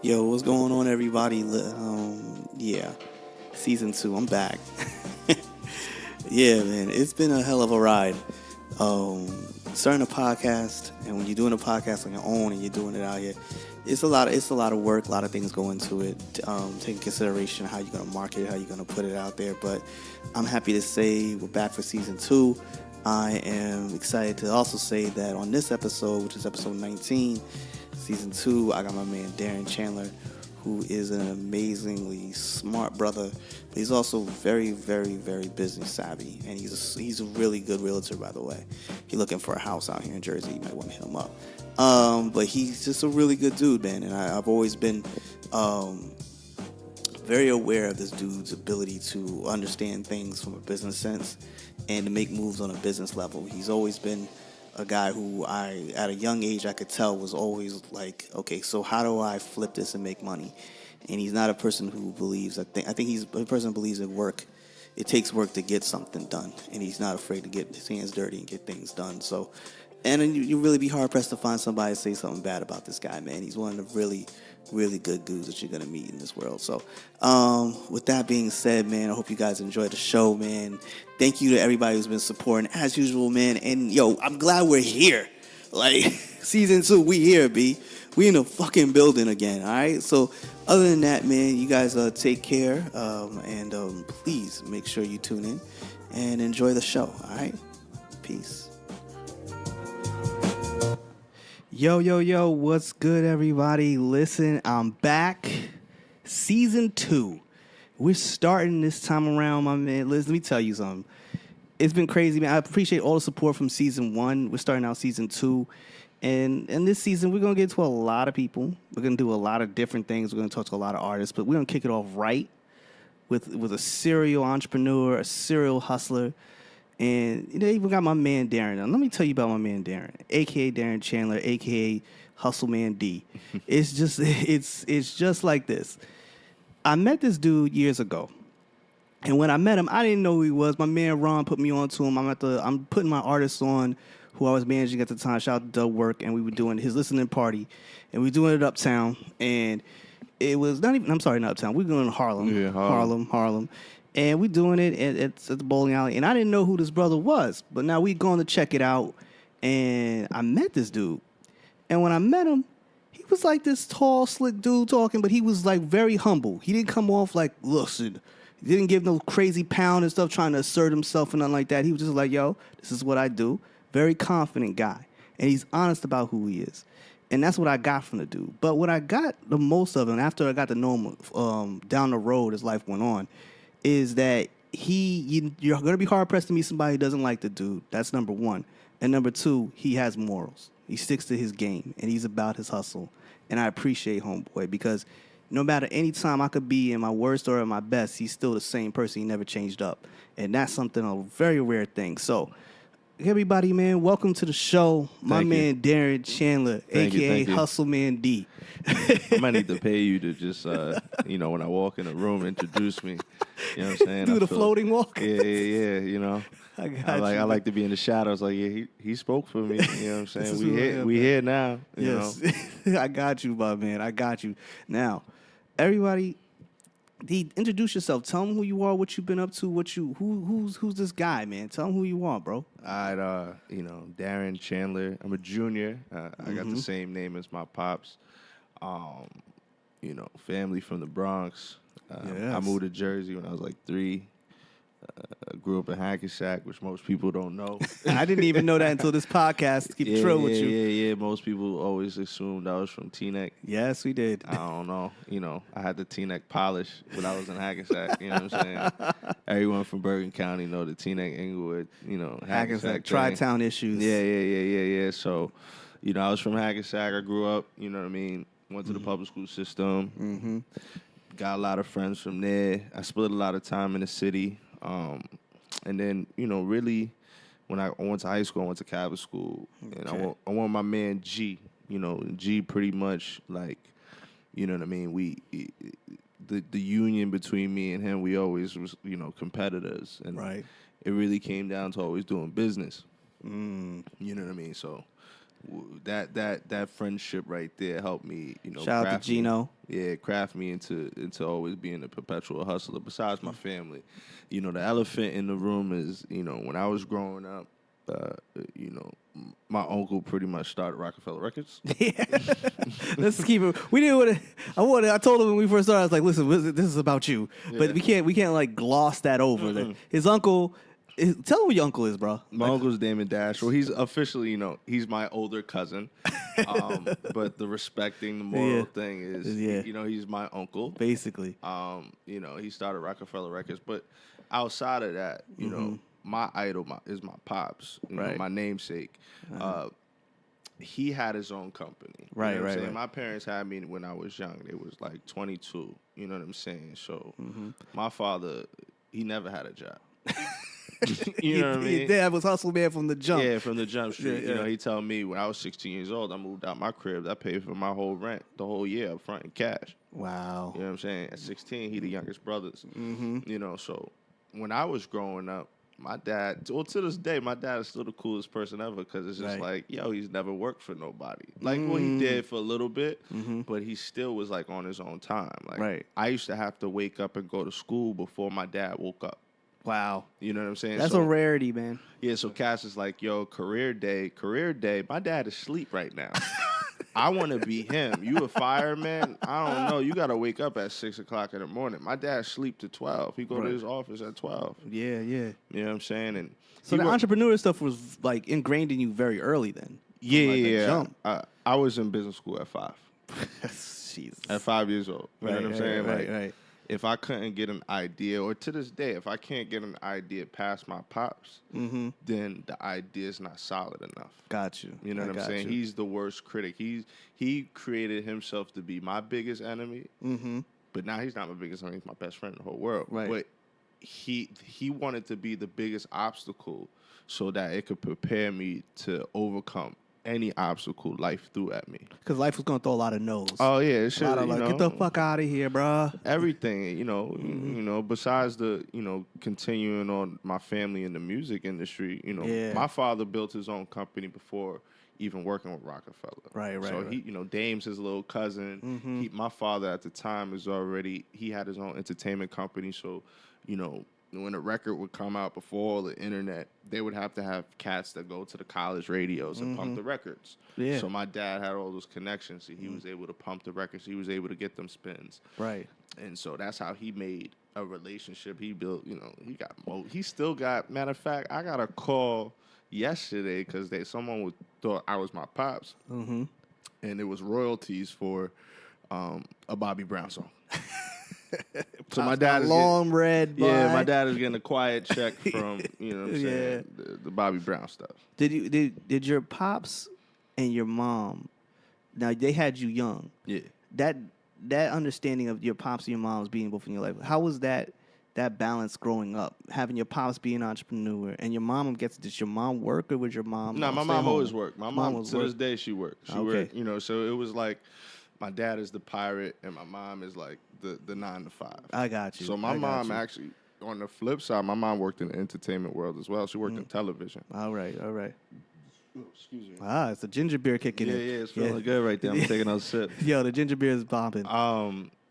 Yo, what's going on, everybody? Yeah, season 2. I'm back. Yeah, man, it's been a hell of a ride. Um, Starting a podcast, and when you're doing a podcast on your own and you're doing it out here, it's a lot of work, a lot of things go into it. Taking consideration how you're gonna market it, how you're gonna put it out there. But I'm happy to say we're back for season 2. I am excited to also say that on this episode, which is episode 19, season 2, I got my man Darrin Chandler, who is an amazingly smart brother, but he's also very, very, very business savvy, and he's a really good realtor, by the way. If you're looking for a house out here in Jersey, you might want to hit him up. But he's just a really good dude, man, and I've always been very aware of this dude's ability to understand things from a business sense and to make moves on a business level. He's always been a guy who at a young age, I could tell was always like, okay, so how do I flip this and make money? And he's not a person who believes, I think he's a person who believes in work. It takes work to get something done, and he's not afraid to get his hands dirty and get things done. So, and you really be hard-pressed to find somebody to say something bad about this guy, man. He's one of the really, really good dudes that you're going to meet in this world. So, with that being said, man, I hope you guys enjoyed the show, man. Thank you to everybody who's been supporting, as usual, man. And, yo, I'm glad we're here. Like, season 2, we here, B. We in the fucking building again, all right? So, other than that, man, you guys take care. And please make sure you tune in and enjoy the show, all right? Peace. Yo, what's good, everybody? Listen, I'm back. Season 2. We're starting this time around, my man. Liz, let me tell you something. It's been crazy, man. I appreciate all the support from season 1. We're starting out season 2. And in this season, we're going to get to a lot of people. We're going to do a lot of different things. We're going to talk to a lot of artists. But we're going to kick it off right with a serial entrepreneur, a serial hustler. And they even got my man Darrin. Now, let me tell you about my man Darrin, a.k.a. Darrin Chandler, a.k.a. Hustle Man D. It's just like this. I met this dude years ago. And when I met him, I didn't know who he was. My man Ron put me on to him. I'm putting my artists on who I was managing at the time. Shout out to Doug Work. And we were doing his listening party. And we were doing it uptown. And it was not uptown. We were doing Harlem. Yeah, Harlem. And we doing it at the bowling alley. And I didn't know who this brother was. But now we going to check it out. And I met this dude. And when I met him, he was like this tall, slick dude talking, but he was like very humble. He didn't come off like, listen, he didn't give no crazy pound and stuff trying to assert himself and nothing like that. He was just like, yo, this is what I do. Very confident guy. And he's honest about who he is. And that's what I got from the dude. But what I got the most of him, after I got to know him down the road as life went on, is that you're going to be hard-pressed to meet somebody who doesn't like the dude. That's number one. And number two, he has morals. He sticks to his game, and he's about his hustle. And I appreciate homeboy because no matter any time I could be in my worst or at my best, he's still the same person. He never changed up. And that's a very rare thing. So, everybody, man, welcome to the show. My man, Darrin Chandler, a.k.a. Hustle Man D. I might need to pay you to just, when I walk in the room, introduce me. You know what I'm saying? Do the floating walk? Yeah, you know. I like to be in the shadows. Like, yeah, he spoke for me. You know what I'm saying? We here now. Yes. You know? I got you, my man. I got you. Now, everybody, introduce yourself. Tell them who you are, what you've been up to, who's this guy, man. Tell them who you are, bro. All right, Darrin Chandler. I'm a junior. I got the same name as my pops. Family from the Bronx. Yes. I moved to Jersey when I was like 3. Grew up in Hackensack, which most people don't know. I didn't even know that until this podcast. To keep it true with you. Yeah. Most people always assumed I was from Teaneck. Yes, we did. I don't know. I had the Teaneck polish when I was in Hackensack. You know what I'm saying? Everyone from Bergen County know the Teaneck, Inglewood, Hackensack Tri-Town issues. Yeah. So, I was from Hackensack. I grew up, you know what I mean? Went to the public school system. Mm-hmm. Got a lot of friends from there. I split a lot of time in the city. And then, really, when I went to high school, I went to Catholic school. And I want my man G. G pretty much like, you know what I mean? The union between me and him, we always was, competitors. And right. It really came down to always doing business. You know what I mean? So that friendship right there helped me, Shout out to Gino. Craft me into always being a perpetual hustler. Besides my family, the elephant in the room is, when I was growing up, my uncle pretty much started Rockefeller Records. Yeah. Let's keep it. We didn't want to. I told him when we first started, I was like, "Listen, this is about you, but we can't like gloss that over." That his uncle. Tell him what your uncle is, bro. My uncle's Damon Dash. Well, he's officially, he's my older cousin. But the respecting, the moral thing is, he's my uncle. Basically. He started Rockefeller Records. But outside of that, my idol is my pops, my namesake. He had his own company. Right, you know what I'm saying? right. My parents had me when I was young. They was like 22. You know what I'm saying? So my father, he never had a job. You know what I mean? Your dad was hustle man from the jump. Yeah, from the jump street. Yeah. He told me when I was 16 years old, I moved out my crib. I paid for my whole rent the whole year up front in cash. Wow. You know what I'm saying? At 16, he the youngest brothers. So when I was growing up, my dad, well, to this day, my dad is still the coolest person ever because it's just like, he's never worked for nobody. Like, well, he did for a little bit, but he still was like on his own time. Like, I used to have to wake up and go to school before my dad woke up. Wow. You know what I'm saying? That's a rarity, man. Yeah, so Cass is like, yo, career day. My dad is asleep right now. I want to be him. You a fireman? I don't know. You got to wake up at 6 o'clock in the morning. My dad sleep to 12. He go to his office at 12. Yeah. You know what I'm saying? And so the entrepreneur stuff was like ingrained in you very early then? Yeah. I was in business school at 5. Jesus. At 5 years old. You know what I'm saying? Right. If I couldn't get an idea, or to this day, if I can't get an idea past my pops, then the idea is not solid enough. Got you. You know what I'm saying? He's the worst critic. He created himself to be my biggest enemy, but now he's not my biggest enemy. He's my best friend in the whole world. Right. But he wanted to be the biggest obstacle so that it could prepare me to overcome any obstacle life threw at me. Because life was going to throw a lot of no's. Oh, yeah. It should, a lot of like, get the fuck out of here, bro. Everything, besides the, continuing on my family in the music industry, my father built his own company before even working with Rockefeller. Right. So he, Dame's his little cousin. My father at the time he had his own entertainment company. So, when a record would come out before all the internet, they would have to have cats that go to the college radios and pump the records. Yeah. So my dad had all those connections. So he was able to pump the records. He was able to get them spins. Right. And so that's how he made a relationship. He built, he still got, matter of fact, I got a call yesterday because someone thought I was my pops. And it was royalties for a Bobby Brown song. So my dad is long red. Yeah, my dad is getting a quiet check from the Bobby Brown stuff. Did your pops and your mom? Now they had you young. Yeah. That understanding of your pops and your moms being both in your life. How was that balance growing up? Having your pops be an entrepreneur and your mom did your mom work or was your mom? No, my mom always worked. My mom to this day she worked. She worked. So it was like my dad is the pirate and my mom is like the 9 to 5. I got you. So my mom actually, on the flip side, my mom worked in the entertainment world as well. She worked in television. All right. Oh, excuse me. It's the ginger beer kicking in. Yeah, it's feeling good right there. I'm taking a sip. Yo, the ginger beer is popping.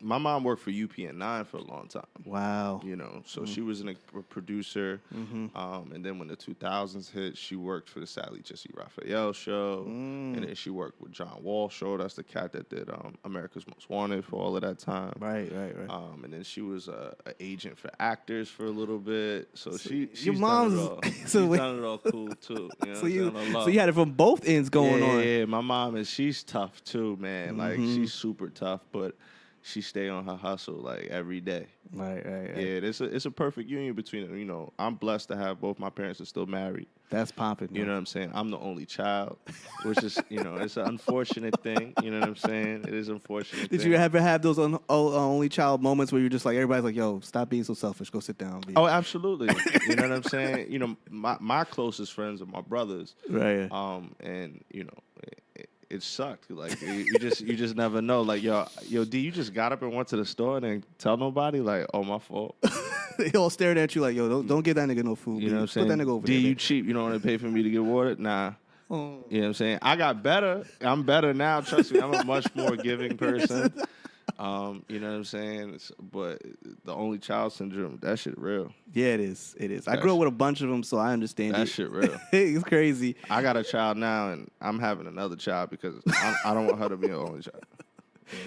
My mom worked for UPN9 for a long time. Wow. So she was a producer. And then when the 2000s hit, she worked for the Sally Jesse Raphael show. And then she worked with John Walsh. That's the cat that did America's Most Wanted for all of that time. Right. And then she was an agent for actors for a little bit. So she's your mom's done it all. She's done it all cool too. So you had it from both ends going on. Yeah, my mom she's tough too, man. Like she's super tough, but she stay on her hustle like every day. Right. Yeah, it's a perfect union between them. I'm blessed to have both my parents are still married. That's popping. You know what I'm saying? I'm the only child, which is it's an unfortunate thing. You know what I'm saying? It is unfortunate. Did you ever have those only child moments where you're just like everybody's like, "Yo, stop being so selfish. Go sit down." Oh, absolutely. You know what I'm saying? My closest friends are my brothers. Right. And it sucked. Like you just never know. Like yo, D, you just got up and went to the store and didn't tell nobody. Like, oh, my fault. They all staring at you like, yo, don't give that nigga no food. You know what I'm saying? Put that nigga over D, there. you cheap. You don't want to pay for me to get water? Nah. You know what I'm saying? I got better. I'm better now. Trust me, I'm a much more giving person. You know what I'm saying? But the only child syndrome, that shit real. Yeah, it is. It is. I grew up with a bunch of them, so I understand that it. shit real. It's crazy. I got a child now, and I'm having another child because I don't want her to be an only child.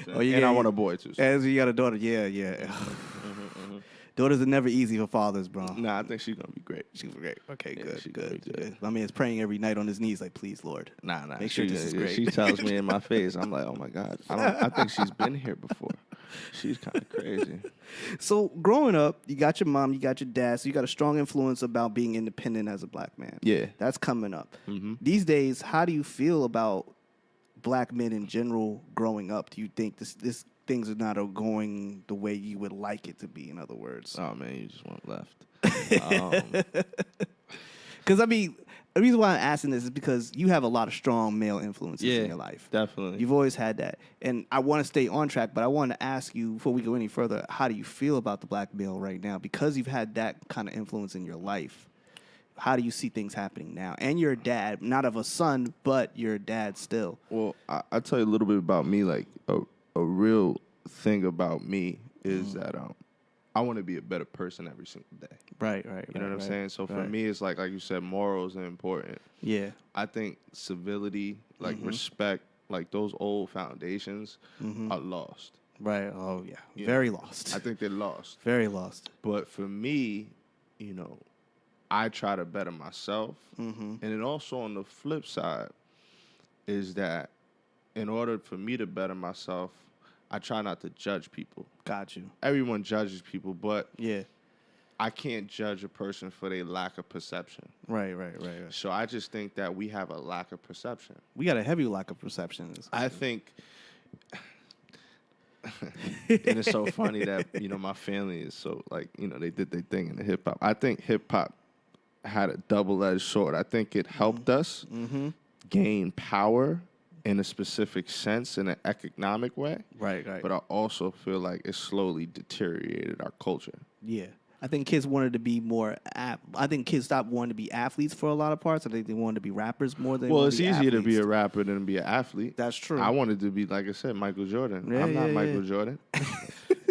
You know and I want a boy, too. So. As you got a daughter. Yeah. Daughters are never easy for fathers, bro. Nah, I think she's going to be great. She's great. Okay, Yeah, good. My man's praying every night on his knees like, please, Lord. Nah. Make sure this is great. She tells me in my face, I'm like, oh, my God. I think she's been here before. She's kind of crazy. So growing up, you got your mom, you got your dad, so you got a strong influence about being independent as a black man. Yeah. That's coming up. Mm-hmm. These days, how do you feel about black men in general growing up? Do you think this things are not going the way you would like it to be, in other words? Oh, man, you just went left. Because, I mean, the reason why I'm asking this is because you have a lot of strong male influences in your life. Definitely. You've always had that. And I want to stay on track, but I want to ask you, before we go any further, how do you feel about the black male right now? Because you've had that kind of influence in your life, how do you see things happening now? And you're a dad, not of a son, but you're a dad still. Well, I'll tell you a little bit about me. Like, a real thing about me is that I want to be a better person every single day. Right. You know what I'm saying? So for me, it's like you said, morals are important. Yeah. I think civility, like respect, like those old foundations are lost. Right. Oh, yeah. You Very know, lost. I think they're lost. Very lost. But for me, you know, I try to better myself. And then also on the flip side is that in order for me to better myself, I try not to judge people. Got you. Everyone judges people, but Yeah. I can't judge a person for their lack of perception. Right. So I just think that we have a lack of perception. We got a heavy lack of perception. I think, and it's so funny that, you know, my family is so, like, you know, they did their thing in the hip hop. I think hip hop had a double-edged sword. I think it helped us gain power in a specific sense, in an economic way. Right. But I also feel like it slowly deteriorated our culture. Yeah. I think kids wanted to be more. I think kids stopped wanting to be athletes for a lot of parts. I think they wanted to be rappers more than. Well, it's easier athletes. to be a rapper than to be an athlete. That's true. I wanted to be, like I said, Michael Jordan. Yeah, I'm not yeah, Michael yeah. Jordan.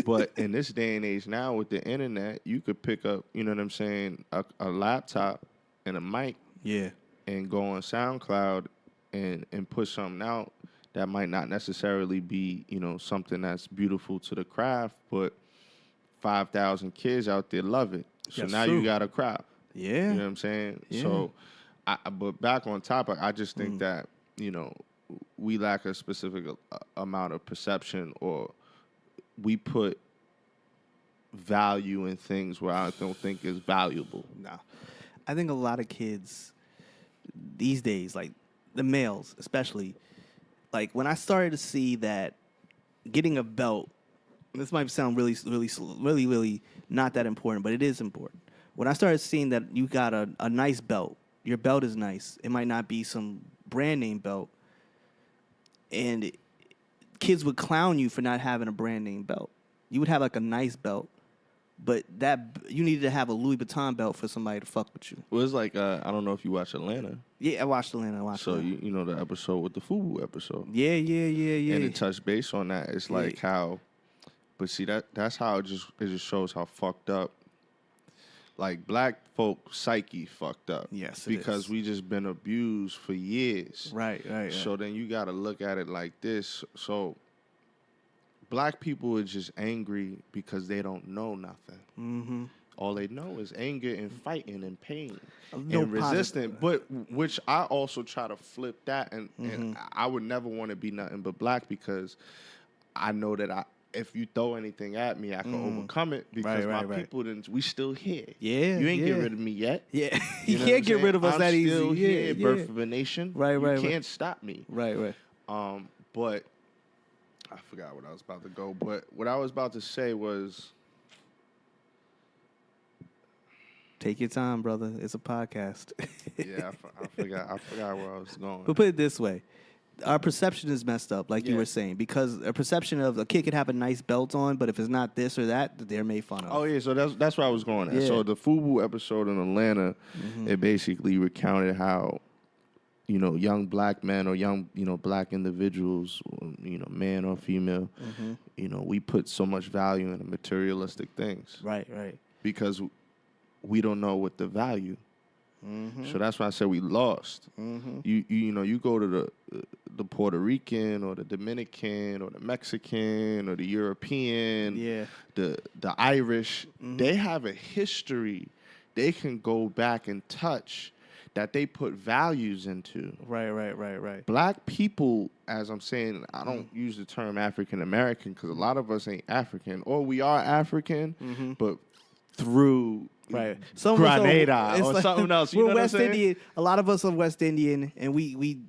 But in this day and age now with the internet, you could pick up, you know what I'm saying, a laptop and a mic Yeah. and go on SoundCloud and push something out that might not necessarily be, you know, something that's beautiful to the craft, but 5,000 kids out there love it. So That's now true. you got a crowd. Yeah. You know what I'm saying? Yeah. So, but back on topic, I just think that, you know, we lack a specific amount of perception, or we put value in things where I don't think is valuable. No. I think a lot of kids these days, like the males especially, like when I started to see that getting a belt, this might sound really not that important, but it is important. When I started seeing that you got a nice belt, your belt is nice. It might not be some brand name belt, and kids would clown you for not having a brand name belt. You would have like a nice belt, but that you needed to have a Louis Vuitton belt for somebody to fuck with you. Well, it's like, I don't know if you watch Atlanta. Yeah, I watched Atlanta. So, you know the episode with the FUBU episode. Yeah. And it touched base on that. It's like how, but see, that's how it just shows how fucked up, like, black folk psyche fucked up. Yes, it because is. we just been abused for years. Right. So then you got to look at it like this. So black people are just angry because they don't know nothing. Mm-hmm. All they know is anger and fighting and pain No and resistant. But which I also try to flip that, and I would never want to be nothing but black, because I know that if you throw anything at me, I can overcome it, because my people we still here. Yeah, you ain't get rid of me yet. Yeah, You you know can't get rid of us I'm that easy. still Yeah, here, yeah. birth of a nation. Right. You can't stop me. Right. But I forgot what I was about to go. But what I was about to say was, Take your time, brother. It's a podcast. yeah, I forgot where I was going. But put it this way. Our perception is messed up, like you Yeah. were saying, because a perception of a kid could have a nice belt on, but if it's not this or that, they're made fun of. Oh yeah, so that's where I was going at. Yeah. So the FUBU episode in Atlanta, it basically recounted how young black men or young, black individuals, man or female, we put so much value in the materialistic things. Right. Because we don't know what the value. So that's why I said we lost. You go to the Puerto Rican or the Dominican or the Mexican or the European, the Irish, they have a history they can go back and touch that they put values into. Right. Black people, as I'm saying, I don't use the term African American because a lot of us ain't African, or we are African, but through Grenada or something else. You know what I'm saying? Indian. A lot of us are West Indian, and we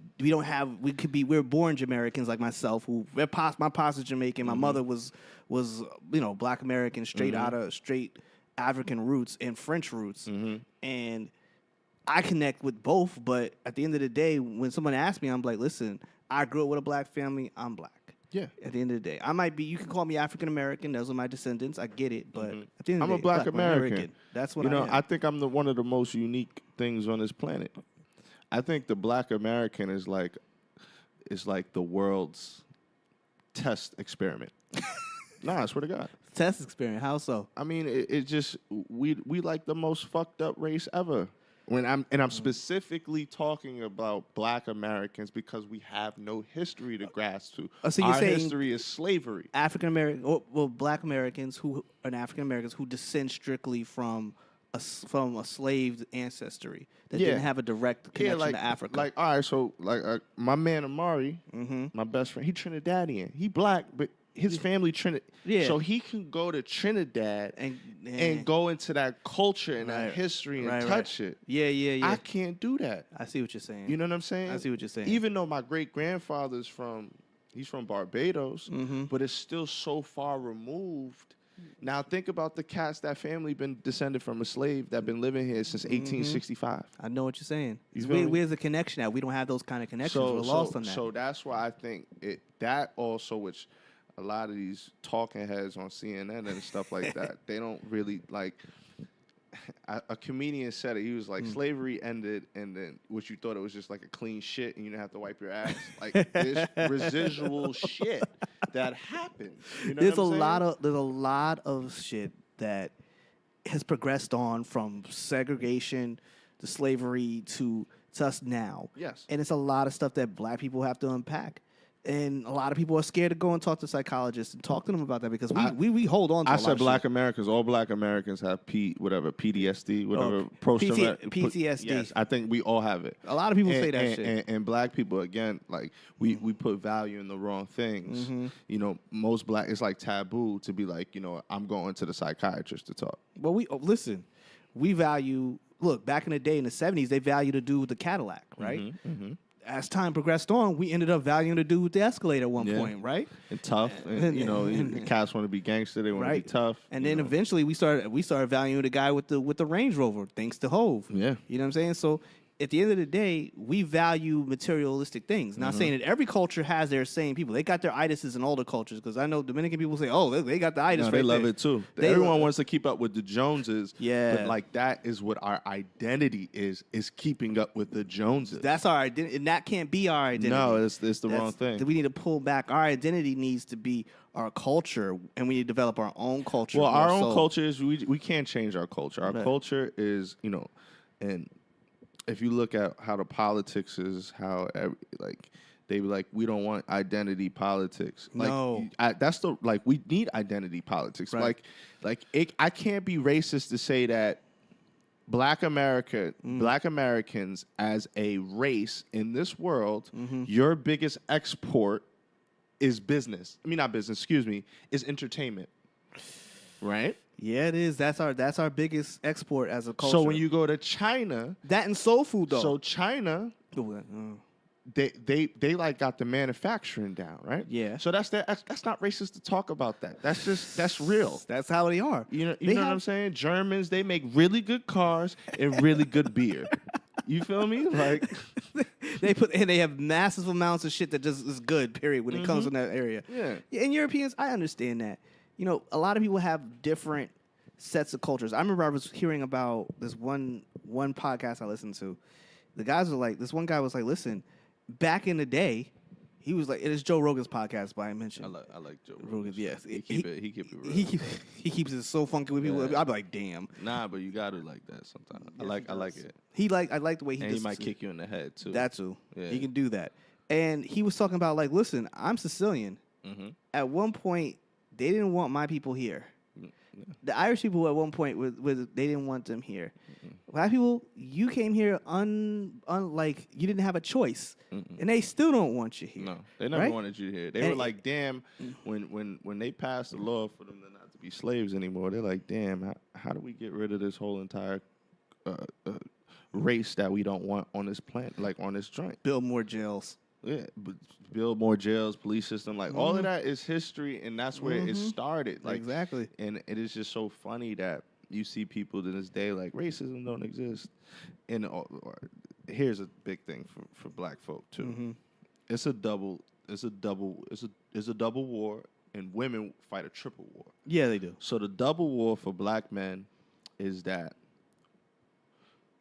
could be, we're born Jamaicans like myself. My pops is Jamaican. My mother was Black American, straight African roots and French roots, and I connect with both. But at the end of the day, when someone asks me, I'm like, listen, I grew up with a black family. I'm black. Yeah. At the end of the day, I might be. You can call me African American. Those are my descendants. I get it. But at the end of the day, I'm a black American. That's what I am. I think I'm one of the most unique things on this planet. I think the black American is like the world's test experiment. Nah, I swear to God. Test experiment. How so? I mean, it just we like the most fucked up race ever. I'm specifically talking about black Americans because we have no history to grasp to. So you're Our saying history is slavery. African American, black Americans African Americans who descend strictly from a slave ancestry that didn't have a direct connection to Africa. Like, all right, so my man Amari, my best friend, he Trinidadian. He black, but his family Trinidad. Yeah. So he can go to Trinidad and go into that culture and that history and touch it. Yeah. I can't do that. I see what you're saying. You know what I'm saying? I see what you're saying. Even though my great-grandfather's he's from Barbados, but it's still so far removed. Now think about the cats, that family been descended from a slave that been living here since 1865. I know what you're saying. Where's the connection at? We don't have those kind of connections. We're lost on that. So that's why I think that also, which a lot of these talking heads on CNN and stuff like that, they don't really like. A comedian said it. He was like, slavery ended, and then what you thought it was just like a clean shit, and you didn't have to wipe your ass. Like this residual shit that happened. You know there's a lot of shit that has progressed on from segregation to slavery to us now. Yes, and it's a lot of stuff that black people have to unpack. And a lot of people are scared to go and talk to psychologists and talk to them about that because we hold on to a lot of shit. I said black Americans. All black Americans have PTSD, whatever. PTSD. Yes, I think we all have it. A lot of people say that shit. And black people, again, like we put value in the wrong things. Most black, it's like taboo to be like, I'm going to the psychiatrist to talk. Well, we value, look, back in the day in the 70s, they valued a dude with the Cadillac, right? As time progressed on, we ended up valuing the dude with the Escalade at one point, right? And tough, the cats want to be gangster, they want to be tough. And then eventually we started valuing the guy with the Range Rover, thanks to Hove. Yeah, you know what I'm saying? So at the end of the day, we value materialistic things. Not saying that every culture has their same people. They got their itises in all the cultures because I know Dominican people say, "Oh, they got the itis." No, they love there. it too. Everyone wants to keep up with the Joneses. Yeah, but like that is what our identity is keeping up with the Joneses. That's our identity, and that can't be our identity. No, it's the wrong thing. We need to pull back. Our identity needs to be our culture, and we need to develop our own culture. Well, our own culture is we can't change our culture. Our culture is and if you look at how the politics is, how they be like, we don't want identity politics. No, we need identity politics. Right. I can't be racist to say that Black Americans as a race in this world, your biggest export is business. I mean, not business. Excuse me, is entertainment. Right. Yeah, it is. That's our biggest export as a culture. So when you go to China, that and soul food though. So China, they got the manufacturing down, right? Yeah. So that's not racist to talk about that. That's real. That's how they are. You know what I'm saying? Germans, they make really good cars and really good beer. You feel me? Like they have massive amounts of shit that just is good. Period. When it comes in that area. Yeah. And Europeans, I understand that. A lot of people have different sets of cultures. I remember I was hearing about this one podcast I listened to, the guys were like, this one guy was like, listen, back in the day, he was like, it is Joe Rogan's podcast, by I mentioned. I like Joe Rogan. Yes, he keep it real. He keeps it so funky with people. Yeah. I'd be like, damn. Nah, but you gotta like that sometimes. Yes, I like it. I like the way he. And does he might it. kick you in the head too. That too. Yeah. He can do that. And he was talking about like, listen, I'm Sicilian. Mm-hmm. At one point, they didn't want my people here. The Irish people at one point they didn't want them here. Black people, you came here like you didn't have a choice, and they still don't want you here. No, they never right? wanted you here. They were like, damn, when they passed the law for them to not to be slaves anymore, they're like, damn, how do we get rid of this whole entire race that we don't want on this planet, like on this joint? Build more jails. Yeah, but build more jails, police system, like all of that is history, and that's where it started. Like exactly, and it is just so funny that you see people to this day like racism don't exist. And here's a big thing for black folk too. It's a double war, and women fight a triple war. Yeah, they do. So the double war for black men is that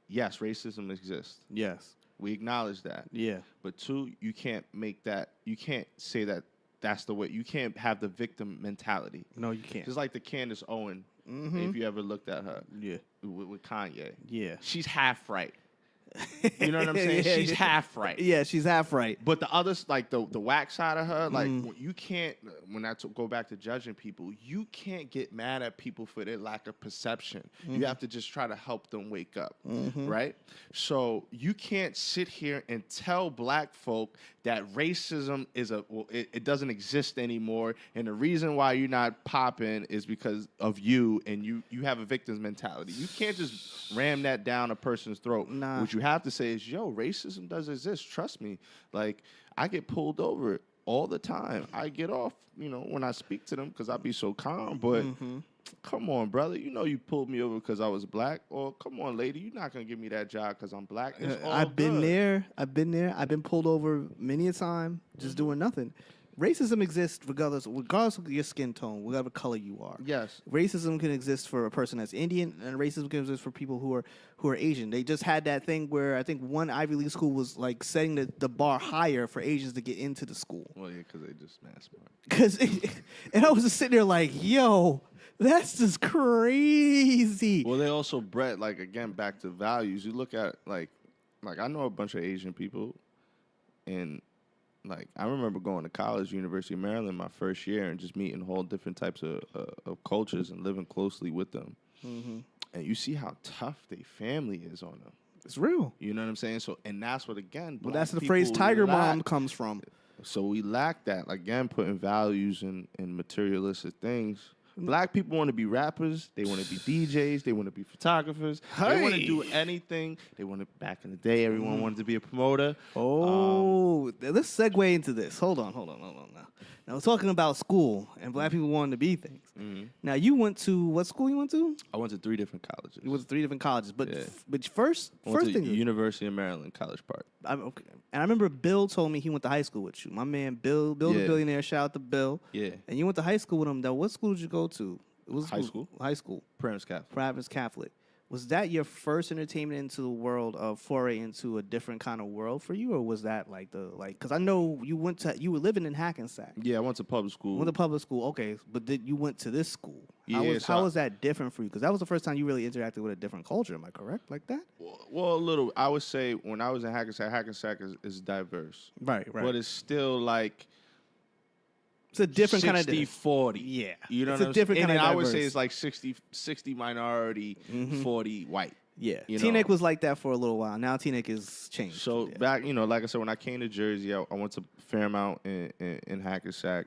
yes, racism exists. Yes. We acknowledge that. Yeah. But two, you can't say that that's the way. You can't have the victim mentality. No, you can't. Just like the Candace Owen, if you ever looked at her. Yeah. With Kanye. Yeah. She's half right. You know what I'm saying? She's half right. Yeah, she's half right. But the others, like the whack side of her, like you can't, when I go back to judging people, you can't get mad at people for their lack of perception. You have to just try to help them wake up, right? So you can't sit here and tell black folk that racism it doesn't exist anymore, and the reason why you're not popping is because of you, and you have a victim's mentality. You can't just ram that down a person's throat. Nah. What you have to say is, yo, racism does exist. Trust me. Like, I get pulled over all the time. I get off, when I speak to them because I be so calm. But come on, brother. You pulled me over because I was black. Or come on, lady. You're not going to give me that job because I'm black. It's all I've been good. there. I've been pulled over many a time just doing nothing. Racism exists regardless of your skin tone, whatever color you are. Yes. Racism can exist for a person that's Indian, and racism can exist for people who are Asian. They just had that thing where I think one Ivy League school was like setting the bar higher for Asians to get into the school. Well, yeah, because they just mass smart. And I was just sitting there like, yo, that's just crazy. Well, they also bred, like, again, back to values. You look at, like I know a bunch of Asian people, and like, I remember going to college, University of Maryland, my first year, and just meeting whole different types of cultures and living closely with them. And you see how tough their family is on them. It's real. You know what I'm saying? So, and that's what, again, Well, that's the phrase Tiger Mom comes from. So we lack that. Again, putting values in materialistic things. Black people want to be rappers. They want to be DJs. They want to be photographers. They want to do anything. They want to. Back in the day, everyone wanted to be a promoter. Let's segue into this. Hold on now. We're talking about school and black people wanting to be things. Now, you went to what school you went to? I went to 3 different colleges. You went to 3 different colleges, but Yeah. but first I went to thing. University of Maryland, College Park. Okay. And I remember Bill told me he went to high school with you. My man Bill the Yeah. billionaire. Shout out to Bill. Yeah. And you went to high school with him. Now, what school did you go to? It was High school. High school. Parents Catholic. Private Catholic. Was that your first entertainment into the world of foray into a different kind of world for you, or was that because I know you were living in Hackensack. Yeah, I went to public school. Went to public school, okay, but you went to this school. Yeah, How was that different for you? Because that was the first time you really interacted with a different culture. Am I correct? Like that? Well, a little. I would say when I was in Hackensack is diverse. Right. But it's still like it's a different kind of 60-40. Yeah. You know it's what I'm a different saying? kind And of I would say diverse. it's like 60 minority, 40 white. Yeah. You T-Neck know. was like that for a little while. Now T-Neck is changed. So Yeah. back, like I said, when I came to Jersey, I went to Fairmount in Hackensack.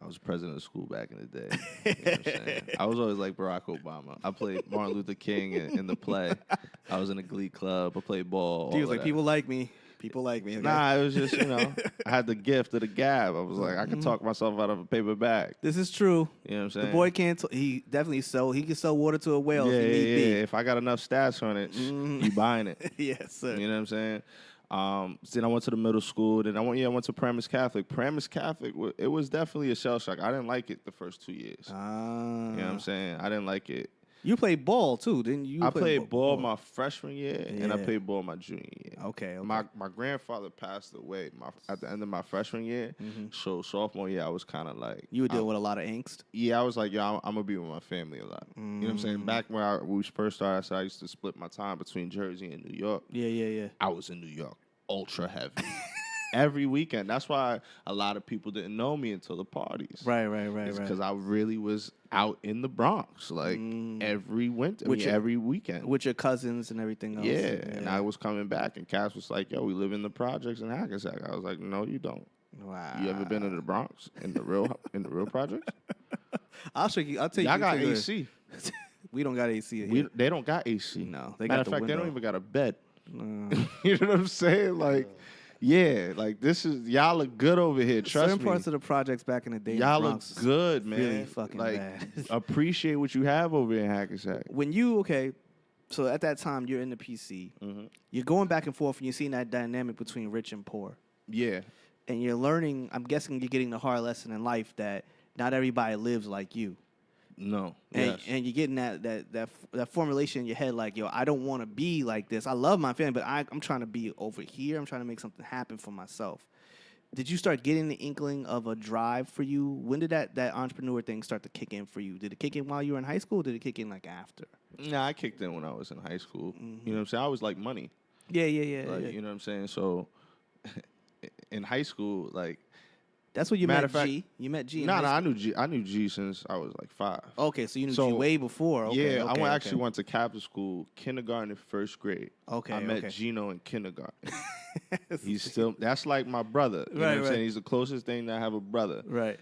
I was president of school back in the day. You know what I'm saying? I was always like Barack Obama. I played Martin Luther King in the play. I was in a glee club. I played ball. He was all like, that. people like me. People like me. Okay? Nah, it was just, I had the gift of the gab. I was like, I could talk myself out of a paper bag. This is true. You know what I'm saying? The boy can't. He definitely he can sell water to a whale yeah, if he need be. If I got enough stats on it, you buying it. Yes, sir. You know what I'm saying? Then I went to the middle school. Then I went to Premise Catholic. Premise Catholic, it was definitely a shell shock. I didn't like it the first 2 years. You know what I'm saying? I didn't like it. You played ball too, didn't you? I played ball my freshman year, and I Yeah. played ball my junior year. Okay. My grandfather passed away at the end of my freshman year, so sophomore year I was kind of like You were dealing with a lot of angst. yeah, I was like, yo, I'm gonna be with my family a lot. You know what I'm saying? Back when we first started, I said I used to split my time between Jersey and New York. Yeah. I was in New York, ultra heavy. Every weekend. That's why a lot of people didn't know me until the parties. Right. Because I really was out in the Bronx, like every winter, every weekend. With your cousins and everything else. Yeah, and I was coming back, and Cass was like, yo, we live in the projects in Hackensack. I was like, no, you don't. Wow. You ever been to the Bronx in the real projects? I'll show you. I'll take you. Y'all got AC. We don't got AC here. They don't got AC. No, they Matter got of the fact, window. they don't even got a bed. You know what I'm saying? Like, yeah, like this is y'all look good over here. Trust Certain me. parts of the projects back in the day, Y'all the look Bronx, good, man. really fucking like, bad. appreciate what you have over here in Hackensack. When you so at that time you're in the PC, you're going back and forth, and you're seeing that dynamic between rich and poor, Yeah. and you're learning. I'm guessing you're getting the hard lesson in life that not everybody lives like you. No. And, Yes. and you're getting that formulation in your head, like, yo, I don't want to be like this. I love my family, but I'm trying to be over here. I'm trying to make something happen for myself. Did you start getting the inkling of a drive for you? When did that entrepreneur thing start to kick in for you? Did it kick in while you were in high school, or did it kick in like after? Nah, I kicked in when I was in high school. You know what I'm saying? I was like money. Yeah. Like, you know what I'm saying? So in high school, like, That's when you matter met of fact, G. You met G. No, I knew G. I knew G since I was like 5. Okay, so you knew G way before. Okay, yeah, okay, I actually went to Catholic school, kindergarten and first grade. Okay, I met Gino in kindergarten. He's still, that's like my brother. You know what I'm saying? He's the closest thing that I have a brother. Right.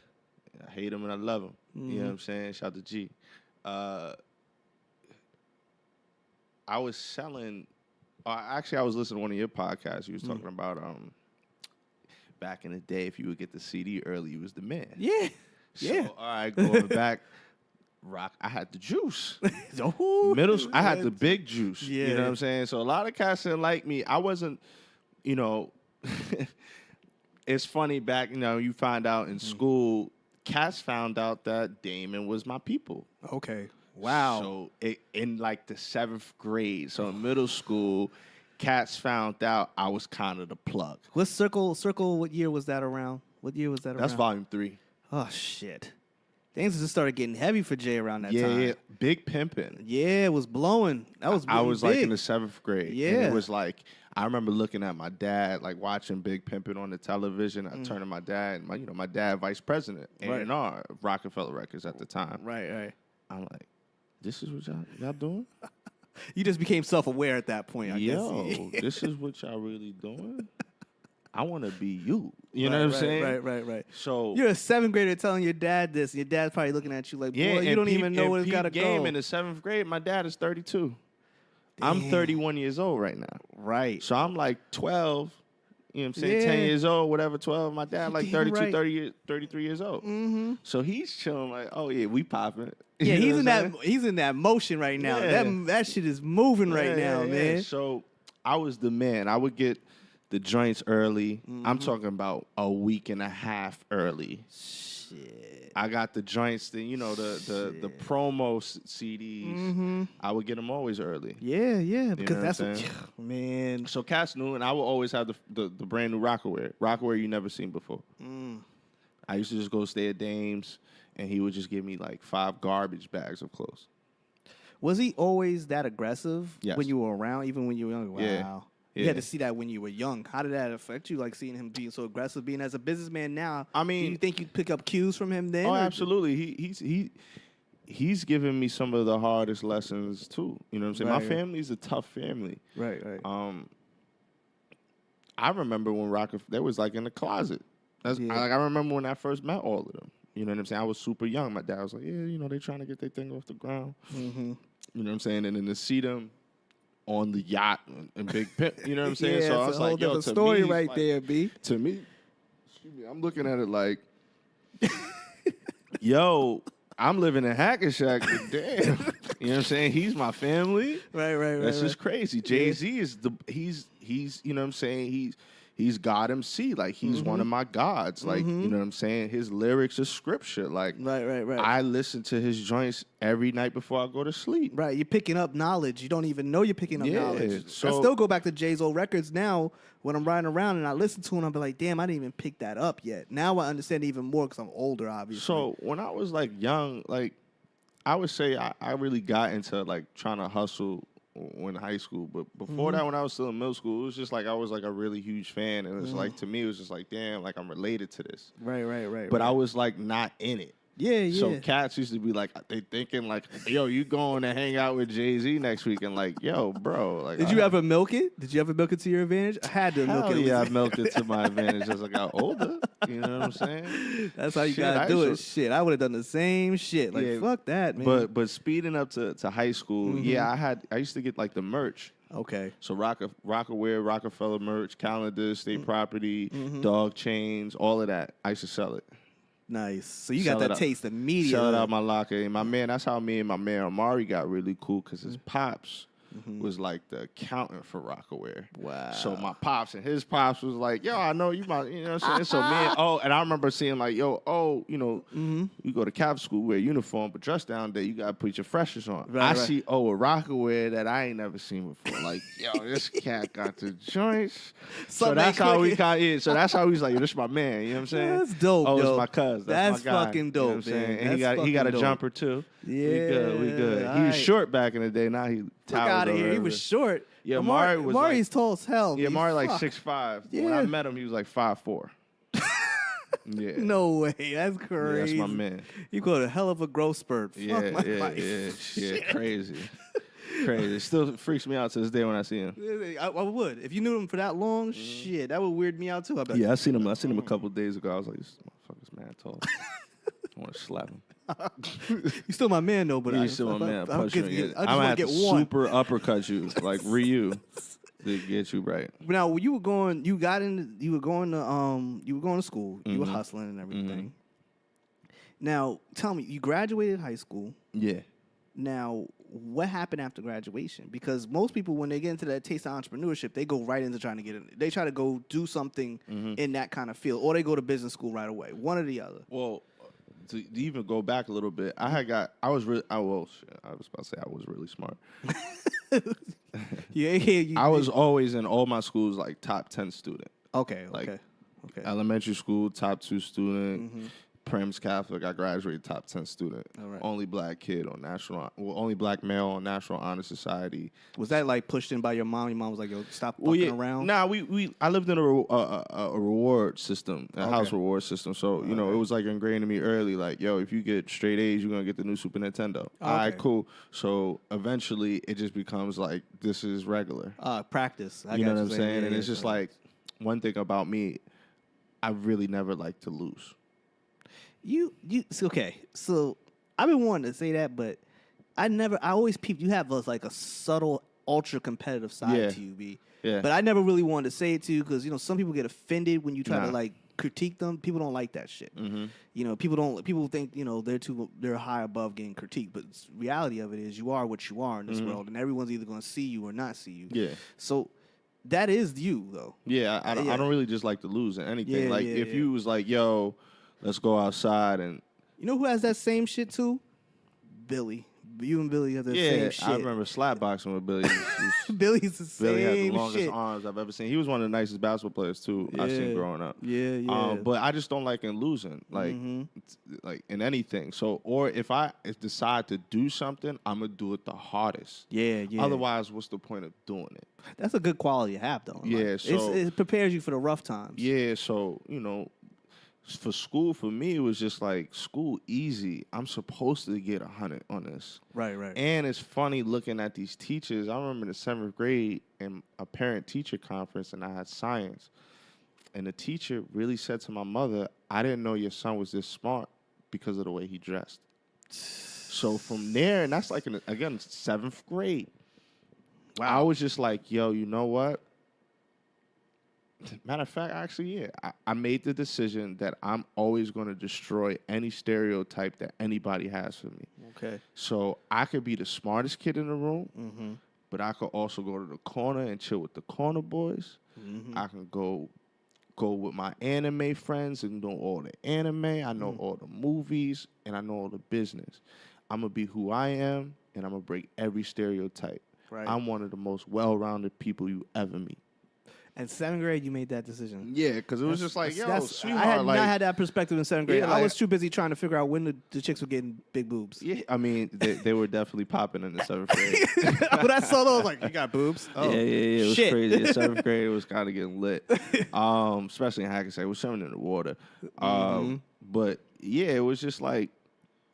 I hate him and I love him. You know what I'm saying? Shout out to G. I was selling, actually I was listening to one of your podcasts. You was talking about back in the day, if you would get the CD early, you was the man. Yeah. So, all right, going back, rock. I had the juice. Oh, I had the big juice. Yeah. You know what I'm saying? So a lot of cats didn't like me. I wasn't, you know, it's funny back, you know, you find out in school, cats found out that Damon was my people. Okay. Wow. So in like the 7th grade, so in middle school, cats found out I was kind of the plug. What circle? What year was that around? What year was that around? That's volume 3. Oh shit. Things just started getting heavy for Jay around that Yeah, time. yeah. Big pimpin'. Yeah, it was blowing. That was I was big. like in the 7th grade. Yeah. And it was like, I remember looking at my dad, like watching Big Pimpin' on the television. I turned to my dad, and my dad, vice president, A&R of Rockefeller Records at the time. Right. I'm like, this is what y'all doing? You just became self-aware at that point, I Yo, guess. this is what y'all really doing? I want to be you. You know what I'm saying? Right. So You're a 7th grader telling your dad this, and your dad's probably looking at you like, boy, you don't even know where it's got to go. In the 7th grade, my dad is 32. I'm 31 years old right now. Right. So I'm like 12, you know what I'm saying, Yeah. 10 years old, whatever, 12. My dad like 32, Right. 33 years old. Mm-hmm. So he's chilling like, oh, yeah, we popping. Yeah, You know what I'm saying? he's in that motion right now. Yeah. That shit is moving right now, man. So I was the man. I would get the joints early. I'm talking about a week and a half early. Shit. I got the joints, the promo CDs. I would get them always early. Yeah, because know that's what I'm what, saying? man. So Cass knew, and I would always have the brand new Rockaware you never seen before. I used to just go stay at Dame's, and he would just give me like 5 garbage bags of clothes. Was he always that aggressive Yes. when you were around, even when you were young? Wow. Yeah. You had to see that when you were young. How did that affect you, like seeing him being so aggressive, being as a businessman now? I mean- do you think you'd pick up cues from him then? Oh, or- absolutely. He's given me some of the hardest lessons too. You know what I'm saying? Right, My right. family's a tough family. Right. I remember when they was like in the closet. I remember when I first met all of them. You know what I'm saying? I was super young. My dad was like, yeah, they trying to get their thing off the ground. Mm-hmm. You know what I'm saying? And then to see them on the yacht and Big Pimp, you know what I'm saying? Yeah, So I it's was a whole like, yo, different to story me, right like, there, B. To me, excuse me, I'm looking at it like, yo, I'm living in Hackensack, but damn. You know what I'm saying? He's my family. Right. That's just crazy. Jay-Z is he's you know what I'm saying? he's God MC. Like, he's one of my gods. Like, you know what I'm saying? His lyrics are scripture. Like, Right. I listen to his joints every night before I go to sleep. Right, you're picking up knowledge. You don't even know you're picking up knowledge. So I still go back to Jay's old records now when I'm riding around and I listen to them. I'll be like, damn, I didn't even pick that up yet. Now I understand even more because I'm older, obviously. So when I was like young, like I would say I really got into like trying to hustle in high school. But before that, when I was still in middle school, it was just like I was like a really huge fan. And it was like, to me, it was just like, damn, like I'm related to this. Right. But I was like not in it. Yeah. So cats used to be like, they thinking like, yo, you going to hang out with Jay-Z next week? And like, yo, bro. Like, Did you ever milk it? Did you ever milk it to your advantage? I had to milk it. Yeah, I milked it to my advantage as I got older. You know what I'm saying? That's how you gotta do it. Shit, I would have done the same shit. Like, fuck that, man. But speeding up to high school, I used to get like the merch. Okay. So Rockaware, Rockefeller merch, calendars, state property, dog chains, all of that. I used to sell it. Nice. So you got that taste immediately. Sell it out my locker. And my man, that's how me and my man Amari got really cool because his pops was like the accountant for Rockaware. Wow. So my pops and his pops was like, yo, I know you might, you know what I'm saying? So me and I remember seeing like, yo, you know, you go to Catholic school, wear a uniform, but dress down day, you got to put your freshers on. I see, a Rockaware that I ain't never seen before. Like, yo, this cat got the joints. So that's how we got in. So that's how he's like, yo, this is my man. You know what I'm saying? That's dope, Oh, yo. it's my cousin. That's my guy. Fucking dope, you know what I'm man. saying? And he got a jumper too. Yeah. We good. He was short back in the day. Now he Fuck out of here. He was short. Yeah, Amari's tall as hell. Yeah, Amari like 6'5". Yeah. When I met him, he was like 5'4". Yeah. No way. That's crazy. Yeah, that's my man. You got a hell of a growth spurt. Yeah, Fuck my life. Yeah, crazy. Crazy. It still freaks me out to this day when I see him. I would. If you knew him for that long, shit, that would weird me out too. Yeah, I seen him a couple of days ago. I was like, this motherfucker's mad tall. I want to slap him. You still my man though, but you still my man. I'm gonna have to super uppercut you like Ryu to get you right. Now, when you were going to school. You were hustling and everything. Now, tell me, you graduated high school. Yeah. Now, what happened after graduation? Because most people, when they get into that taste of entrepreneurship, they go right into trying to get in. They try to go do something in that kind of field, or they go to business school right away. One or the other. Well, to even go back a little bit, I was about to say I was really smart. I was always in all my schools like top 10 student. Okay. Elementary school, top 2 student. Prem's Catholic, I graduated top 10 student. All right. Only black male on National Honor Society. Was that like pushed in by your mom? Your mom was like, "Yo, stop fucking around." Nah, I lived in a reward system, a house reward system. So you know, it was like ingrained in me early. Like, yo, if you get straight A's, you're gonna get the new Super Nintendo. All right, cool. So eventually, it just becomes like this is regular. Practice. You know what I'm saying? And it's just like one thing about me, I really never like to lose. Okay. So I've been wanting to say that, but I always peeped. You have like a subtle, ultra competitive side to you, B. Yeah. But I never really wanted to say it to you because some people get offended when you try to like critique them. People don't like that shit. People think they're high above getting critiqued, but the reality of it is you are what you are in this world, and everyone's either going to see you or not see you. Yeah. So that is you, though. Yeah. I don't really just like to lose in anything. If you was like, yo, let's go outside and... You know who has that same shit too? Billy. You and Billy have the same shit. I remember slapboxing with Billy. Billy's the same Billy had the longest shit. arms I've ever seen. He was one of the nicest basketball players too I've seen growing up. Yeah. But I just don't like in losing, like in anything. So, or if I decide to do something, I'm gonna do it the hardest. Yeah. Otherwise, what's the point of doing it? That's a good quality to have, though. Yeah. So it prepares you for the rough times. Yeah. So for school, for me, it was just like school easy. I'm supposed to get 100 on this. Right. And it's funny looking at these teachers. I remember in the 7th grade in a parent-teacher conference, and I had science. And the teacher really said to my mother, I didn't know your son was this smart because of the way he dressed. So from there, and that's like, again, 7th grade. Wow. I was just like, yo, you know what? Matter of fact, actually, I made the decision that I'm always going to destroy any stereotype that anybody has for me. Okay. So I could be the smartest kid in the room, but I could also go to the corner and chill with the corner boys. I can go go with my anime friends and know all the anime. I know all the movies, and I know all the business. I'm going to be who I am, and I'm going to break every stereotype. Right. I'm one of the most well-rounded people you ever meet. And 7th grade, you made that decision. Yeah, because it was just like, yo, sweetheart. I had like, not had that perspective in 7th grade. Yeah, I like- was too busy trying to figure out when the chicks were getting big boobs. Yeah, I mean, they were definitely popping in the 7th grade. When I saw those, I was like, you got boobs? Oh, Yeah. It was shit. crazy. In 7th grade, it was kind of getting lit. Especially in Hackensack. It was swimming in the water. But, yeah, it was just like,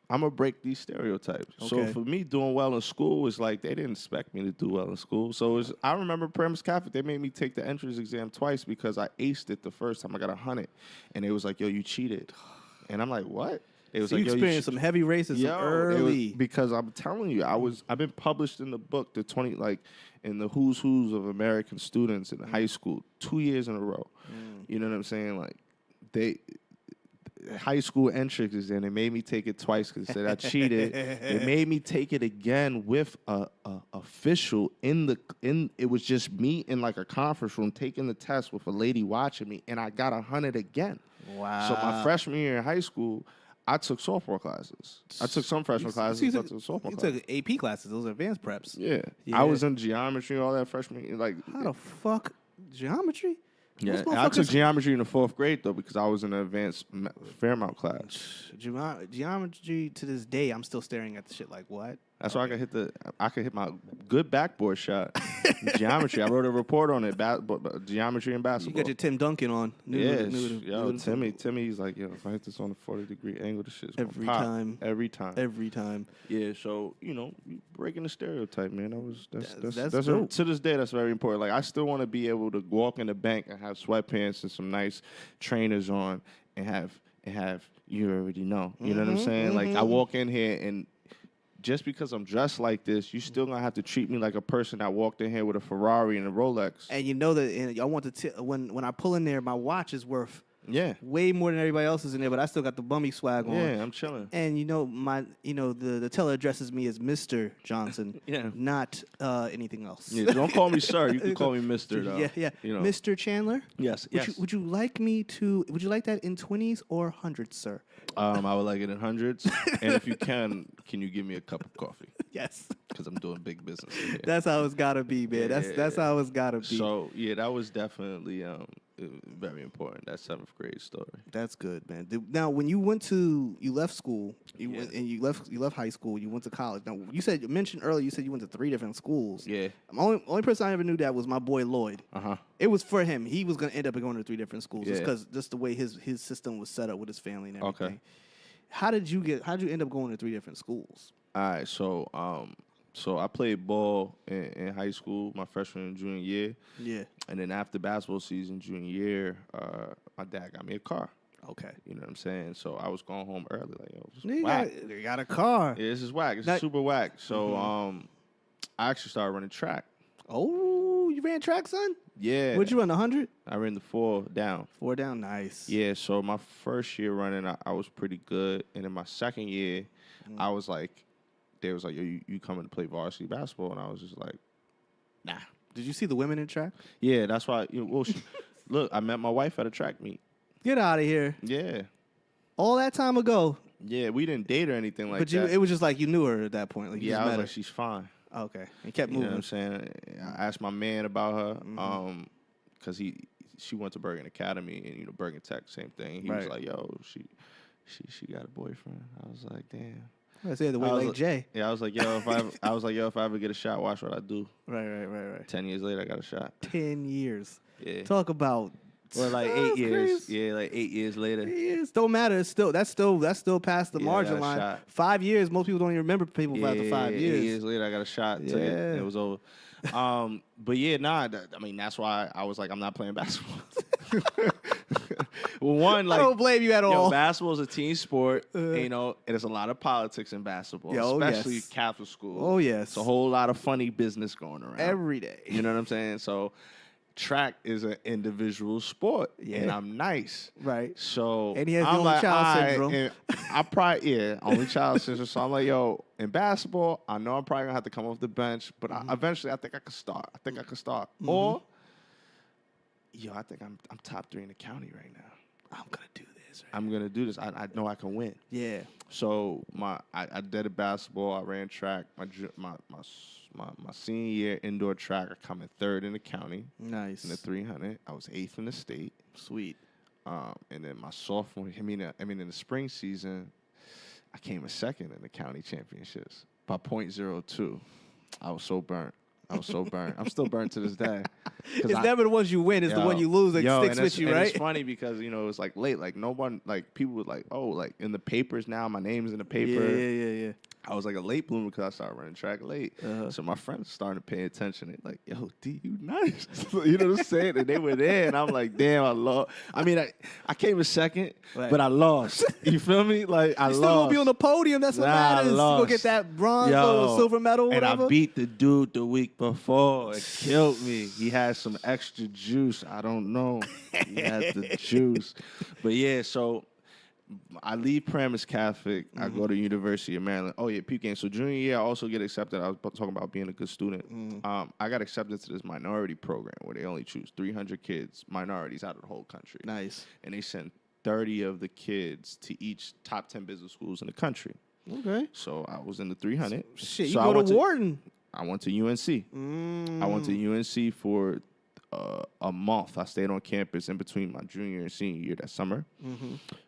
I'm going to break these stereotypes. So Okay. for me, doing well in school was like, they didn't expect me to do well in school. So I remember Paramus Catholic, they made me take the entrance exam twice because I aced it the first time. I got 100. And it was like, yo, you cheated. And I'm like, what? It was So you like, yo, experienced some heavy racism Yo, early. because I'm telling you, I've been published in the book, in the who's of American students in high school 2 years in a row. You know what I'm saying? Like high school entrance exam, they made me take it twice because they said I cheated. They made me take it again with a official it was just me in like a conference room taking the test with a lady watching me, and I got 100 again. Wow. So my freshman year in high school, I took softball classes. I took some freshman classes. You I took softball you classes. took AP classes. Those are advanced preps. Yeah. Yeah. I was in geometry and all that freshman year. Like, How the fuck? Geometry? yeah. Those And I took motherfuckers- geometry in the 4th grade, though, because I was in an advanced Fairmount class. Geometry to this day, I'm still staring at the shit like, what? That's why I could hit my good backboard shot. Geometry. I wrote a report on it, geometry and You basketball. got your Tim Duncan on. Timmy's like, yo, if I hit this on a 40-degree angle, this shit's gonna Every pop. time. Every time. Every time. Yeah, so you breaking the stereotype, man. That's dope. to this day, that's very important. Like, I still want to be able to walk in the bank and have sweatpants and some nice trainers on, and have you already know. You know what I'm saying? Like, I walk in here, and just because I'm dressed like this, you still gonna have to treat me like a person that walked in here with a Ferrari and a Rolex. And you know that, and I want to when I pull in there, my watch is worth Yeah. way more than everybody else's in there, but I still got the bummy swag on. Yeah, I'm chilling. And the teller addresses me as Mr. Johnson, Yeah. not anything else. Yeah, don't call me sir. You can call me Mister, though. Yeah. You know. Mr. Chandler? Yes, yes. Would you like that in 20s or 100s, sir? I would like it in hundreds. And if you can you give me a cup of coffee? Yes. Because I'm doing big business here. That's how it's gotta be, man. That's how it's gotta be. So yeah, that was definitely very important. That 7th grade story. That's good, man. Now, when you left school, you left high school, you went to college. Now, you mentioned earlier, you went to 3 different schools. Yeah. Only person I ever knew that was my boy Lloyd. Uh-huh. It was for him. He was gonna end up going to 3 different schools just Yeah. because just the way his system was set up with his family and everything. Okay. How did you end up going to 3 different schools? All right, so I played ball in high school, my freshman and junior year. Yeah. And then after basketball season, junior year, my dad got me a car. Okay. You know what I'm saying? So I was going home early, like, yo, this is whack. You got a car. Yeah, this is whack. This Now- is super whack. So I actually started running track. Oh, you ran track, son? Yeah. Would you run 100? I ran the 4 down. 4 down, nice. Yeah, so my first year running, I was pretty good. And in my second year, I was like, they was like, yo, you coming to play varsity basketball? And I was just like, nah. Did you see the women in track? Yeah, that's why. Look, I met my wife at a track meet. Get out of here. Yeah. All that time ago. Yeah, we didn't date or anything like But that. it was just like you knew her at that point. Like you Yeah, just I was met like, her. she's fine. Okay. And kept You know moving. what I'm saying? I asked my man about her because she went to Bergen Academy and, Bergen Tech, same thing. He was Right. like, yo, she got a boyfriend. I was like, damn. I said the way I was like like- Jay. Yeah, I was like, yo, if I ever get a shot, watch what I do. Right. 10 years later, I got a shot. 10 years. Yeah. Talk about. Or like That's 8 years. crazy. Yeah, like 8 years later. 8 years. Don't matter. It's still that's still past the Yeah, margin got a line. shot. 5 years. Most people don't even remember people after 5 8 years. years later, I got a shot. Took it, Yeah. and it was over. But yeah, that's why I was like, I'm not playing basketball. Well, one, I don't blame you at all. basketball is a team sport, and there's a lot of politics in basketball, Yeah, oh, especially yes. Catholic school. Oh, yes. It's a whole lot of funny business going around. Every day. You know what I'm saying? So track is an individual sport, Yeah. and I'm nice. Right. So And he has the I'm only like, child all right, syndrome. and I probably only child syndrome. So I'm like, yo, in basketball, I know I'm probably gonna have to come off the bench, but eventually I think I could start. Or yo, I think I'm top 3 in the county right now. I'm gonna do this. Right? I'm gonna do this. I know I can win. Yeah. So I did basketball. I ran track. My senior year indoor track. I come in 3rd in the county. Nice. In the 300, I was 8th in the state. Sweet. And then my sophomore, in the spring season, I came in 2nd in the county championships by .02. I was so burnt. I'm still burnt to this day. It's never the ones you win. It's the one you lose that sticks with you, right? It's funny because, it was like late. Like no one, like people were like, oh, like in the papers now, my name's in the paper. Yeah. I was like a late bloomer because I started running track late. So my friends started paying attention. They're like, yo, D, you nice. You know what I'm saying? And they were there. And I'm like, damn, I lost. I mean, I came in 2nd, but I lost. You feel me? Like, I lost. You still going to be on the podium. That's what matters. You going to get that bronze or silver medal or whatever. And I beat the dude the week before. It killed me. He had some extra juice. I don't know. He had the juice. But yeah, so I leave Paramus Catholic. I go to University of Maryland. Oh, yeah, peep game. So junior year, I also get accepted. I was talking about being a good student. I got accepted to this minority program where they only choose 300 kids, minorities out of the whole country. Nice. And they send 30 of the kids to each top 10 business schools in the country. Okay. So I was in the 300. Shit, so you go to Wharton. I went to UNC. I went to UNC for a month. I stayed on campus in between my junior and senior year that summer.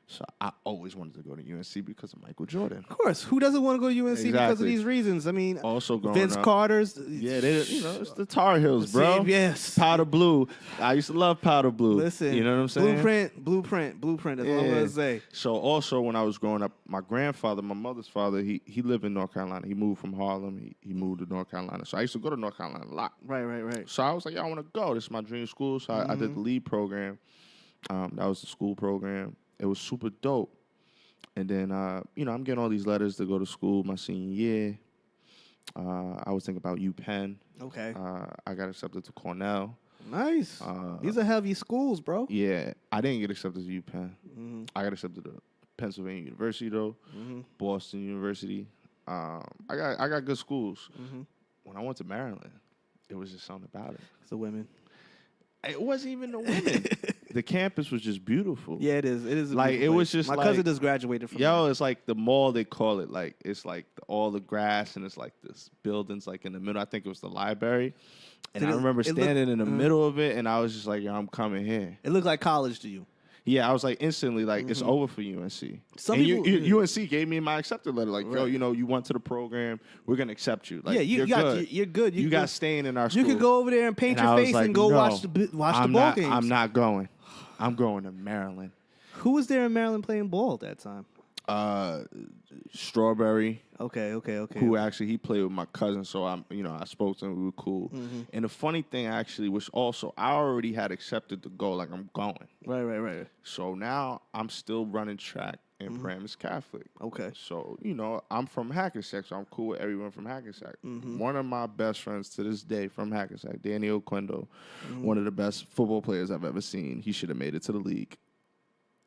So I always wanted to go to UNC because of Michael Jordan. Of course. Who doesn't want to go to UNC because of these reasons? I mean, also Vince Carter's. Yeah, it's the Tar Heels, bro. Yes. Powder blue. I used to love powder blue. Listen. You know what I'm saying? Blueprint. That's what I'm going to say. So also when I was growing up, my grandfather, my mother's father, he lived in North Carolina. He moved from Harlem. He moved to North Carolina. So I used to go to North Carolina a lot. Right. So I was like, I want to go. This is my dream school. So I did the lead program. That was the school program. It was super dope. And then, I'm getting all these letters to go to school my senior year. I was thinking about UPenn. Okay. I got accepted to Cornell. Nice. These are heavy schools, bro. Yeah. I didn't get accepted to UPenn. I got accepted to Pennsylvania University, though. Boston University. I got good schools. When I went to Maryland, it was just something about it. It's the women. It wasn't even the women. The campus was just beautiful. Yeah, it is. It is. Like it was just my cousin just graduated from. It's like the mall. They call it like it's like all the grass and it's like this buildings like in the middle. I think it was the library, and I remember standing in the middle of it, and I was just like, "Yo, I'm coming here." It looked like college to you. Yeah, I was like instantly like it's over for UNC. Some people, UNC gave me my accepted letter like, yo, you went to the program, we're gonna accept you. Like, yeah, you're good. You got staying in our school. You could go over there and paint your face and go watch the ball games. I'm not going. I'm going to Maryland. Who was there in Maryland playing ball at that time? Strawberry. Okay. Who actually he played with my cousin, so I spoke to him. We were cool. And the funny thing actually was also I already had accepted the goal, like I'm going. Right. So now I'm still running track in Paramus Catholic. Okay. So I'm from Hackensack, so I'm cool with everyone from Hackensack. One of my best friends to this day from Hackensack, Danny Oquendo, one of the best football players I've ever seen. He should have made it to the league.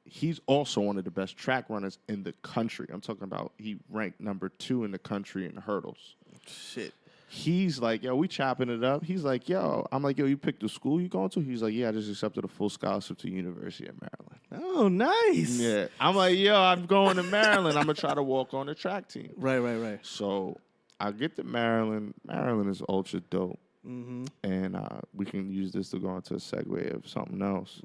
He's also one of the best track runners in the country. I'm talking about he ranked number 2 in the country in hurdles. Shit. He's like, yo, we chopping it up. He's like, yo. I'm like, yo, you picked the school you going to? He's like, yeah, I just accepted a full scholarship to University of Maryland. Oh, nice. Yeah. I'm like, yo, I'm going to Maryland. I'm going to try to walk on the track team. Right. So I get to Maryland. Maryland is ultra dope. And we can use this to go into a segue of something else.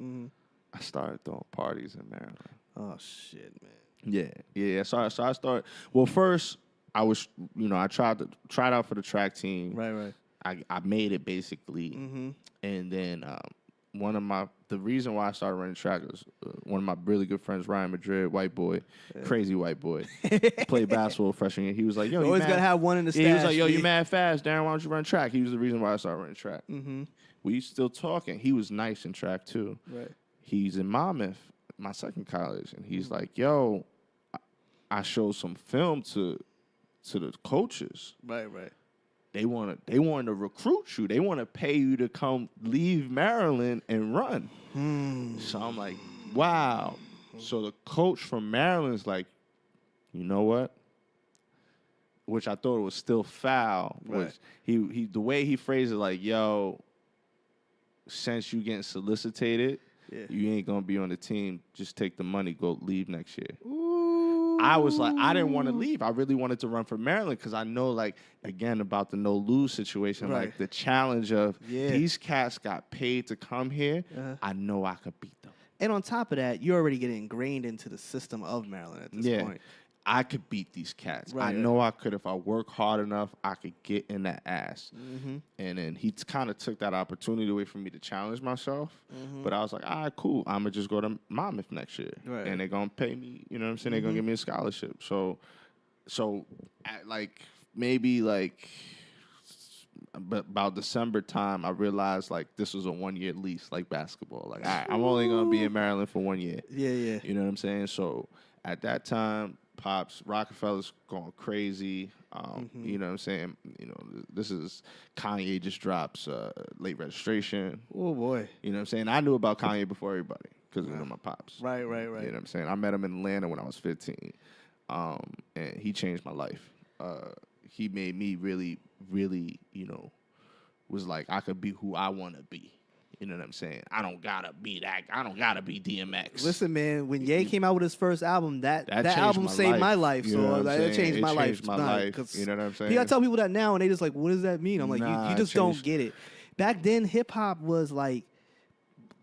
I started throwing parties in Maryland. Oh, shit, man. Yeah. So I started. Well, first I was, I tried out for the track team. Right. I made it basically, and then the reason why I started running track was one of my really good friends, Ryan Madrid, white boy, crazy white boy, played basketball freshman year. He was like, yo, you always gotta have one in the stash. He was like, yo, you mad fast, Darrin, why don't you run track? He was the reason why I started running track. We still talking. He was nice in track too. Right. He's in Monmouth, my second college, and he's like, yo, I showed some film to the coaches. Right. They wanted to recruit you. They want to pay you to come leave Maryland and run. So I'm like, wow. So the coach from Maryland is like, you know what? Which I thought was still foul. Right. Was he the way he phrased it, like, yo, since you getting solicited, Yeah. you ain't gonna be on the team. Just take the money, go leave next year. Ooh. I was like, I didn't want to leave. I really wanted to run for Maryland because I know, like, again, about the no-lose situation, Right. like the challenge of Yeah. these cats got paid to come here. Uh-huh. I know I could beat them. And on top of that, you're already getting ingrained into the system of Maryland at this point. I could beat these cats. Right, I know I could. If I work hard enough, I could get in that ass. Mm-hmm. And then he kind of took that opportunity away from me to challenge myself. Mm-hmm. But I was like, all right, cool. I'm going to just go to Monmouth next year. Right. And they're going to pay me, you know what I'm saying? They're going to give me a scholarship. So at like maybe like about December time, I realized like this was a 1 year lease, like basketball. Like, all right, I'm only going to be in Maryland for 1 year. Yeah. You know what I'm saying? So at that time, Pops, Rockefeller's going crazy. You know what I'm saying? You know, this is Kanye just drops Late Registration. Oh, boy. You know what I'm saying? I knew about Kanye before everybody because of my pops. Right. You know what I'm saying? I met him in Atlanta when I was 15, and he changed my life. He made me really, really, you know, was like I could be who I want to be. You know what I'm saying? I don't gotta be that. I don't gotta be DMX. Listen, man, when Ye came out with his first album, that changed album my saved life. my life. You know what So I'm that saying? changed It my life. changed my life. You know what I'm saying? You gotta tell people that now, and they just like, what does that mean? I'm like, Nah, you just it don't changed. get it. Back then, hip hop was like,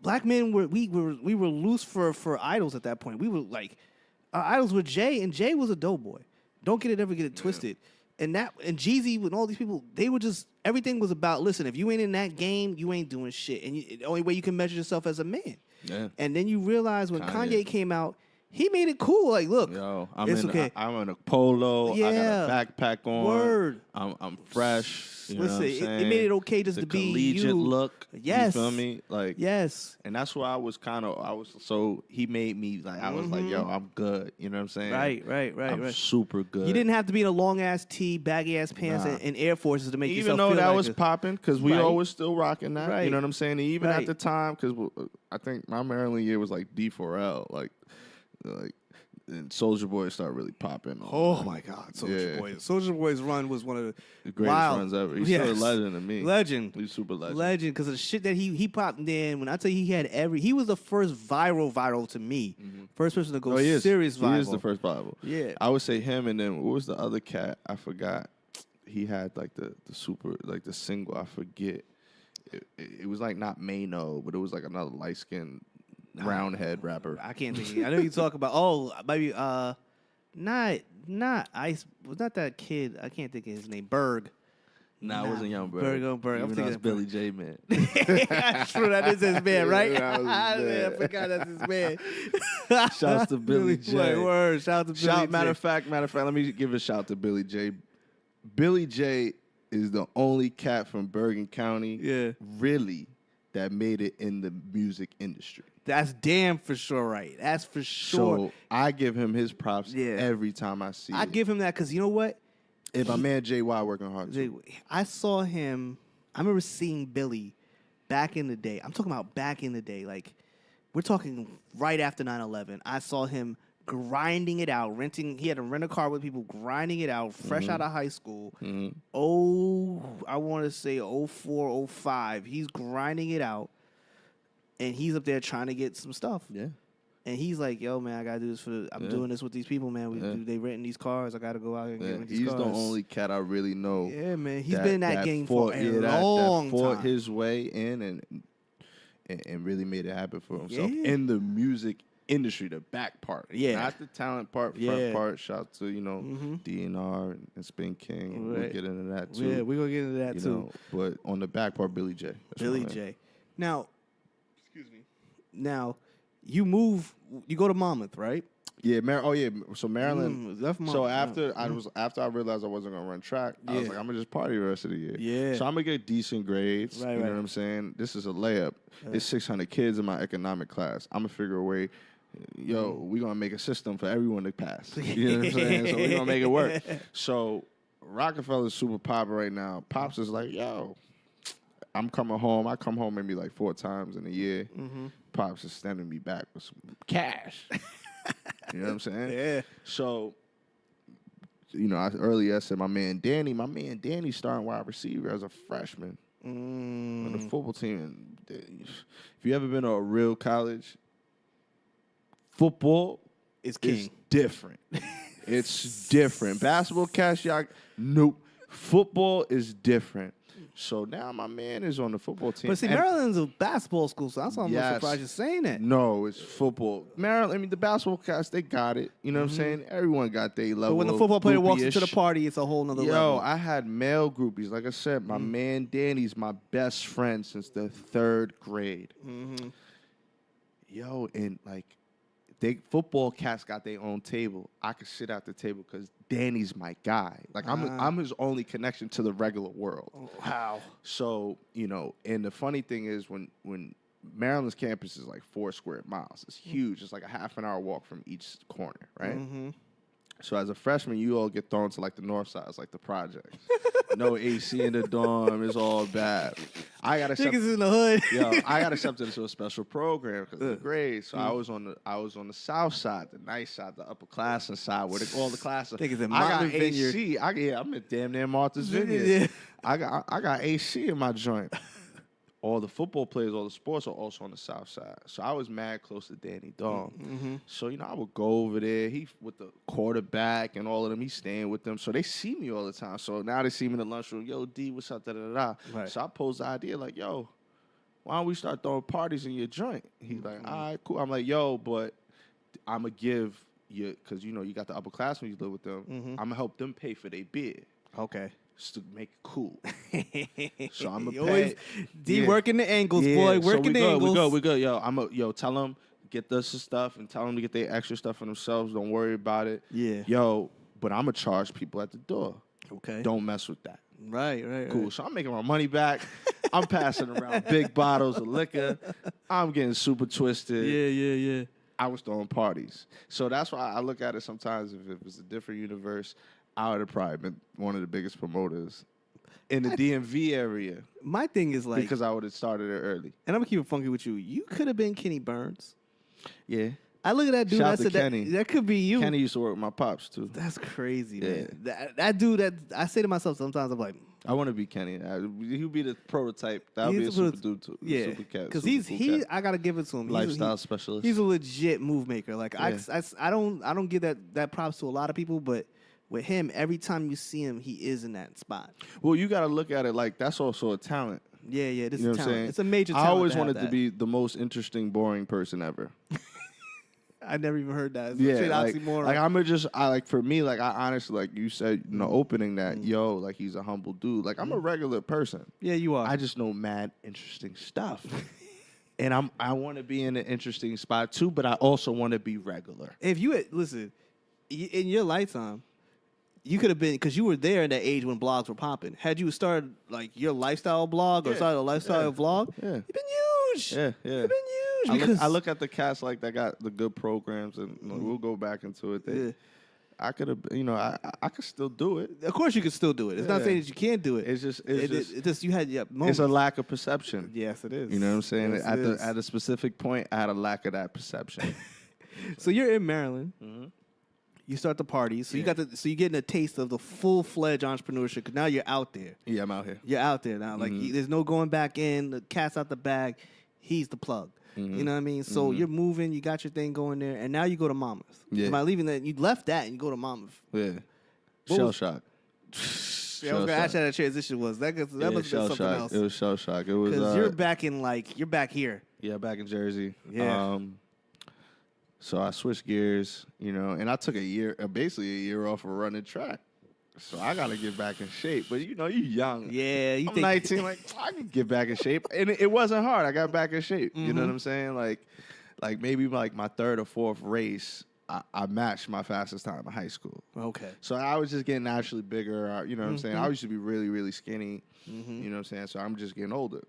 black men were we were loose for idols at that point. We were like, our idols were Jay, and Jay was a dope boy. Don't get it twisted. And Jeezy and all these people, they were just, everything was about, listen, if you ain't in that game, you ain't doing shit. And the only way you can measure yourself as a man. Yeah. And then you realize when Kanye came out, he made it cool. Like, look, Yo, it's okay. I'm in a polo. Yeah. I got a backpack on. Word. I'm fresh. You know Listen, what I'm saying? it made it okay just the to be collegiate you. look. Yes. You feel me? Like, yes. and that's why so he made me like, I was like, yo, I'm good. You know what I'm saying? Right. I'm super good. You didn't have to be in a long ass tee, baggy ass pants, Nah. and Air Forces to make Even yourself though feel that like was a- popping, because we Right. always still rocking that. Right. You know what I'm saying? And even Right. at the time, because I think my Maryland year was like D4L, like, and Soulja Boy started really popping. Oh my God, Soulja Boy! Soulja Boy's run was one of the greatest runs ever. He's still a legend to me. Legend. He's super legend. Legend, because of the shit that he popped in. When I tell you he was the first viral to me. First person to go serious viral. He is the first viral. Yeah. I would say him, and then what was the other cat? I forgot. He had like the super, like the single. I forget. It was like not Mano, but it was like another light skinned round head rapper. I can't think. I know you talk about. Maybe not Ice. Was not that kid? I can't think of his name. Berg. Nah, it wasn't Young Berg. Berg. I'm Even thinking that's of Billy J, man. That's true. That is his man, right? Yeah, that was his man. I forgot that's his man. Shouts to Billy J. Word. Shout out to Billy J. Matter of fact, let me give a shout to Billy J. Billy J is the only cat from Bergen County, really, that made it in the music industry. That's damn for sure right. That's for sure. So I give him his props every time I see I it. give him that because you know what? And my man JY working hard too. I saw him. I remember seeing Billy back in the day. I'm talking about back in the day. Like, we're talking right after 9/11. I saw him grinding it out, he had to rent a car with people, grinding it out, fresh out of high school. I want to say 04, 05. He's grinding it out, and he's up there trying to get some stuff. Yeah. And he's like, yo, man, I got to do this I'm doing this with these people, man. They renting these cars. I got to go out and get these cars. He's the only cat I really know. Yeah, man. He's been in that game for a long time. Fought his way in and really made it happen for himself in the music industry, the back part. Yeah. Not the talent part, front part. Shout to, DNR and Spin King. Right. We'll get into that too. Yeah, we're going to get into that too. Know, but on the back part, Billy J. Billy J. Now, you go to Monmouth, right? Yeah, So Maryland. Left Monmouth. So after I realized I wasn't gonna run track, I was like, I'm gonna just party the rest of the year. Yeah. So I'm gonna get decent grades. Right, you know right. what I'm saying? This is a layup. There's 600 kids in my economic class. I'm gonna figure a way. Yo, we gonna make a system for everyone to pass. You know what I'm saying? So we gonna make it work. So Rockefeller's super popular right now. Pops is like, yo, I'm coming home. I come home maybe like 4 times in a year. Pops is sending me back with some cash. You know what I'm saying? Yeah. So, I said my man Danny starting wide receiver as a freshman on the football team. if you ever been to a real college, football It's is king. different. It's different. Basketball, cash, y'all, nope. Football is different. So now my man is on the football team. But see, And Maryland's a basketball school, so I'm almost yes, surprised you're saying that. no, it's football. Maryland, I mean, the basketball cast, they got it. You know what I'm saying? Everyone got their level. But when the football player walks into the groupie-ish. party, it's a whole nother Yo, level. I had male groupies. Like I said, my man Danny's my best friend since the 3rd grade. Yo, and like, they football cats got their own table. I could sit at the table because Danny's my guy. Like I'm his only connection to the regular world. Wow. So, you know, and the funny thing is when Maryland's campus is like 4 square miles. It's huge. It's like a half an hour walk from each corner, right? So as a freshman, you all get thrown to like the north side. It's like the projects. No AC in the dorm. It's all bad. I got accepted. Niggas in the hood. Yo, I got accepted into a special program because of the grades. So I was on the south side, the nice side, the upperclassmen side, where all the classes. Niggas in I got Martha's Vineyard. AC. I'm at damn near Martha's Vineyard. Yeah. I got AC in my joint. All the football players, all the sports are also on the south side. So I was mad close to Danny Dom. So, you know, I would go over there. He with the quarterback and all of them. He's staying with them. So they see me all the time. So now they see me in the lunchroom. Yo, D, what's up? Da, da, da. Right. So I posed the idea like, yo, why don't we start throwing parties in your joint? He's like, all right, cool. I'm like, yo, but I'm going to give you, because, you know, you got the upperclassmen, you live with them. I'm going to help them pay for their beer. Okay. Just to make it cool. So I'm You gonna always pay. D working the angles, boy. Working the angles. We good. Yo, tell them get this stuff and tell them to get their extra stuff for themselves. Don't worry about it. Yeah. Yo, but I'm gonna charge people at the door. Okay. Don't mess with that. Right. Cool. So I'm making my money back. I'm passing around big bottles of liquor. I'm getting super twisted. Yeah. I was throwing parties. So that's why I look at it sometimes. If it was a different universe, I would have probably been one of the biggest promoters in the DMV area. My thing is like, because I would have started it early. and I'm gonna keep it funky with you. You could have been Kenny Burns. Yeah. I look at that dude. Shout I out to said Kenny. that could be you. Kenny used to work with my pops, too. That's crazy, Yeah. man. That dude. That I say to myself sometimes, I'm like, I want to be Kenny. He would be the prototype. That would be a he's super dude, too. yeah, Super cat. because super cool cat. I gotta give it to him. Lifestyle specialist. He's a legit move maker. Like Yeah. I don't give that props to a lot of people, but with him, every time you see him, he is in that spot. Well, you got to look at it like that's also a talent. Yeah. This You know is what I'm talent. saying? It's a major I talent. always to have wanted to that. be the most interesting, boring person ever. I never even heard that. It's Yeah, straight like oxymoron. for me, like I honestly, like you said, in the opening that, yo, like he's a humble dude. Like I'm a regular person. Yeah, you are. I just know mad interesting stuff. And I want to be in an interesting spot too, but I also want to be regular. If you had, listen, in your lifetime, you could have been, because you were there in that age when blogs were popping. Had you started like your lifestyle blog or Yeah, started a lifestyle vlog, Yeah. you've been huge. Yeah. You've been huge. Because I look at the cast like that got the good programs, and you know, we'll go back into it. Yeah. I could have, you know, I could still do it. Of course, you can still do it. It's not Yeah. saying that you can't do it. It's just You had moments. it's a lack of perception. Yes, it is. You know what I'm saying? Yes, at it is. a specific point, I had a lack of that perception. So you're in Maryland. You start the party. So Yeah. you're getting a taste of the full-fledged entrepreneurship. Because now you're out there. Yeah, I'm out here. You're out there now. Like there's no going back in. The cat's out the bag. He's the plug. You know what I mean? So you're moving. You got your thing going there, and now you go to Monmouth. Yeah. By leaving that, you left that and you go to Monmouth. Yeah. What Shell was- shock. I was Shell gonna ask shock. you how that transition was. That must Yeah, have been shell something shock. else. It was shell shock. It was Because you're back here. yeah, back in Jersey. Yeah. So I switched gears, you know, and I took basically a year off of running track. So I got to get back in shape. But, you know, you young. Yeah, you I'm think 19, like, I can get back in shape. And it wasn't hard. I got back in shape. You know what I'm saying? Like maybe like my third or fourth race, I matched my fastest time in high school. Okay. So I was just getting naturally bigger. You know what I'm saying? I used to be really, really skinny. You know what I'm saying? So I'm just getting older.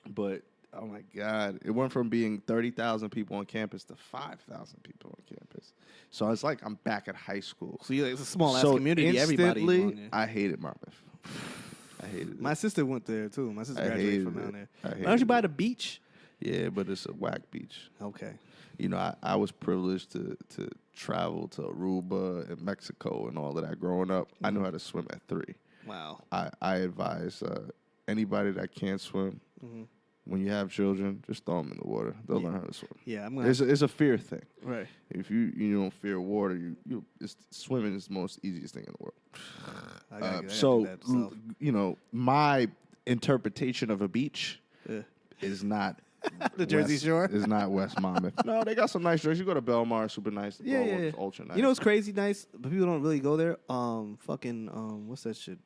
But, oh, my God. It went from being 30,000 people on campus to 5,000 people on campus. So it's like I'm back at high school. So it's a small ass So community. Everybody instantly, on there. I hated Monmouth. I hated it. My sister went there too. My sister I graduated hated from down it. there. I Why don't hated you buy it. the beach? Yeah, but it's a whack beach. Okay. You know, I was privileged to travel to Aruba and Mexico and all of that growing up. I knew how to swim at 3. Wow. I advise anybody that can't swim, when you have children, just throw them in the water. They'll learn how to swim. Yeah, I'm gonna. It's a fear thing. Right. If you don't fear water, swimming is the most easiest thing in the world. I gotta do that So myself. my interpretation of a beach Yeah. is not The Jersey Shore? Is not West Monmouth. No, they got some nice jerseys. You go to Belmar, super nice. The Yeah, boardwalk yeah. is ultra nice. You know what's crazy nice, but people don't really go there. What's that shit?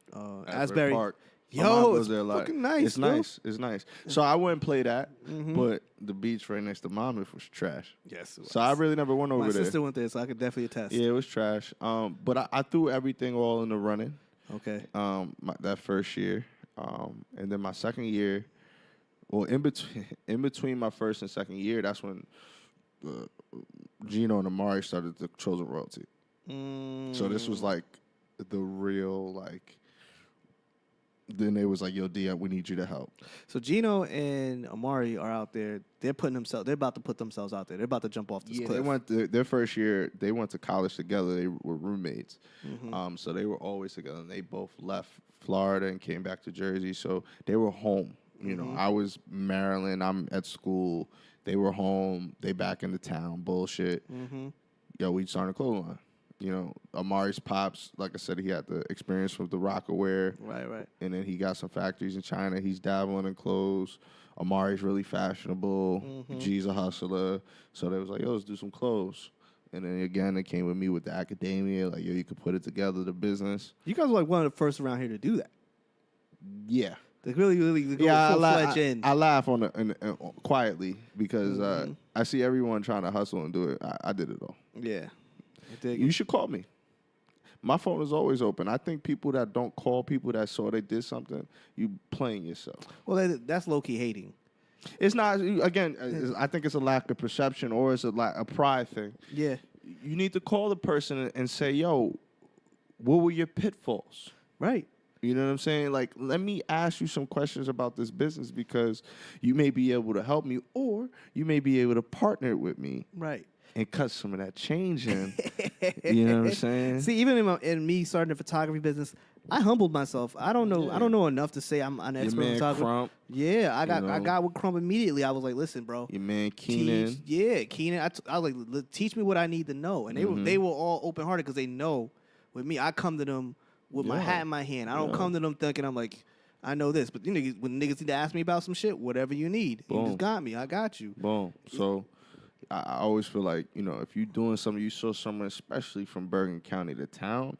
Asbury Park. My Yo, mom goes it's there a lot. fucking nice. It's bro. nice. It's nice. So I wouldn't play that, but the beach right next to Monmouth was trash. Yes. It was. So I really never went over My there. sister went there, so I could definitely attest. Yeah, it was trash. But I threw everything all in the running. Okay. That first year, and then my second year, well, in between my first and second year, that's when Gino and Amari started the Chosen Royalty. So this was like the real like. Then they was like, "Yo, D, we need you to help." So Gino and Amari are out there. They're about to put themselves out there. They're about to jump off this cliff. They went their first year. They went to college together. They were roommates, so they were always together. And they both left Florida and came back to Jersey, so they were home. You know, I was Maryland. I'm at school. They were home. They back into town. Bullshit. Yo, we started a clothing line. You know, Amari's pops, like I said, he had the experience with the Rockaware. Right. And then he got some factories in China. He's dabbling in clothes. Amari's really fashionable. G's a hustler. So they was like, yo, let's do some clothes. And then again, they came with me with the academia. Like, yo, you could put it together, the business. You guys were like one of the first around here to do that. Yeah. They really go full-fledged in. I laugh quietly because I see everyone trying to hustle and do it. I did it all. Yeah. I dig You it. should call me. My phone is always open. I think people that don't call people that saw they did something, you playing yourself. Well, that's low-key hating. It's not, again, I think it's a lack of perception or it's a pride thing. Yeah. You need to call the person and say, yo, what were your pitfalls? Right. You know what I'm saying? Like, let me ask you some questions about this business because you may be able to help me or you may be able to partner with me. Right. And cut some of that change in. You know what I'm saying? See, even in me starting the photography business, I humbled myself. I don't know. I don't know enough to say I'm an expert man photographer. Crump, yeah, I got with Crump immediately. I was like, listen, bro. Your man Keenan. Keenan. I was like, teach me what I need to know, and they were all open hearted because they know. With me, I come to them with my hat in my hand. I don't come to them thinking I'm like, I know this, but when niggas need to ask me about some shit, whatever you need, you just got me. I got you. Boom. So. I always feel like, if you're doing something, you saw someone, especially from Bergen County to town,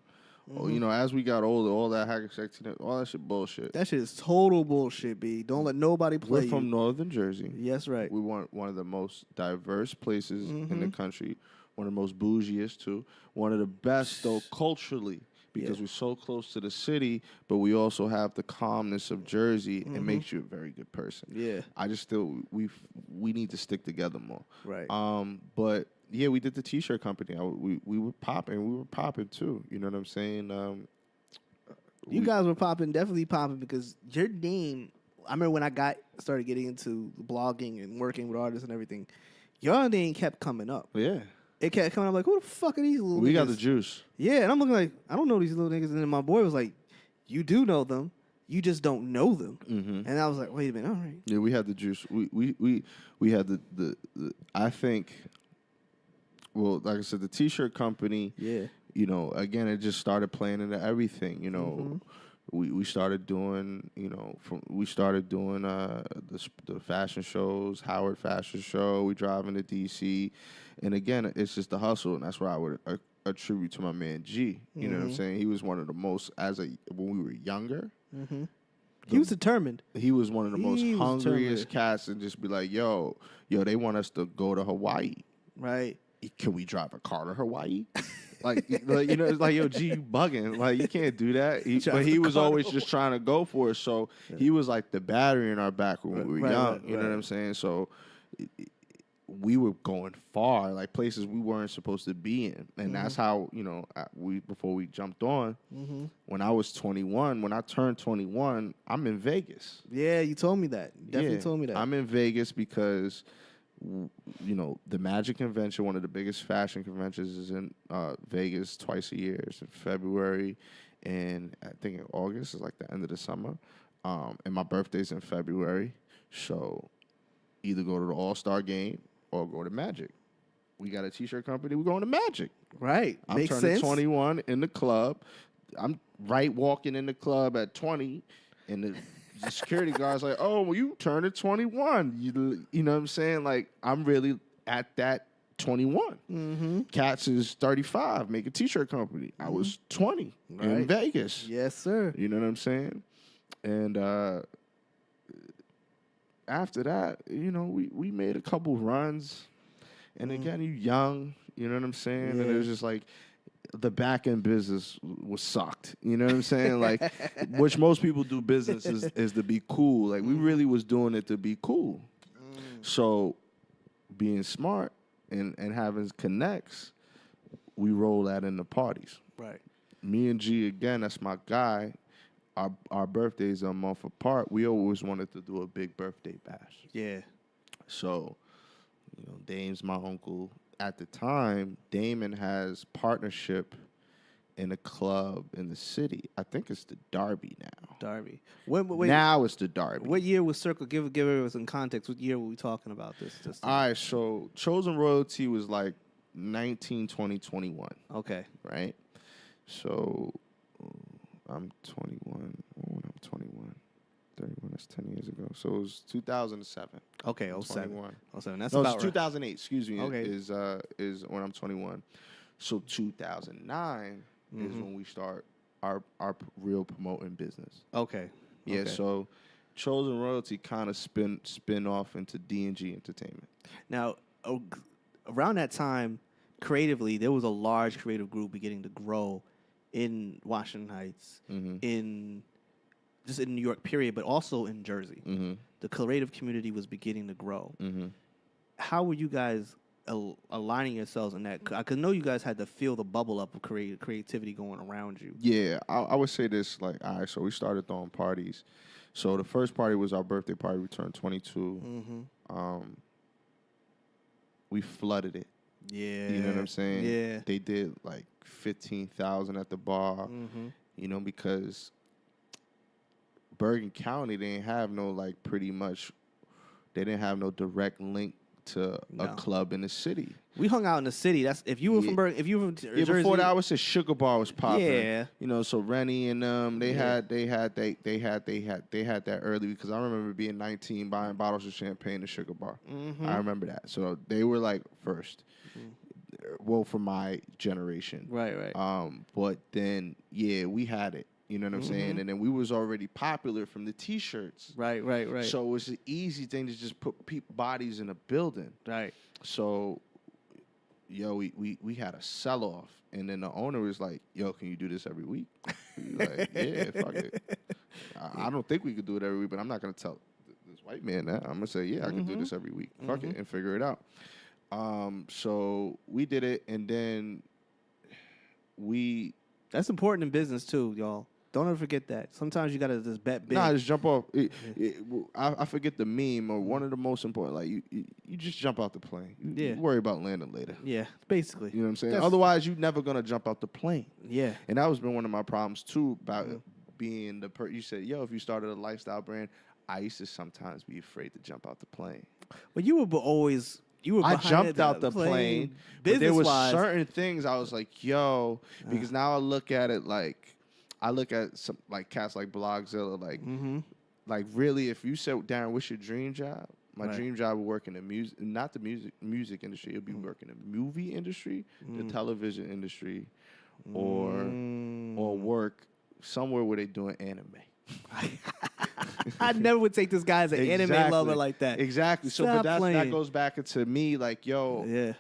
as we got older, all that Hackensack, all that shit bullshit. That shit is total bullshit, B. Don't let nobody play We're from Northern Jersey. Yes, right. We want one of the most diverse places in the country, one of the most bougiest, too. One of the best, though, culturally. Because we're so close to the city, but we also have the calmness of Jersey. It makes you a very good person. Yeah. I just we need to stick together more. Right. But yeah, we did the T-shirt company. We were popping. We were popping too. You know what I'm saying? You guys were definitely popping because your name. I remember when I started getting into blogging and working with artists and everything. Your name kept coming up. Yeah. It kept coming up like, who the fuck are these little niggas? We got the juice. Yeah, and I'm looking like, I don't know these little niggas. And then my boy was like, you do know them. You just don't know them. And I was like, wait a minute, all right. Yeah, we had the juice. We had the I think, well, like I said, the T-shirt company, again, it just started playing into everything, We started doing, the fashion shows, Howard Fashion Show. We driving to DC, and again, it's just the hustle, and that's where I would attribute to my man G. You know what I'm saying? He was one of the most when we were younger. He was determined. He was one of the most hungriest cats, and just be like, yo, they want us to go to Hawaii. Right. Can we drive a car to Hawaii? It's like, yo, G, you bugging. Like, you can't do that. But he was always just trying to go for it. So he was like the battery in our back when we were young. You know what I'm saying? So we were going far, like places we weren't supposed to be in. And that's how, before we jumped on, when I was 21, when I turned 21, I'm in Vegas. Yeah, you told me that. Definitely told me that. I'm in Vegas because the Magic Convention, one of the biggest fashion conventions, is in Vegas twice a year. It's in February, and I think in August is like the end of the summer. And my birthday's in February, so either go to the All-Star game or go to Magic. We got a T-shirt company. We're going to Magic. Right. I'm Makes turning sense. 21 in the club. I'm walking in the club at 20, and the security guard's like, "Oh, well, you turned at 21." You know what I'm saying? Like, I'm really at that 21. Mm-hmm. Cats is 35, make a T-shirt company. I was 20 in Right. Vegas. Yes, sir. You know what I'm saying? And after that, you know, we made a couple runs. And again, you young, you know what I'm saying? Yeah. And it was just like the back end business was sucked. You know what I'm saying? Like, which most people do business is to be cool. Like, we really was doing it to be cool. So being smart and having connects, we roll that in the parties. Right. Me and G, again, that's my guy. Our birthdays are a month apart. We always wanted to do a big birthday bash. Yeah. So, you know, Dame's my uncle. At the time, Damon has partnership in a club in the city. I think it's the Derby now. Derby. Wait, now it's the Derby. what year was Circle? Give everyone some context. What year were we talking about this? All right, so Chosen Royalty was like 19, 20, 21, Okay. right? So I'm 21. When I'm 21, 31, that's 10 years ago. So it was 2007. Okay, 07. 21. 07. That's No, about it's right. 2008. Excuse me. Okay. Is when I'm 21. So 2009 is when we start our real promoting business. Okay. Yeah. Okay. So Chosen Royalty kind of spin off into D&G Entertainment. Now, around that time, creatively, there was a large creative group beginning to grow in Washington Heights, in New York, period, but also in Jersey. The creative community was beginning to grow. How were you guys aligning yourselves in that? I could know you guys had to feel the bubble up of creativity going around you. Yeah, I would say this, like, all right, so we started throwing parties. So the first party was our birthday party. We turned 22. We flooded it. Yeah. You know what I'm saying? Yeah. They did like 15,000 at the bar, you know, because Bergen County, they didn't have no, like, pretty much, they didn't have no direct link to a club in the city. We hung out in the city. That's if you were from Bergen, if you were from Jersey. Before that, I would say Sugar Bar was popping. Yeah. You know, so Rennie and they had that early, because I remember being 19 buying bottles of champagne at Sugar Bar. I remember that. So they were like first. Well, for my generation. Right. But then we had it. You know what I'm saying? And then we was already popular from the T-shirts. Right. So it was an easy thing to just put bodies in a building. Right. So, we had a sell-off. And then the owner was like, yo, can you do this every week? We was like, yeah, fuck it. I don't think we could do it every week, but I'm not going to tell this white man that. I'm going to say, yeah, I can do this every week. Fuck it, and figure it out. So we did it, and then That's important in business, too, y'all. Don't ever forget that. Sometimes you got to just bet big. Nah, just jump off. I forget the meme, or one of the most important. Like, you just jump out the plane. You worry about landing later. Yeah, basically. You know what I'm saying? Otherwise, you're never going to jump out the plane. Yeah. And that was been one of my problems, too, about being the person. You said, yo, if you started a lifestyle brand, I used to sometimes be afraid to jump out the plane. But you were always... I jumped out the plane, but there was certain things I was like, yo, because now I look at it like, I look at some like cats like Blogzilla, like really, if you said, Darren, what's your dream job? My dream job would work in the music, not the music industry. It would be working in the movie industry, the television industry, or work somewhere where they're doing anime. I never would take this guy as an anime lover like that. Exactly. So, but that goes back into me, like, yo,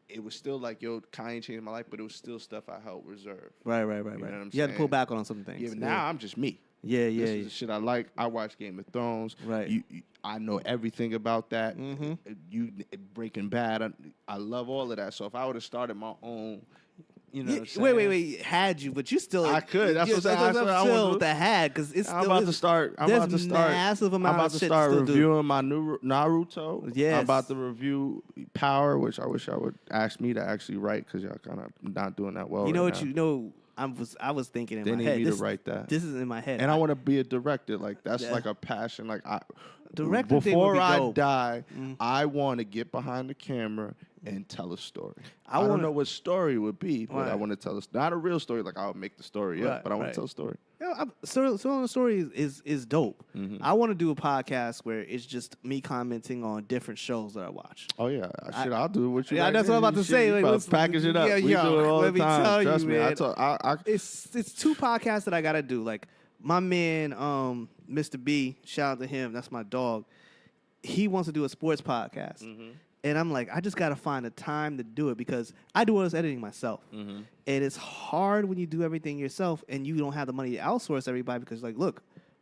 it was still like, yo, Kanye changed my life, but it was still stuff I held reserved. Right. You know what I'm saying? You had to pull back on some things. Yeah, but now I'm just me. Yeah. This is the shit I like. I watch Game of Thrones. Right. I know everything about that. You Breaking Bad. I love all of that. So if I would have started my own, you know what I'm saying? Wait. Had you, but you still... I could. That's what I'm saying. I'm still with the had, because it's still... I'm about to start massive amount of shit to start reviewing my new Naruto. Yes. I'm about to review Power, which I wish I would ask me to actually write, because y'all kind of not doing that well. You know right what? now. You know, I was thinking in they my need head. me to write that. This is in my head. And I want to be a director. Like, that's like a passion. Like, Directing thing would before be I dope. die, I want to get behind the camera and tell a story. I don't wanna- know what story it would be, but I Right. want to tell not a real story like I'll make the story up, Right, but I want right. to tell a story. So the story is dope. Mm-hmm. I want to do a podcast where it's just me commenting on different shows that I watch. Oh yeah, I'll do it with you. Yeah, right that's now. what I'm about to Shit, say. you Like, about let's- to package it up. yeah, We yo, do it all let the me time. tell you, Trust me. man. I It's two podcasts that I gotta do. Like my man, Mr. B, shout out to him. That's my dog. He wants to do a sports podcast. Mm-hmm. And I'm like, I just got to find a time to do it because I do all this editing myself. Mm-hmm. And it's hard when you do everything yourself and you don't have the money to outsource everybody because, like, look,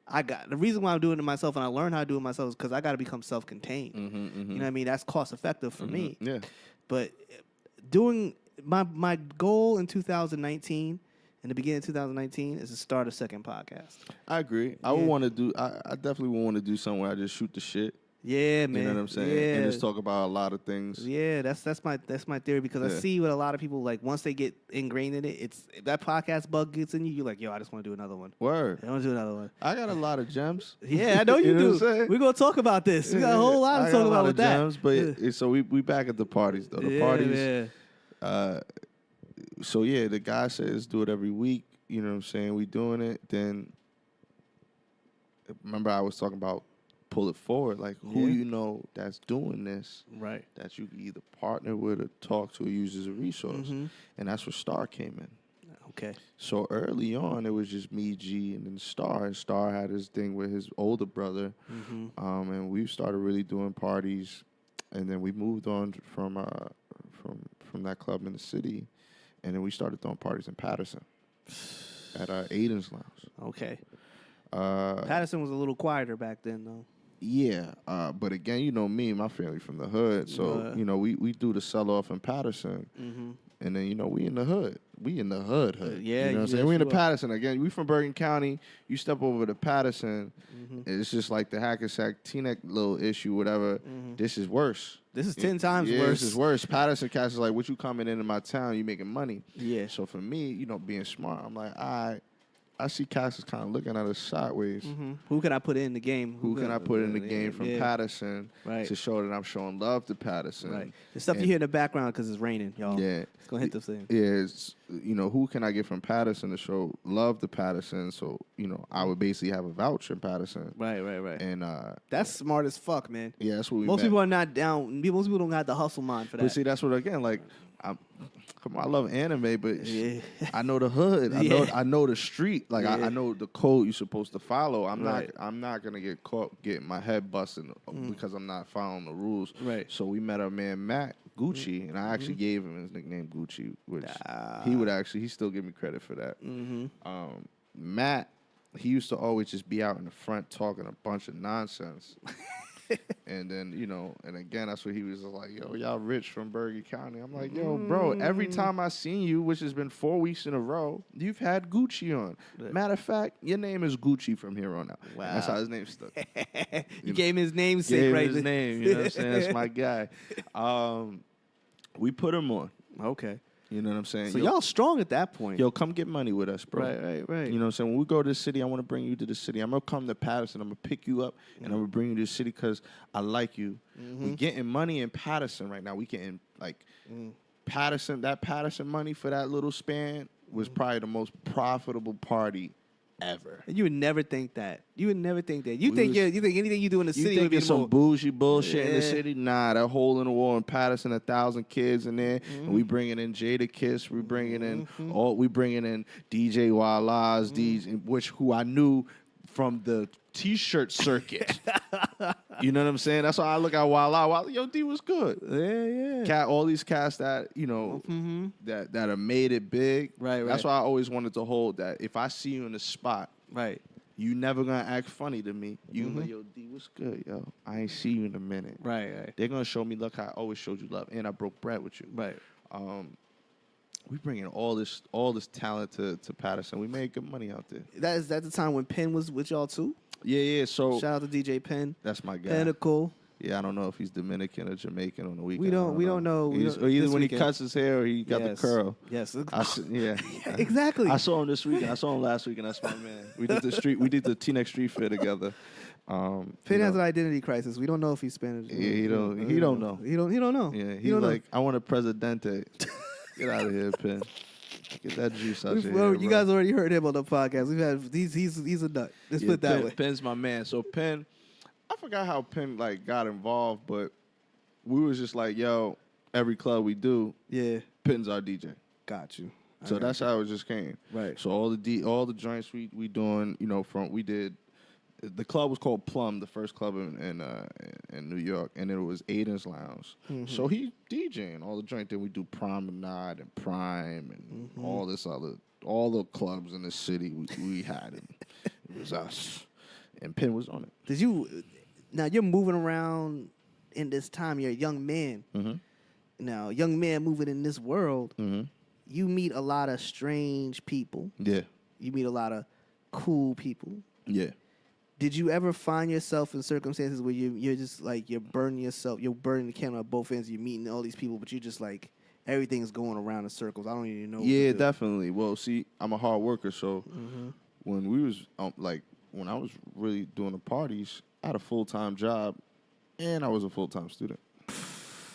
the reason why I'm doing it myself and I learned how to do it myself is because I got to become self-contained. Mm-hmm, mm-hmm. You know what I mean? That's cost effective for me. Yeah. But doing my goal in 2019, in the beginning of 2019, is to start a second podcast. I agree. I would want to do. I definitely would want to do something where I just shoot the shit. Yeah, man. You know what I'm saying? Yeah. And just talk about a lot of things. Yeah, that's my theory because I see what a lot of people like once they get ingrained in it. It's if that podcast bug gets in you, you're like, yo, I just want to do another one. Word. I want to do another one. I got a lot of gems. Yeah, I know you, know do. what I'm saying? We're gonna talk about this. We got a whole lot to talk about with that. Gems, but so we back at the parties though. The parties. Yeah. So yeah, the guy says do it every week. You know what I'm saying? We doing it. Then remember I was talking about pull it forward. Like who you know that's doing this, Right. that you can either partner with or talk to or use as a resource. Mm-hmm. And that's where Star came in. Okay. So early on, it was just me, G, and then Star. And Star had his thing with his older brother, and we started really doing parties. And then we moved on from that club in the city, and then we started throwing parties in Patterson at Aiden's Lounge. Okay. Patterson was a little quieter back then, though. Yeah, but again, you know me, my family from the hood, so you know we do the sell off in Patterson, and then you know we in the hood, we in the hood. Yeah, you know what I'm saying? We in the Patterson again. We from Bergen County. You step over to Patterson, it's just like the Hackensack Teaneck little issue, whatever. This is worse. This is 10 times yeah, worse. This is worse. Patterson cats is like, what you coming into my town? You making money? Yeah. So for me, you know, being smart, I'm like, I see cats is kind of looking at us sideways. Who can I put in the game? Who can I put in the game from Patterson Right. to show that I'm showing love to Patterson? Right. The stuff you hear in the background because it's raining, y'all. Yeah. It's going to hit this thing. Is, you know, who can I get from Patterson to show love to Patterson? So, you know, I would basically have a voucher in Patterson. Right. And That's smart as fuck, man. yeah, that's what we Most met. people are not down. Most people don't got the hustle mind for that. But see, that's what, again, like, I love anime, but Yeah. I know the hood. I know the street. Like Yeah. I know the code you're supposed to follow. I'm Right. not gonna get caught getting my head busted because I'm not following the rules. Right. So we met our man Matt Gucci, and I actually gave him his nickname Gucci, which he still give me credit for that. Matt, he used to always just be out in the front talking a bunch of nonsense. And then, you know, and again, that's what he was like, yo, y'all rich from Bergen County. I'm like, yo, bro, every time I seen you, which has been 4 weeks in a row, you've had Gucci on. Matter of fact, your name is Gucci from here on out. Wow. And that's how his name stuck. You gave him his namesake Gave right him his name, you know what I'm saying? That's my guy. We put him on. Okay. You know what I'm saying? So y'all strong at that point. Yo, come get money with us, bro. Right. You know what I'm saying? When we go to the city, I want to bring you to the city. I'm going to come to Patterson. I'm going to pick you up, and I'm going to bring you to the city because I like you. We getting money in Patterson right now. We getting, like, Patterson, that Patterson money for that little span was probably the most profitable party ever. And you would never think that. You think was- anything you do in the You city think would be it's the some most. bougie bullshit in the Yeah. city? Nah, that hole in the wall in Patterson, 1,000 kids in there, and we bringing in Jada Kiss, we bringing in DJ Wala's, who I knew from the T-shirt circuit. You know what I'm saying? That's why I look at Wala. Yo, D was good. Yeah. All these cats that you know that have made it big. Right. That's why I always wanted to hold that. If I see you in the spot, Right. you never gonna act funny to me. You gonna be like, yo, D, what's good, yo? I ain't see you in a minute. Right. They're gonna show me, look, I always showed you love, and I broke bread with you. Right. We bringing all this talent to Patterson. We made good money out there. That's the time when Penn was with y'all too. Yeah. So Shout out to DJ Penn. that's my guy. Pinnacle. Yeah, I don't know if he's Dominican or Jamaican on the weekend. We don't know. Or either this when weekend. he cuts his hair or he got the curl. Yes. Yeah. Exactly. I saw him this weekend. I saw him last weekend. That's my man. We did the T-neck street fair together. Penn has an identity crisis. We don't know if he's Spanish. Yeah, he don't know. He don't know. Yeah, He he's don't know. like, I want a presidente. Get out of here, Penn. Get that juice out your Well, head, you bro. guys already heard him on the podcast. We've had he's a nut. Let's put it that way. Penn's my man. So Penn, I forgot how Penn like got involved, but we was just like, yo, every club we do, Yeah, Penn's our DJ. got you. So that's how it just came. Right. So all the joints we doing, we did. The club was called Plum, the first club in New York, and it was Aiden's Lounge. Mm-hmm. So he DJing all the joints. Then we do Promenade and Prime and all the clubs in the city we had. And it was us, and Penn was on it. Now you're moving around in this time. You're a young man. Mm-hmm. Now, young man moving in this world. Mm-hmm. You meet a lot of strange people. Yeah. You meet a lot of cool people. Yeah. Did you ever find yourself in circumstances where you're just like you're burning the candle at both ends, you're meeting all these people, but you're just like everything's going around in circles. I don't even know. Yeah, definitely. Well, see, I'm a hard worker, so when we was when I was really doing the parties, I had a full-time job and I was a full-time student.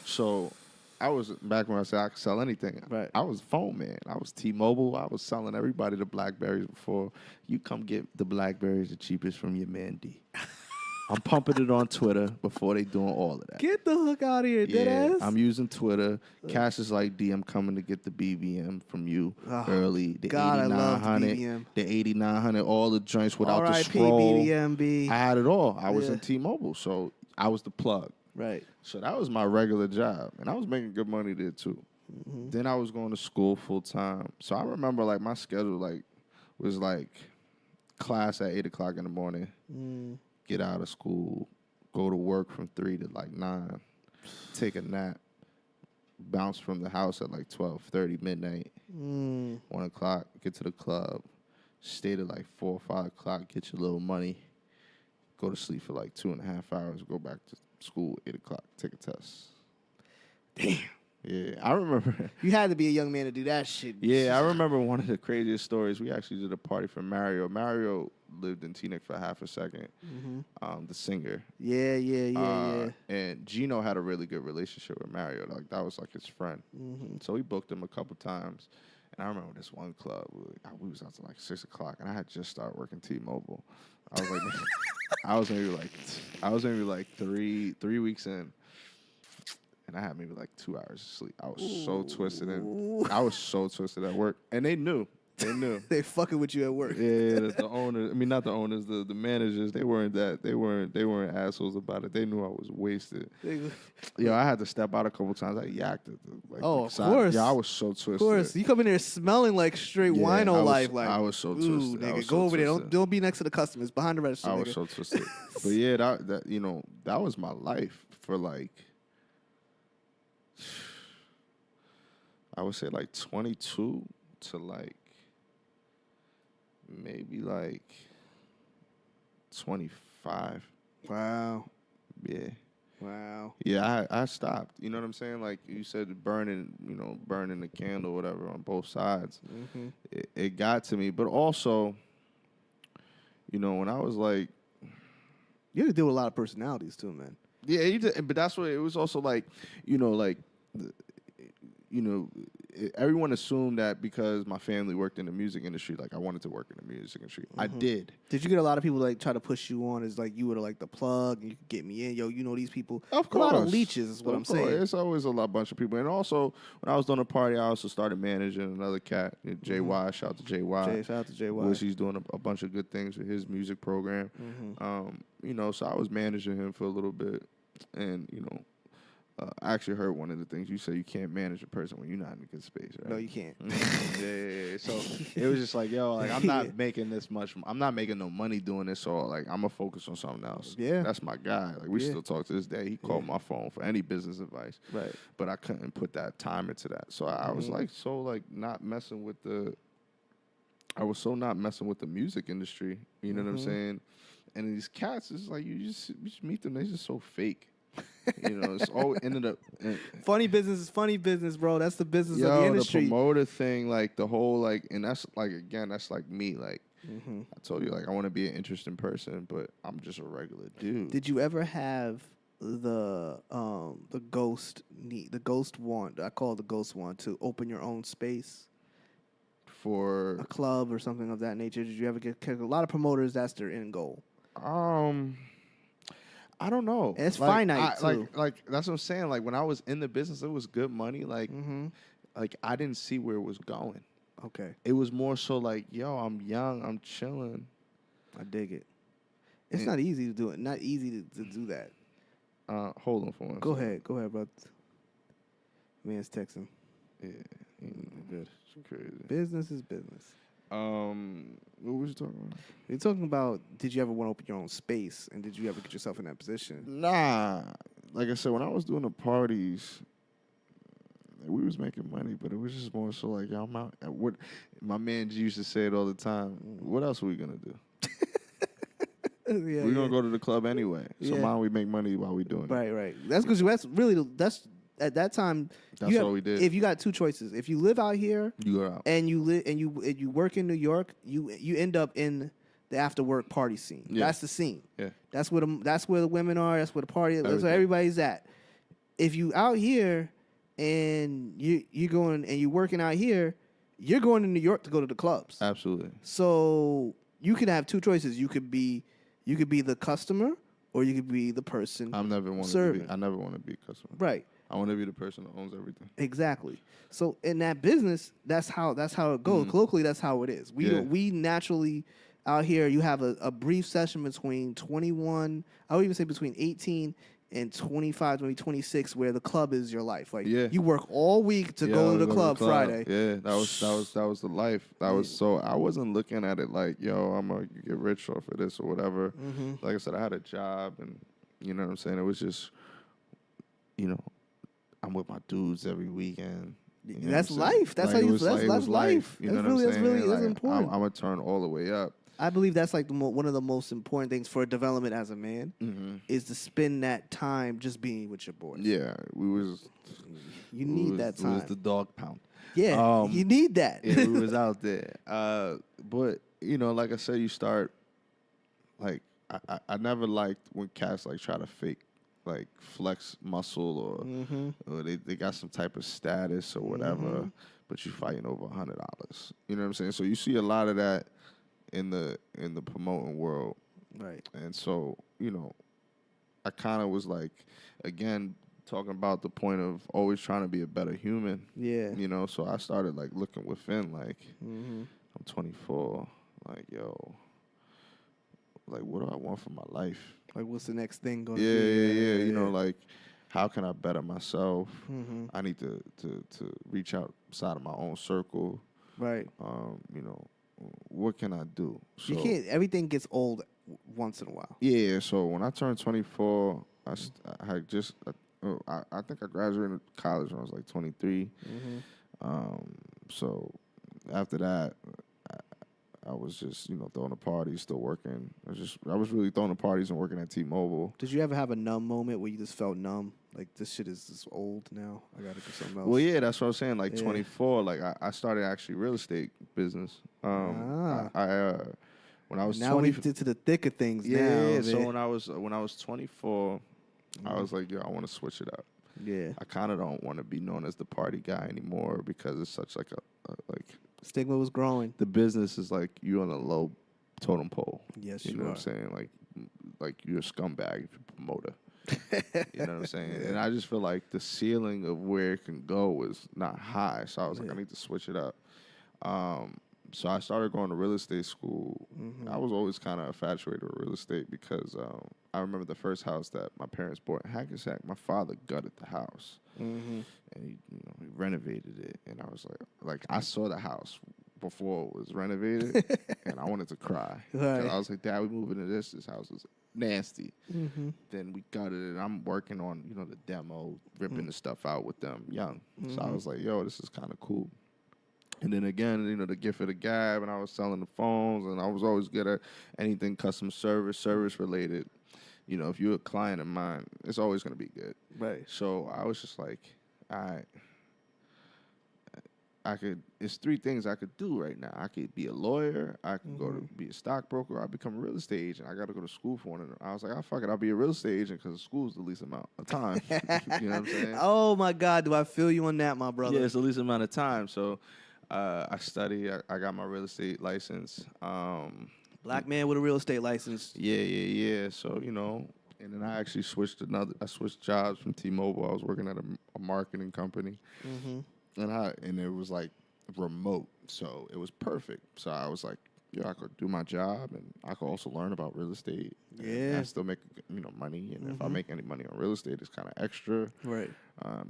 So I was back when I said I could sell anything. Right. I was phone man. I was T-Mobile. I was selling everybody the Blackberries before you come get the Blackberries the cheapest from your man D. I'm pumping it on Twitter before they doing all of that. Get the hook out of here, deadass. I'm using Twitter. Cash is like, D, I'm coming to get the BBM from you early. The God, I love the 8900, BBM. the 8900, all the joints without the R.I.P. scroll. BBMB. I had it all. I was Yeah. in T-Mobile, so I was the plug. Right. So that was my regular job, and I was making good money there too. Mm-hmm. Then I was going to school full time. So I remember like my schedule was like class at 8:00 in the morning, get out of school, go to work from 3 to like 9, take a nap, bounce from the house at like 12:30 midnight, 1:00, get to the club, stay to like 4 or 5 o'clock, get your little money, go to sleep for like 2.5 hours, go back to school 8:00, take a test. Damn. Yeah, I remember. You had to be a young man to do that shit. Yeah, I remember one of the craziest stories. We actually did a party for Mario. Mario lived in Teaneck for half a second, the singer. Yeah. And Gino had a really good relationship with Mario. Like that was like his friend. So we booked him a couple times. And I remember this one club. We was out to like 6 o'clock, and I had just started working T-Mobile. I was like, I was maybe like 3 weeks in, and I had maybe like 2 hours of sleep. I was so twisted at work, and they knew. They fucking with you at work. Yeah, the owner. I mean, not the owners. The managers. They weren't assholes about it. They knew I was wasted. Yo, I had to step out a couple times. I yacked it. Like, of course. Yeah, I was so twisted. Of course, you come in there smelling like straight wino life. Like I was so twisted. Ooh, nigga, go over there. Don't be next to the customers. Behind the register. I nigga. was so twisted. But yeah, that was my life for like, I would say like 22 to like maybe like 25. Wow. Yeah. Wow. Yeah, I stopped. You know what I'm saying? Like you said, burning the candle, whatever, on both sides. It got to me. But also, when I was like, you had to deal with a lot of personalities too, man. yeah, you did, but that's what it was also like, everyone assumed that because my family worked in the music industry, like I wanted to work in the music industry. I did. Did you get a lot of people like try to push you on as like you were like the plug and you could get me in? Yo, these people. Of course. A lot of leeches is what I'm saying. It's always a bunch of people. And also, when I was doing a party, I also started managing another cat, JY. Shout out to JY. Shout out to JY. Which he's doing a bunch of good things with his music program. So I was managing him for a little bit. And, I actually heard one of the things you said, you can't manage a person when you're not in a good space, right? No, you can't. Yeah. So it was just like, yo, like I'm not making this much. I'm not making no money doing this, so like I'm gonna focus on something else. Yeah, that's my guy. Like we still talk to this day. He called my phone for any business advice, right? But I couldn't put that time into that. So I was like, not messing with the. I was so not messing with the music industry. You know what I'm saying? And these cats, it's like you just meet them. They're just so fake. It's all ended up. Funny business is funny business, bro. That's the business of the industry. The promoter thing, like the whole, like, and that's like again, that's like me. Like I told you, like, I want to be an interesting person, but I'm just a regular dude. Did you ever have the ghost want? I call it the ghost want to open your own space, For a club or something of that nature. Did you ever get? 'Cause a lot of promoters, that's their end goal. I don't know. And it's finite too. Like that's what I'm saying. Like when I was in the business, it was good money. Like I didn't see where it was going. Okay, It was more so like, yo, I'm young, I'm chilling. I dig it. It's And- not easy to do it. Not easy to do that. Hold on for one. Go second. ahead, brother. Man's texting. Yeah, Good. it's crazy. Business is business. What was you talking about? You're talking about, did you ever want to open your own space, and did you ever get yourself in that position? Nah, like I said, when I was doing the parties, we was making money, but it was just more so like, yo, I'm out. What my man used to say it all the time. What else are we gonna do? Yeah, We're gonna go to the club anyway. So Yeah. why don't we make money while we doing it? Right. That's because that's at that time. That's you all we did. If you got two choices, if you live out here You go out. and you work in New York, you end up in the after work party scene. Yeah. That's the scene. Yeah. That's where the women are. That's where the party. That's where Everything. everybody's at. If you out here and you going and you working out here, you're going to New York to go to the clubs. Absolutely. So you can have two choices. You could be the customer, or you could be the person. I never want to serving. be. I never want to be a customer. Right. I want to be the person that owns everything. Exactly. So in that business, that's how it goes. Colloquially, that's how it is. We naturally out here. You have a brief session between 21. I would even say between 18 and 25, maybe 26, where the club is your life. Like you work all week to go to the club Friday. Yeah, that was the life. That was so. I wasn't looking at it like, yo, I'm gonna get rich off of this or whatever. Like I said, I had a job, and you know what I'm saying. It was just, you know, I'm with my dudes every weekend. You know That's what I'm saying? life. That's Like, how it you. was That's it was life. You know That's what I'm really saying? that's Like, important. I'm gonna turn all the way up. I believe that's like one of the most important things for development as a man is to spend that time just being with your boys. Yeah, we was. You need that It was time. the dog pound. Yeah, you need that. Yeah, we was out there. But you know, like I said, you start like I never liked when cats like try to fake like flex muscle or they got some type of status or whatever, but you fighting over $100. You know what I'm saying? So you see a lot of that in the promoting world. Right. And so, you know, I kind of was like, again, talking about the point of always trying to be a better human. Yeah. You know, so I started like looking within, like, I'm 24, like, yo, like, what do I want for my life? Like, what's the next thing going to Yeah. be? You know, like, how can I better myself? I need to reach outside of my own circle. Right. You know, what can I do? So, You can't. Everything gets old once in a while. Yeah, so when I turned 24, I had just, I think I graduated college when I was like 23. So after that, I was just, you know, throwing the parties, still working. I was really throwing the parties and working at T-Mobile. Did you ever have a numb moment where you just felt numb? Like, this shit is just old now. I got to do something else. Well, yeah, that's what I was saying. Like Yeah. 24, like I started actually real estate business. When I was now 20, we get to the thick of things now. yeah. So man. when I was 24, I was like, yo, I want to switch it up. Yeah. I kind of don't want to be known as the party guy anymore because it's such like like Stigma was growing. the business is like you on a low totem pole. Yes, you you know are. what I'm saying? Like you're a scumbag if you're a promoter. You know what I'm saying? And I just feel like the ceiling of where it can go is not high. So I was like, I need to switch it up. So I started going to real estate school. I was always kind of infatuated with real estate because I remember the first house that my parents bought in Hackensack. My father gutted the house, and he renovated it. And I was like I saw the house before it was renovated, and I wanted to cry. Right. I was like, Dad, we moving to this. This house is nasty. Then we gutted it. And I'm working on the demo, ripping the stuff out with them young. So I was like, yo, this is kind of cool. And then again, the gift of the gab, and I was selling the phones, and I was always good at anything customer service related. If you're a client of mine, it's always going to be good. Right. So I was just like, I It's three things I could do right now. I could be a lawyer. I could go to be a stockbroker. I become a real estate agent. I got to go to school for one of them. I was like, fuck it. I'll be a real estate agent because school's the least amount of time. You know what I'm saying? Oh my God, do I feel you on that, my brother? Yeah, it's the least amount of time. So I study. I got my real estate license. Black man with a real estate license. Yeah. So, and then I actually switched jobs from T-Mobile. I was working at a marketing company. And it was like remote. So it was perfect. So I was like, I could do my job and I could also learn about real estate. Yeah. And I still make, money. And if I make any money on real estate, it's kind of extra. Right.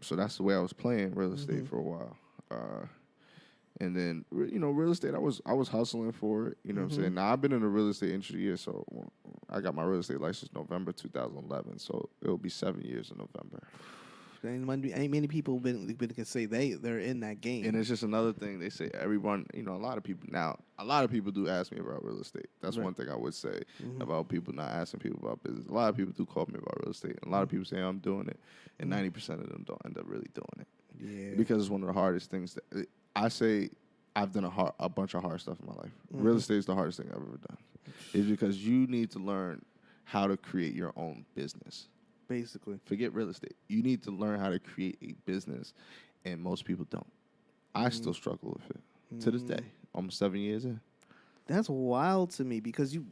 So that's the way I was playing real estate for a while. And then, real estate, I was hustling for it. You know what I'm saying? Now, I've been in the real estate industry so I got my real estate license November 2011. So it'll be 7 years in November. Ain't many people can say they're in that game. And it's just another thing. They say everyone, a lot of people do ask me about real estate. That's one thing I would say about people not asking people about business. A lot of people do call me about real estate. A lot of people say I'm doing it. And 90% of them don't end up really doing it. Yeah. Because it's one of the hardest things. I say I've done a bunch of hard stuff in my life. Real estate is the hardest thing I've ever done. It's because you need to learn how to create your own business. Basically. Forget real estate. You need to learn how to create a business, and most people don't. I still struggle with it to this day, almost 7 years in. That's wild to me because you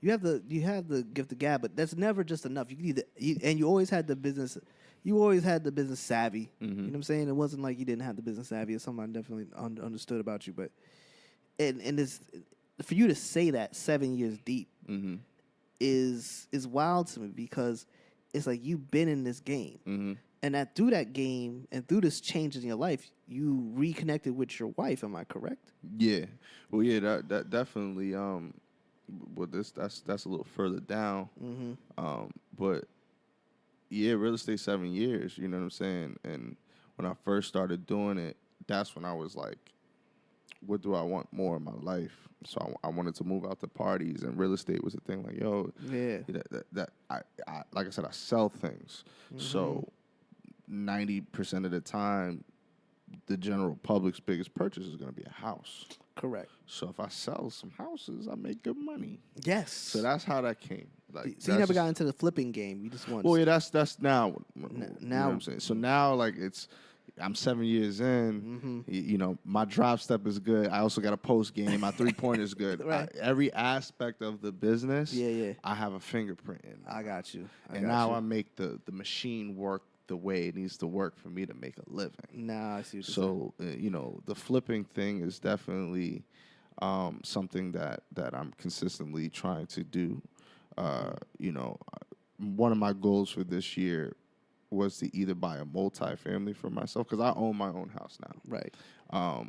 have the gift of gab, but that's never just enough. And you always had the business. You always had the business savvy. You know what I'm saying? It wasn't like you didn't have the business savvy. It's something I definitely understood about you. But and it's for you to say that 7 years deep. Is wild to me because it's like you've been in this game, and that through that game and through this changes in your life, you reconnected with your wife. Am I correct? Yeah, well, yeah, that definitely. But that's a little further down. But yeah, real estate 7 years. You know what I'm saying? And when I first started doing it, that's when I was like, what do I want more in my life? So I wanted to move out to parties, and real estate was a thing. Like, like I said, I sell things. So 90% of the time, the general public's biggest purchase is going to be a house. Correct. So if I sell some houses, I make good money. Yes. So that's how that came. Like, so you never got into the flipping game. You just want. Well, yeah, that's now. Now, you know what I'm saying. So now, like, I'm 7 years in. My drop step is good. I also got a post game. My 3-pointer is good. Right. Every aspect of the business, Yeah. I have a fingerprint in. I got you. I make the machine work the way it needs to work for me to make a living. Nah, I see what you're saying. So, the flipping thing is definitely something that I'm consistently trying to do. One of my goals for this year was to either buy a multifamily for myself, because I own my own house now. Right.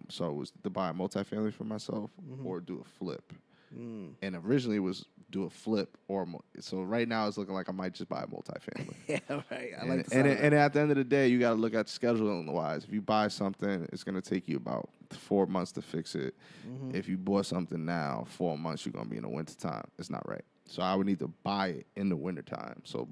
So it was to buy a multifamily for myself or do a flip. And originally it was do a flip so right now it's looking like I might just buy a multifamily. Yeah, right. And at the end of the day, you got to look at scheduling wise. If you buy something, it's going to take you about 4 months to fix it. If you bought something now, 4 months, you're going to be in the wintertime. It's not right. So I would need to buy it in the wintertime. So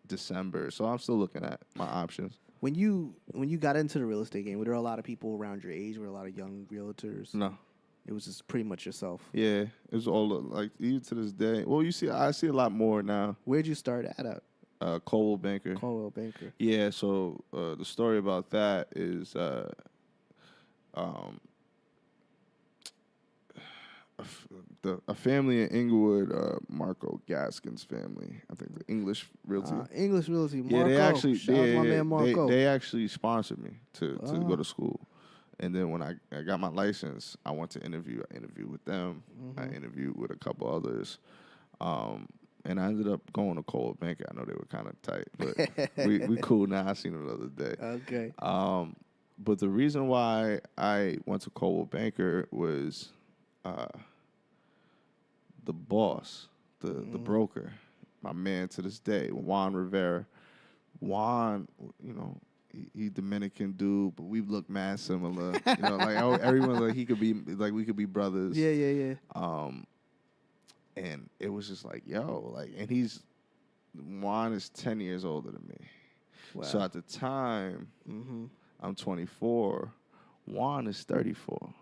December. So I'm still looking at my options. When you got into the real estate game, were there a lot of people around your age? Were there a lot of young realtors? No. It was just pretty much yourself. Yeah, it was all like even to this day. Well, I see a lot more now. Where'd you start at? Coldwell Banker. Coldwell Banker. Yeah. So the story about that is a family in Inglewood, Marco Gaskin's family. I think the English Realty. English Realty. Marco. Yeah, they actually. Shout out to my man Marco. They actually sponsored me to go to school. And then when I got my license, I went to interview. I interviewed with them. I interviewed with a couple others. And I ended up going to Coldwell Banker. I know they were kind of tight, but we cool now. I seen them the other day. Okay. But the reason why I went to Coldwell Banker was the boss, the broker, my man to this day, Juan Rivera. Juan, he Dominican dude, but we look mad similar. Like everyone, like we could be brothers. Yeah. And it was just like, and Juan is 10 years older than me. Wow. So at the time, I'm 24. Juan is 34,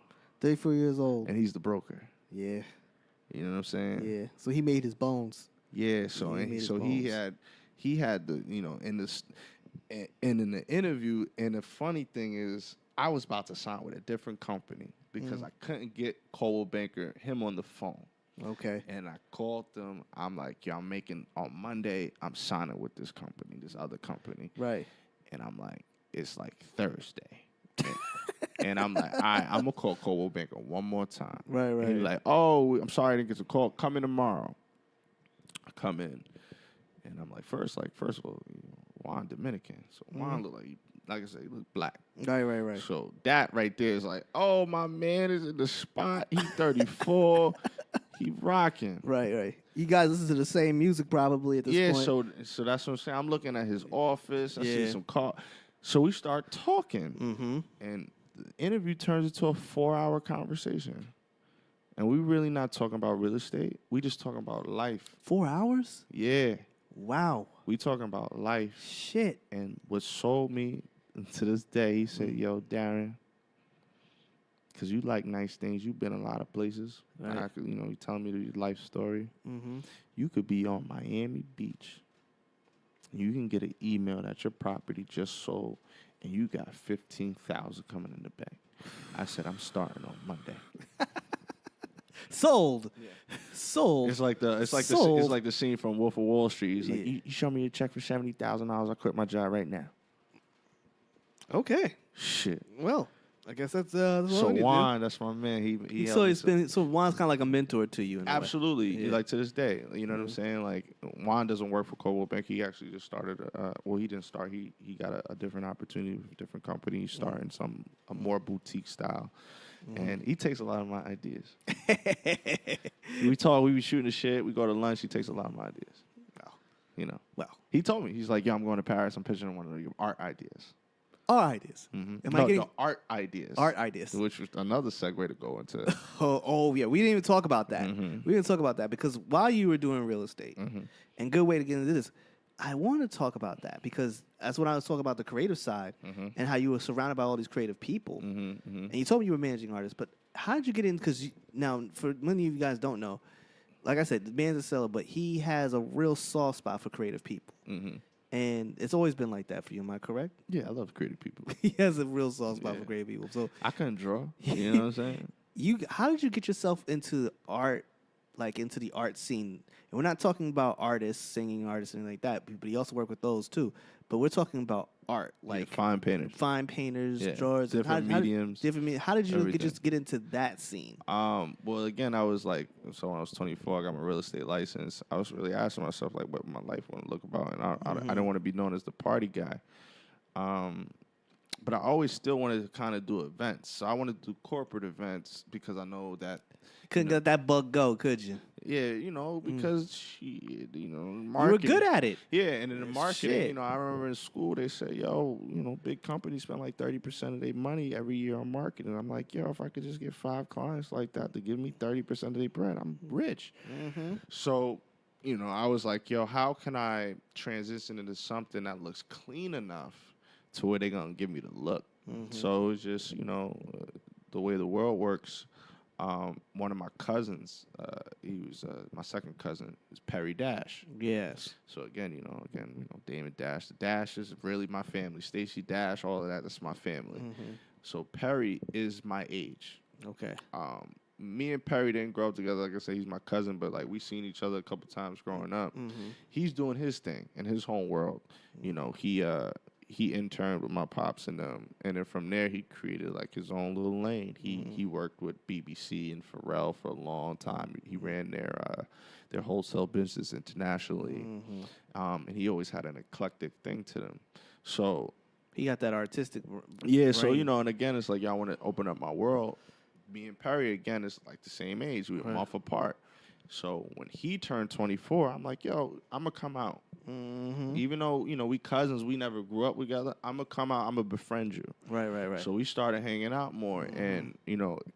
34 years old. and he's the broker. Yeah. You know what I'm saying? Yeah. So he made his bones. Yeah. So He made his so bones. he had the in this and in the interview. And the funny thing is, I was about to sign with a different company because I couldn't get Cole Banker him on the phone. Okay. And I called them. I'm like, yo, I'm making on Monday. I'm signing with this company, this other company. Right. And I'm like, it's like Thursday. And I'm like, all right, I'm gonna call Cole Banker one more time. Right. And he's like, oh, I'm sorry I didn't get the call. Come in tomorrow. I come in, and I'm like, first of all, Juan Dominican. So Juan look like I said, he look black. Right. So that right there is like, oh, my man is in the spot. He's 34. He rocking. Right. You guys listen to the same music probably at this point. Yeah, so that's what I'm saying. I'm looking at his office. I see Yeah. some car. So we start talking, and the interview turns into a 4-hour conversation. And we really not talking about real estate. We just talking about life. 4 hours? Yeah. Wow. We talking about life. Shit. And what sold me to this day, he said, yo, Darrin, because you like nice things. You've been a lot of places. Right. You telling me your life story. Mm-hmm. You could be on Miami Beach. You can get an email that your property just sold, and you got $15,000 coming in the bank. I said, I'm starting on Monday. Sold. Yeah. Sold. It's like the scene from Wolf of Wall Street. He's like, you show me a check for $70,000, I quit my job right now. Okay. Shit. Well, I guess that's So Juan, that's my man. So Juan's kind of like a mentor to you. In Absolutely. A way. Yeah. Like to this day. You know what I'm saying? Like Juan doesn't work for Coldwell Bank. He actually just started. He didn't start. He got a different opportunity with a different company. He's starting a more boutique style. And he takes a lot of my ideas. We be shooting the shit. We go to lunch. He takes a lot of my ideas. Wow. He told me, he's like, yo, I'm going to Paris. I'm pitching one of your art ideas. Art ideas. The art ideas. Art ideas. Which was another segue to go into. Oh, yeah. We didn't even talk about that. We didn't talk about that because while you were doing real estate, and good way to get into this, I want to talk about that because that's when I was talking about the creative side and how you were surrounded by all these creative people. And you told me you were managing artists, but how did you get in? Because now, for many of you guys don't know, like I said, the man's a seller, but he has a real soft spot for creative people. And it's always been like that for you. Am I correct? Yeah, I love creative people. He has a real soft spot for creative people. So I couldn't draw. You know what I'm saying? How did you get yourself into art, like into the art scene? And we're not talking about artists, singing artists, anything like that. But you also work with those too. But we're talking about art, like fine painters, drawers, different mediums, How did you everything. just get into that scene? Well, again, I was like, so when I was 24, I got my real estate license. I was really asking myself, like, what my life want to look about, and I didn't want to be known as the party guy. But I always still wanted to kind of do events. So I wanted to do corporate events because I know that Couldn't let that bug go, could you? Yeah, because marketing. You were good at it. Yeah, and in the marketing, Shit. I remember in school they say, yo, big companies spend like 30% of their money every year on marketing. I'm like, yo, if I could just get 5 clients like that to give me 30% of their bread, I'm rich. So, I was like, yo, how can I transition into something that looks clean enough to where they're going to give me the look? So it's just, the way the world works. One of my cousins, he was my second cousin, is Perry Dash. Yes. So again, Damon Dash. The Dash is really my family. Stacey Dash, all of that's my family. So Perry is my age. Okay. Me and Perry didn't grow up together. Like I said, he's my cousin, but like we seen each other a couple times growing up. He's doing his thing in his home world. He interned with my pops and them, and then from there he created like his own little lane. He worked with BBC and Pharrell for a long time. He ran their wholesale business internationally, and he always had an eclectic thing to them. So he got that artistic. Yeah. brain. So and again, it's like y'all want to open up my world. Me and Perry again is like the same age. We were a month apart. So when he turned 24, I'm like, yo, I'm going to come out. Even though, we cousins, we never grew up together, I'm going to come out, I'm going to befriend you. Right. So we started hanging out more. And,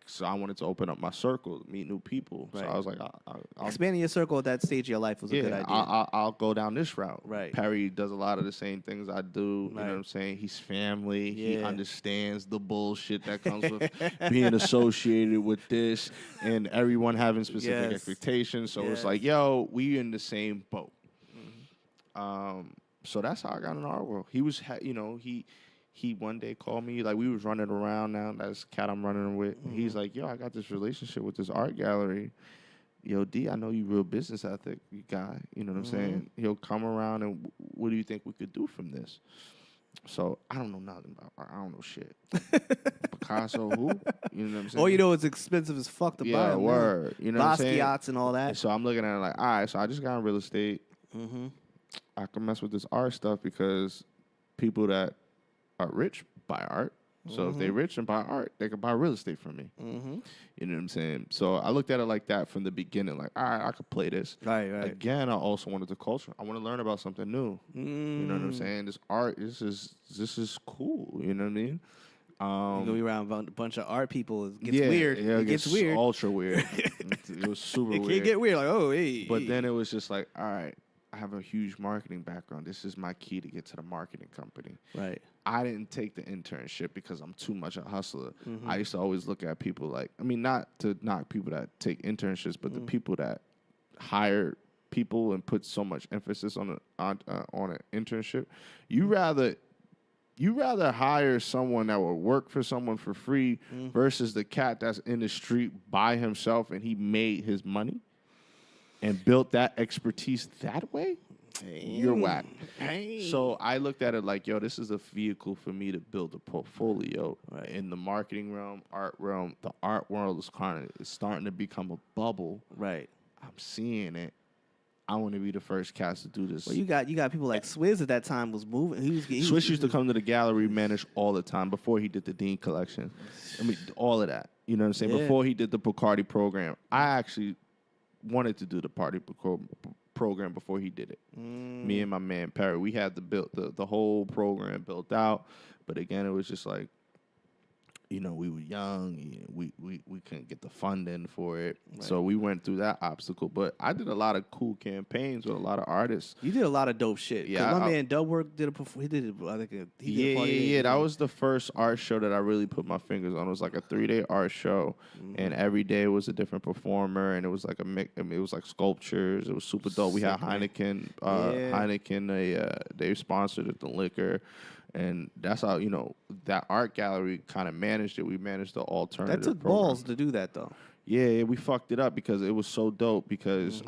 so I wanted to open up my circle, meet new people. Right. So I was like, I'll expanding your circle at that stage of your life was a good idea. I'll go down this route. Right. Perry does a lot of the same things I do. You know what I'm saying? He's family. Yeah. He understands the bullshit that comes with being associated with this and everyone having specific expectations. So it's like, yo, we in the same boat. So that's how I got in our world. He was, he one day called me, like we was running around now. That's the cat I'm running with. He's like, yo, I got this relationship with this art gallery. Yo, D, I know you real business ethic guy. You know what I'm saying? He'll come around and what do you think we could do from this? So I don't know nothing about art. I don't know shit. Picasso, who? You know what I'm saying? All you know it's expensive as fuck to buy. Yeah, word. You know what I'm saying? Basquiat's and all that. And so I'm looking at it like, all right, so I just got in real estate. I can mess with this art stuff because people that are rich buy art. So if they're rich and buy art, they can buy real estate from me. You know what I'm saying? So I looked at it like that from the beginning. Like, all right, I could play this. Right. Again, I also wanted the culture. I want to learn about something new. You know what I'm saying? This art, this is cool. You know what I mean? You go around a bunch of art people. It gets weird. Yeah, it gets weird. Ultra weird. It was super weird. It can get weird. Like, oh, hey. But then it was just like, all right, I have a huge marketing background. This is my key to get to the marketing company. Right. I didn't take the internship because I'm too much a hustler. I used to always look at people like, I mean, not to knock people that take internships, but the people that hire people and put so much emphasis on an internship. You rather hire someone that will work for someone for free versus the cat that's in the street by himself and he made his money and built that expertise that way. You're whack. So I looked at it like, yo, this is a vehicle for me to build a portfolio in the marketing realm, art realm. The art world is starting to become a bubble. Right. I'm seeing it. I want to be the first cast to do this. Well, you got people like Swizz at that time was moving. Swizz used to come to the gallery manage all the time before he did the Dean collection. I mean, all of that. You know what I'm saying? Yeah. Before he did the Bacardi program, I actually wanted to do the party program before he did it. Me and my man Perry, we had the whole program built out, but again, it was just like, we were young, we couldn't get the funding for it, so we went through that obstacle. But I did a lot of cool campaigns with a lot of artists. You did a lot of dope shit. Yeah, my man Dubwork did he did it. I think he did a party. Yeah. That was the first art show that I really put my fingers on. It was like a 3-day art show, and every day was a different performer, and it was like a mix. I mean, it was like sculptures. It was super dope. We had Heineken. Heineken, they sponsored the liquor. And that's how, that art gallery kind of managed it. We managed the alternative That took program. balls to do that, though. Yeah, we fucked it up because it was so dope. Because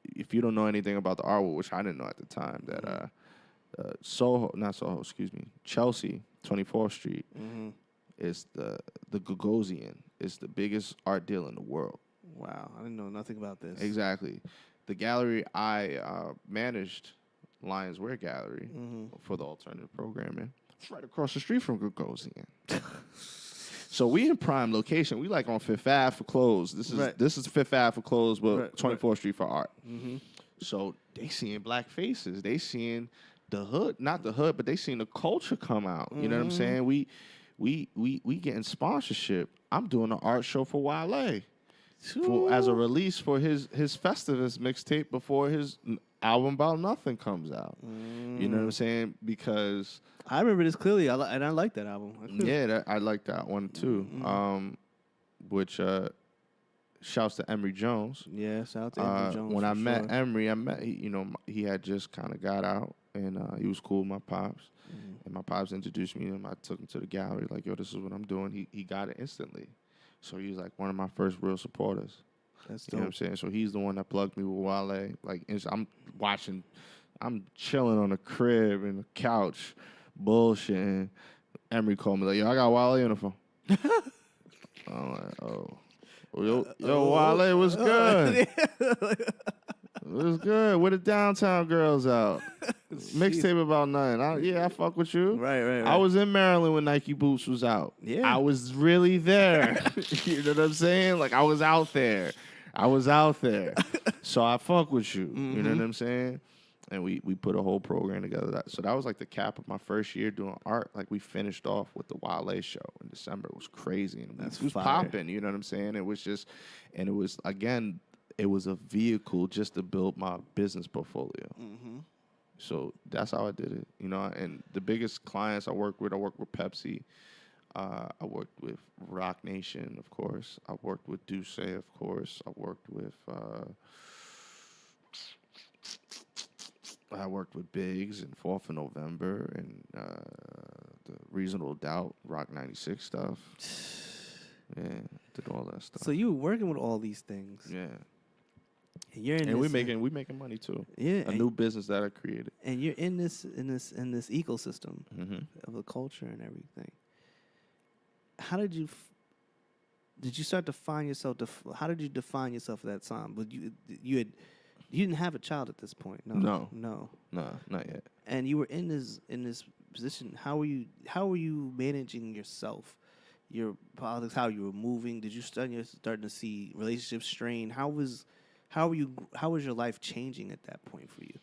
if you don't know anything about the art world, which I didn't know at the time, that Chelsea, 24th Street, is the Gagosian. It's the biggest art deal in the world. Wow, I didn't know nothing about this. Exactly. The gallery I managed, Lions Wear Gallery, for the alternative programming. It's right across the street from Gagosian. So we in prime location. We like on Fifth Ave for clothes. This is Fifth Ave for clothes, but 24th Street for art. So they seeing black faces. They seeing the hood, not the hood, but they seeing the culture come out. You know what I'm saying? We getting sponsorship. I'm doing an art show for Wale. As a release for his Festivus mixtape before his album About Nothing comes out. You know what I'm saying? Because I remember this clearly, and I like that album. I like that one too. Which shouts to Emory Jones. Yeah, shout out to Emory Jones. When I met Emory, he had just kind of got out, and he was cool with my pops. And my pops introduced me to him. I took him to the gallery, like, yo, this is what I'm doing. He got it instantly. So he was like one of my first real supporters. That's dope. You know what I'm saying? So he's the one that plugged me with Wale. Like, I'm chilling on the crib and the couch, bullshitting. Emory called me like, yo, I got Wale on the phone. I'm like, oh. Yo, Wale, what's good? What's good? Where the downtown girls out? Mixtape about nothing. I fuck with you. Right. I was in Maryland when Nike Boots was out. Yeah. I was really there. You know what I'm saying? Like, I was out there. So I fuck with you. You know what I'm saying? And we put a whole program together. So that was like the cap of my first year doing art. Like, we finished off with the Wale show in December. It was crazy. And it was popping. You know what I'm saying? It was just, and it was, again, it was a vehicle just to build my business portfolio. So that's how I did it, you know. And the biggest clients I worked with Pepsi. I worked with Rock Nation, of course. I worked with Duce, of course. I worked with Biggs and 4th of November and the Reasonable Doubt, Rock 96 stuff. Yeah, did all that stuff. So you were working with all these things. Yeah. And you're in and this, we making money too. Yeah. A new business that I created. And you're in this ecosystem of the culture and everything. How did you did you start to find yourself? How did you define yourself at that time? But you didn't have a child at this point. No, not yet. And you were in this position. How were you managing yourself? Your politics, how you were moving? Did you starting to see relationships strain? How was your life changing at that point for you?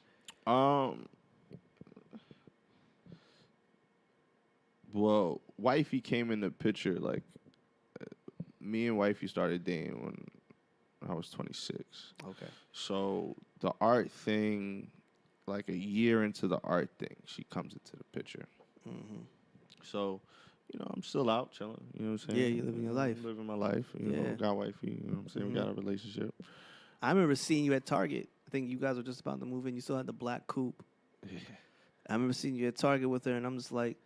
Well, wifey came in the picture like me and wifey started dating when I was 26. Okay. So the art thing, like a year into the art thing, she comes into the picture. So, you know, I'm still out chilling. You know what I'm saying? Yeah, you living your life. I'm living my life. You know, got wifey. You know what I'm saying? We got a relationship. I remember seeing you at Target. I think you guys were just about to move in. You still had the black coupe. Yeah. I remember seeing you at Target with her, and I'm just like,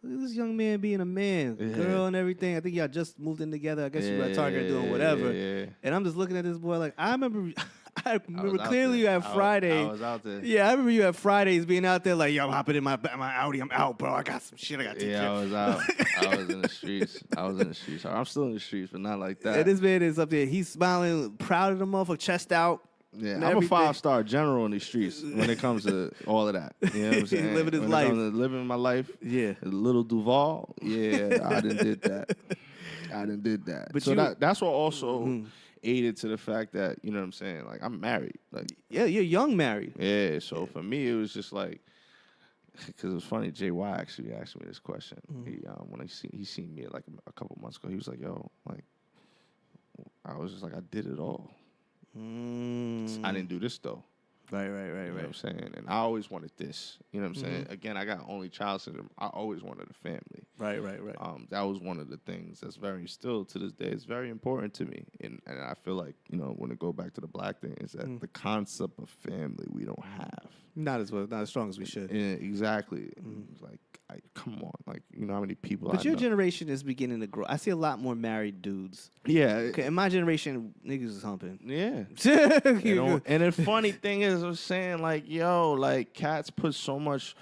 look at this young man being a man, Yeah. girl and everything. I think y'all just moved in together. I guess you were at Target doing whatever. Yeah. And I'm just looking at this boy like, I remember out clearly you there. had Friday. I was out there. Yeah, I remember you had Fridays being out there like, yo, I'm hopping in my Audi. I'm out, bro. I got some shit I got to take care Yeah, I of. was out. I was in the streets. I'm still in the streets, but not like that. And this man is up there. He's smiling, proud of the motherfucker, chest out. Yeah, and I'm everything. a 5-star general in these streets when it comes to all of that. You know what I'm saying? Living his when life. It comes to living my life. Yeah. Little Duval. Yeah, I done did that. But so you- that's what also aided to the fact that, you know what I'm saying? Like, I'm married. Like, Yeah, you're young married. yeah, so for me, it was just like, because it was funny, JY actually asked me this question. He, when he seen me like a couple months ago, he was like, yo, like, I was just like, I did it all. I didn't do this though. Right. You know what I'm saying? And I always wanted this. You know what I'm saying? Again, I got only child syndrome. I always wanted a family. Right. That was one of the things that's still to this day, it's very important to me. And I feel like, you know, when it go back to the black thing, is that the concept of family we don't have. Not as strong as we should. Yeah, exactly. It's like, come on. Like, you know how many people But I your know. generation is beginning to grow. I see a lot more married dudes. Yeah. Okay, in my generation, niggas is humping. Yeah. You know, And the funny thing is, I was saying, like, yo, like, cats put so much,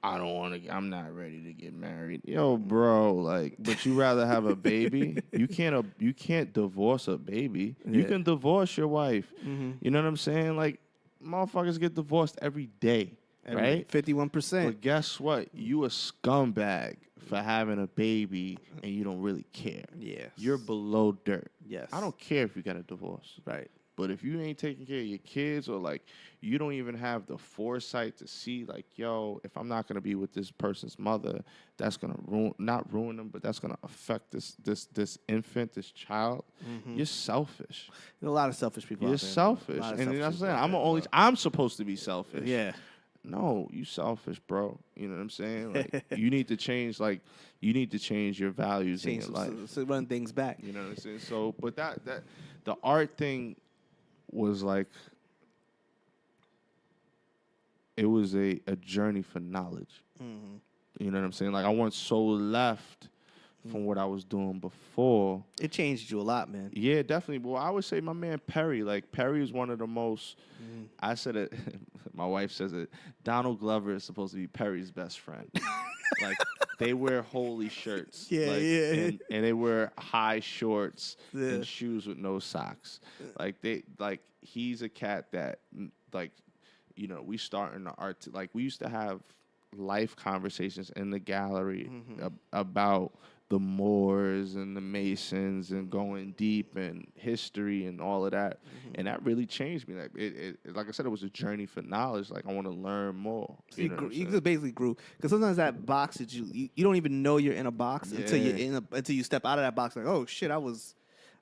I'm not ready to get married. Yo, bro, like, but you rather have a baby? You can't divorce a baby. You can divorce your wife. You know what I'm saying? Like, motherfuckers get divorced every day, right? 51%. But guess what? You a scumbag for having a baby and you don't really care. Yes. You're below dirt. Yes. I don't care if you got a divorce. Right. But if you ain't taking care of your kids, or like you don't even have the foresight to see, like, yo, if I'm not gonna be with this person's mother, that's gonna not ruin them, but that's gonna affect this infant, this child. You're selfish. There's a lot of selfish people. You're out there. selfish, A lot of and selfish that's what I'm people saying. out I'm supposed to be selfish. there, bro. Yeah. No, you selfish, bro. You know what I'm saying? Like, you need to change. Like, you need to change your values in your life. So run things back. You know what I'm saying? So, but that the art thing was like, it was a journey for knowledge. You know what I'm saying? Like, I wasn't so left from what I was doing before. It changed you a lot, man. Yeah, definitely. Well, I would say my man Perry. Like, Perry is one of the most. I said it. My wife says it. Donald Glover is supposed to be Perry's best friend. Like, they wear holy shirts. Yeah, like, yeah. And they wear high shorts Yeah. and shoes with no socks. Like, he's a cat that like, you know, we starting the art. Like, we used to have life conversations in the gallery about the Moors and the Masons and going deep in history and all of that. And that really changed me. Like, like I said, it was a journey for knowledge. Like, I want to learn more. So you just basically grew, because sometimes that box that you don't even know you're in a box until until you step out of that box. Like, oh shit, I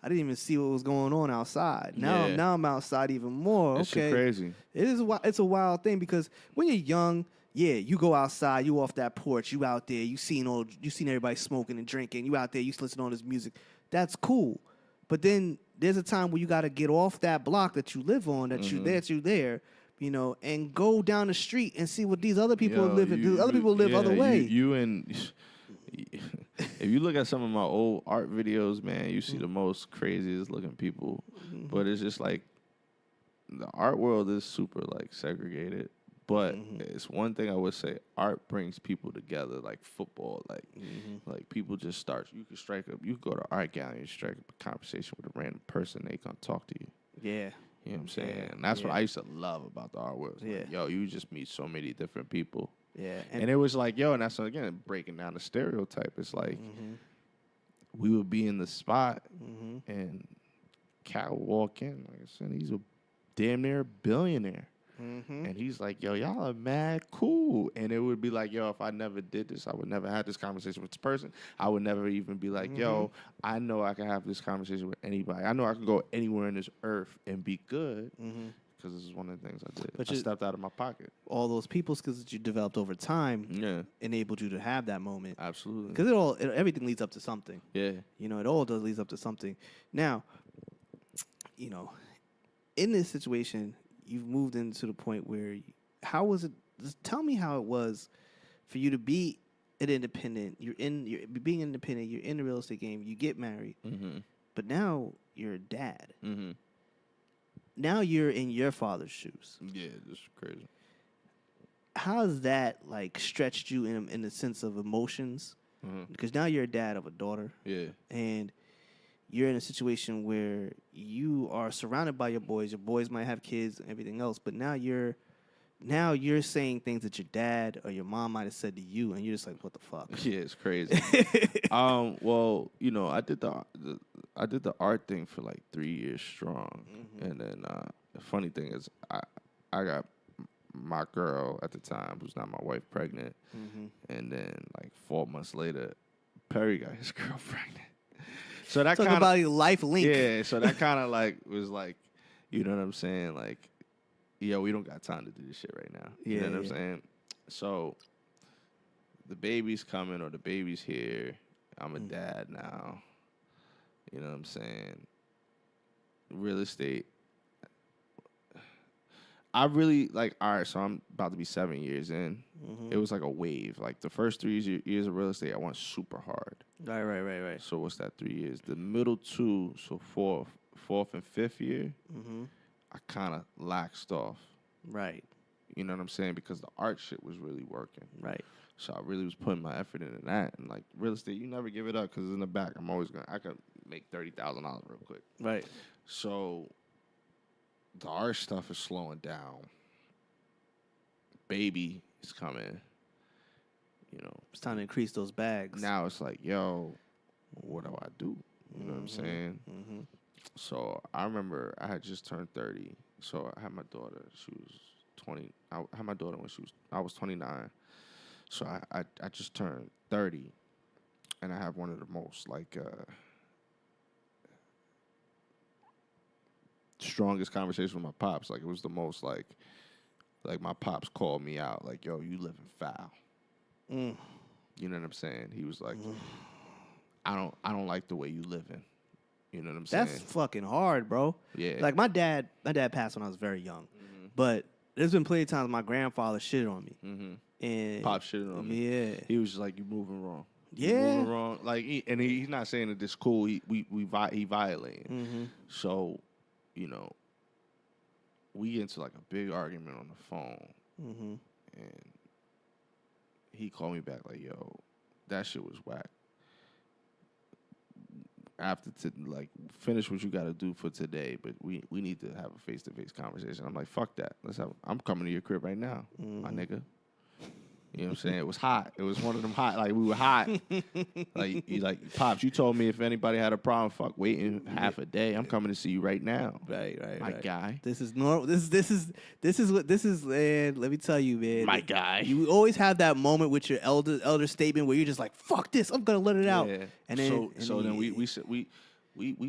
didn't even see what was going on outside. Now I'm outside even more. It's Okay, crazy. It's a wild thing, because when you're young, yeah, you go outside, you off that porch, you out there, you seen everybody smoking and drinking, you out there, you listen to all this music. That's cool. But then there's a time where you got to get off that block that you live on, that you there, you know, and go down the street and see what these other people are living. Other people live other way. If you look at some of my old art videos, man, you see the most craziest looking people. But it's just like the art world is super like segregated. But it's one thing I would say: art brings people together, like football. Like people just start. You can go to art gallery and strike up a conversation with a random person. They gonna talk to you. Yeah. You know what I'm saying? Yeah. And that's what I used to love about the art world. Like, yo, you just meet so many different people. Yeah. And it was like, yo, and that's, again, breaking down the stereotype. It's like, we would be in the spot, and Cal would walk in. Like I said, he's a damn near billionaire. And he's like, yo, y'all are mad cool. And it would be like, yo, if I never did this, I would never have this conversation with this person. I would never even be like, yo, I know I can have this conversation with anybody. I know I can go anywhere in this earth and be good, because this is one of the things I did. But I stepped out of my pocket. All those people skills that you developed over time enabled you to have that moment. Absolutely. Because everything leads up to something. Yeah. You know, it all does leads up to something. Now, you know, in this situation, you've moved into the point where, how was it? Just tell me how it was for you to be an independent. You're being independent. You're in the real estate game. You get married, but now you're a dad. Now you're in your father's shoes. Yeah, this is crazy. How has that like stretched you in the sense of emotions? Because now you're a dad of a daughter. Yeah, and you're in a situation where you are surrounded by your boys. Your boys might have kids and everything else, but now you're saying things that your dad or your mom might have said to you, and you're just like, what the fuck? Yeah, it's crazy. Well, you know, I did the art thing for like 3 years strong, and then the funny thing is, I got my girl at the time, who's not my wife, pregnant, and then like 4 months later, Perry got his girl pregnant. So that talk about your life link. Yeah, so that kind of like was like, you know what I'm saying? Like, yo, we don't got time to do this shit right now. You know what I'm saying? So the baby's coming or the baby's here. I'm a dad now. You know what I'm saying? Real estate. I really like, all right, so I'm about to be 7 years in. It was like a wave. Like the first 3 years of real estate, I went super hard. Right. So what's that, 3 years? The middle two, so fourth and fifth year, I kind of laxed off. Right. You know what I'm saying? Because the art shit was really working. Right. So I really was putting my effort into that. And like real estate, you never give it up because in the back, I could make $30,000 real quick. Right. So the art stuff is slowing down. Baby is coming. You know, it's time to increase those bags. Now it's like, yo, what do I do? You know what I'm saying? So I remember I had just turned 30. So I had my daughter. She was 20. I had my daughter when I was 29. So I just turned 30, and I have one of the most like strongest conversations with my pops. Like it was the most like my pops called me out. Like, yo, you living foul. You know what I'm saying? He was like, I don't like the way you living. You know what I'm saying? That's fucking hard, bro. Yeah. Like my dad passed when I was very young, but there's been plenty of times my grandfather shitted on me. And Pop shitted on me. Yeah. He was just like, you moving wrong. Yeah. You moving wrong. Like, he's not saying that this cool. He violating. So, you know, we get into like a big argument on the phone, and he called me back like, yo, that shit was whack. after to like finish what you got to do for today, but we need to have a face-to-face conversation. I'm like, fuck that. I'm coming to your crib right now, my nigga. You know what I'm saying? It was hot. It was one of them hot. Like we were hot. like Pops, you told me if anybody had a problem, fuck waiting half a day. I'm coming to see you right now. Right. My guy. This is normal. This is what this is, man. Let me tell you, man. My guy. You always have that moment with your elder statement where you're just like, fuck this, I'm gonna let it out. Yeah. And then then we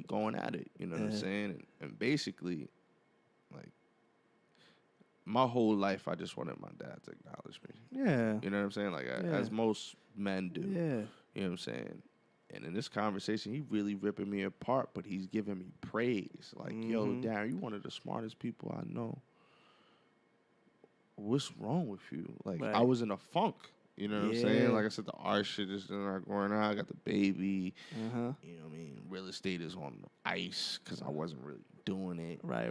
going at it. You know what I'm saying? And basically, like, my whole life, I just wanted my dad to acknowledge me. Yeah. You know what I'm saying? Like, as most men do. Yeah. You know what I'm saying? And in this conversation, he really ripping me apart, but he's giving me praise. Like, yo, Darrin, you one of the smartest people I know. What's wrong with you? Like, I was in a funk. You know what I'm saying? Like I said, the art shit is not going on. I got the baby. You know what I mean? Real estate is on ice because I wasn't really doing it. Right.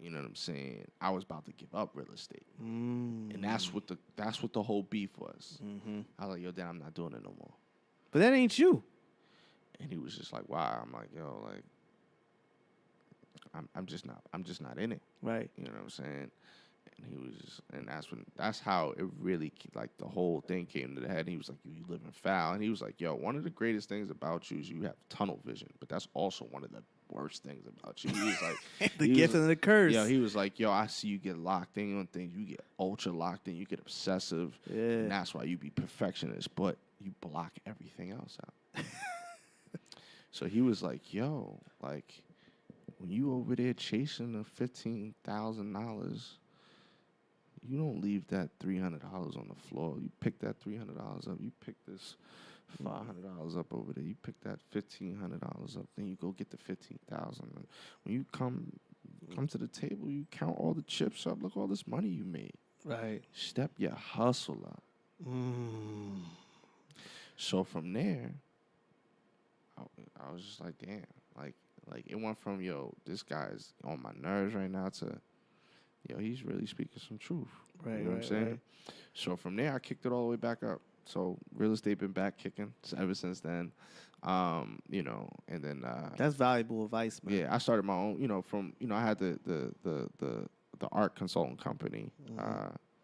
You know what I'm saying? I was about to give up real estate. And that's what the whole beef was. I was like, yo, Dad, I'm not doing it no more. But that ain't you. And he was just like, why? I'm like, yo, like, I'm just not in it. Right. You know what I'm saying? And he was just, and that's how it really, like, the whole thing came to the head. And he was like, you live in foul. And he was like, yo, one of the greatest things about you is you have tunnel vision, but that's also one of the worst things about you. He was like, the gift and the curse. Yeah, he was like, yo, I see you get locked in on things. You get ultra locked in. You get obsessive. Yeah. And that's why you be perfectionist, but you block everything else out. So he was like, yo, like, when you over there chasing the $15,000, you don't leave that $300 on the floor. You pick that $300 up. You pick this $500 up over there. You pick that $1,500 up. Then you go get the $15,000. When you come to the table, you count all the chips up. Look all this money you made. Right. Step your hustle up. So from there, I was just like, damn. Like it went from, yo, this guy's on my nerves right now to, yo, he's really speaking some truth. Right, you know what I'm saying? Right. So from there, I kicked it all the way back up. So real estate been back kicking ever since then. You know, and then that's valuable advice, man. Yeah, I started my own. You know, I had the art consulting company.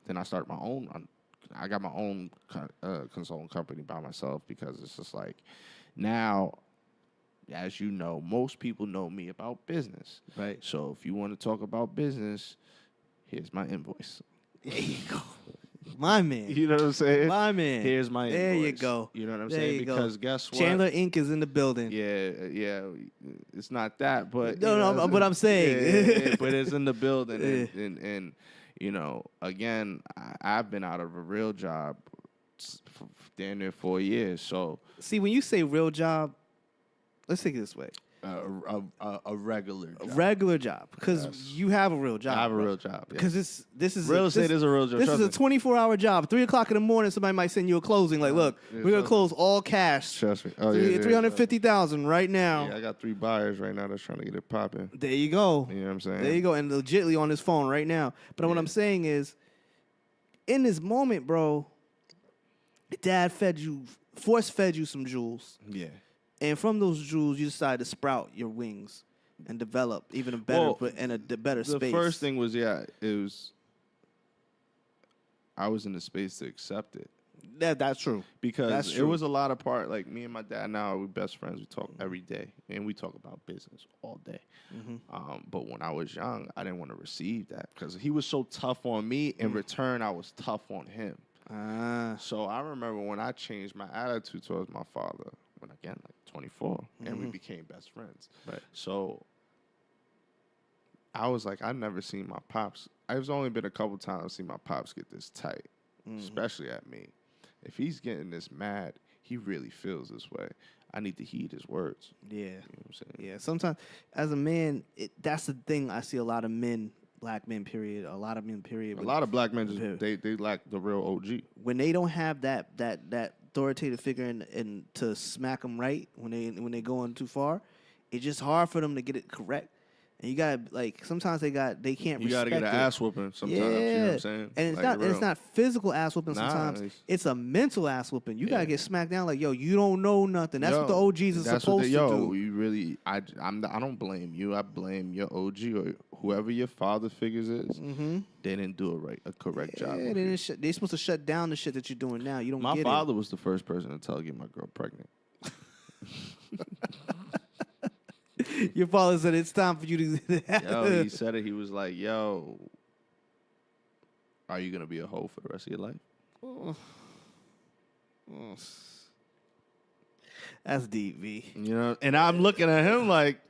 Then I started my own. I got my own consulting company by myself because it's just like now. As you know, most people know me about business. Right. So if you want to talk about business, here's my invoice. There you go. My man. You know what I'm saying? My man. Here's my invoice. There you go. You know what I'm there saying? Because guess what? Chandler Inc. is in the building. Yeah. It's not that, but... No, but I'm saying. Yeah, but it's in the building. And you know, again, I've been out of a real job for damn near 4 years, so... See, when you say real job... Let's take it this way. A regular job. A regular job. Because you have a real job. I have a real job. Because this is... Real estate is a real job. This is a 24-hour job. 3 o'clock in the morning, somebody might send you a closing. Like, look, we're going to close all cash. Trust me. Oh, $350,000 right now. Yeah, I got 3 buyers right now that's trying to get it popping. There you go. You know what I'm saying? There you go. And legitly on his phone right now. But what I'm saying is, in this moment, bro, Dad force-fed you some jewels. Yeah. And from those jewels, you decided to sprout your wings and develop even a better better space. The first thing was, I was in the space to accept it. That's true. Because it was a lot of like me and my dad now, we're best friends. We talk every day. And we talk about business all day. But when I was young, I didn't want to receive that because he was so tough on me. In return, I was tough on him. So I remember when I changed my attitude towards my father, when again, like 24, and we became best friends. Right. So I was like, I've never seen my pops. I've only been a couple times I've seen my pops get this tight, especially at me. If he's getting this mad, he really feels this way. I need to heed his words. Yeah. You know what I'm saying? Yeah. Sometimes, as a man, that's the thing. I see a lot of men, black men, period. A lot of men, period. A lot of black men, they lack the real OG. When they don't have that authoritative figure and to smack them right when they going too far, it's just hard for them to get it correct. And you gotta like sometimes they can't You respect gotta get an it. ass whooping sometimes. Yeah, You know what I'm saying? and Like, it's not physical ass whooping. Nah, Sometimes it's a mental ass whooping. You gotta Yeah. get smacked down like, yo, you don't know nothing. That's what the OGs is supposed to do. You really, I don't blame you. I blame your OG or whoever your father figures is. Mm-hmm. They didn't do a correct job. Yeah, they're supposed to shut down the shit that you're doing now. You don't My get father was the first person to tell get my girl pregnant. it. Your father said it's time for you to. Yo, he said it. He was like, "Yo, are you gonna be a hoe for the rest of your life?" That's deep, V. You know, and I'm looking at him like,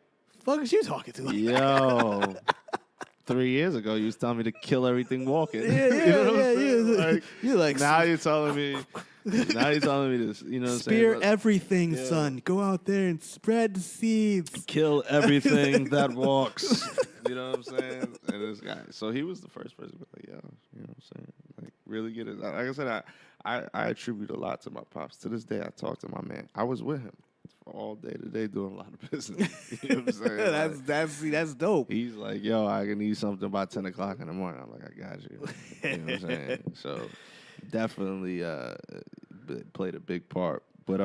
Fuck is you talking to? yo. 3 years ago, you was telling me to kill everything walking. Yeah, You know what I'm saying? Like, you're like now you're telling me this. You know what I'm saying? spear everything, Yeah. son. Go out there and spread the seeds. Kill everything that walks. You know what I'm saying? And this guy. So he was the first person to be like, yo, you know what I'm saying? Like, really get it. Like I said, I attribute a lot to my pops. To this day, I talk to my man. I was with him all day today doing a lot of business. You know what I'm saying? that's dope. He's like, yo, I need something by 10 o'clock in the morning. I'm like, I got you. You know what I'm saying? So definitely played a big part. But,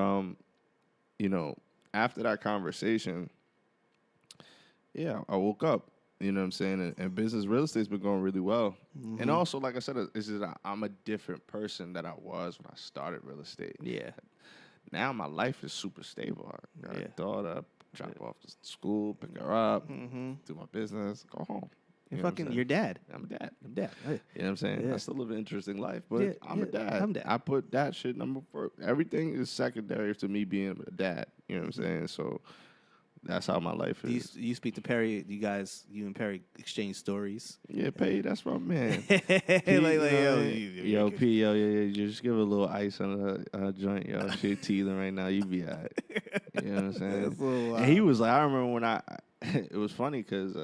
you know, after that conversation, yeah, I woke up. You know what I'm saying? And business real estate's been going really well. Mm-hmm. And also, like I said, it's just, I'm a different person than I was when I started real estate. Yeah. Now my life is super stable. I got a daughter, drop off to school, pick her up, do my business, go home. Your dad. I'm a dad. I'm dad. Hey. You know what I'm saying? Yeah. I still live an interesting life, but I'm a dad. I'm dad. I put that shit number 4. Everything is secondary to me being a dad. You know what I'm saying? So that's how my life is. You speak to Perry. You and Perry exchange stories. Yeah, Perry, that's my man. Yo, P, yo, just give her a little ice on her joint, yo. She teething right now. You be all right. You know what I'm saying? And he was like, I remember when it was funny because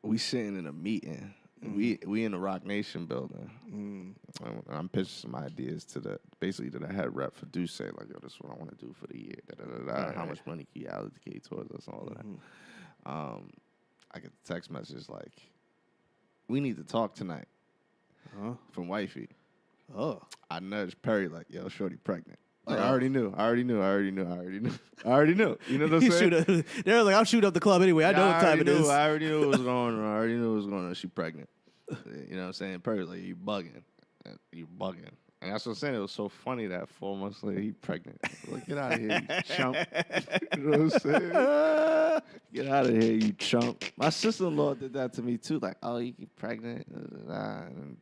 we sitting in a meeting. We in the Rock Nation building. I'm pitching some ideas to the head rep for Duce, like, yo, this is what I want to do for the year. How much money can you allocate towards us and all of that. I get the text message like, we need to talk tonight from Wifey. Oh. I nudged Perry like, yo, shorty pregnant. Like, I already knew. You know what I'm saying? They're like, I'll shoot up the club anyway. I know what time it is. I already knew what was going on. She pregnant. You know what I'm saying? Perry was like, you bugging. And that's what I'm saying. It was so funny that 4 months later, he pregnant. Like, get out of here, you chump. You know what I'm saying? Get out of here, you chump. My sister-in-law did that to me, too. Like, oh, you get pregnant? And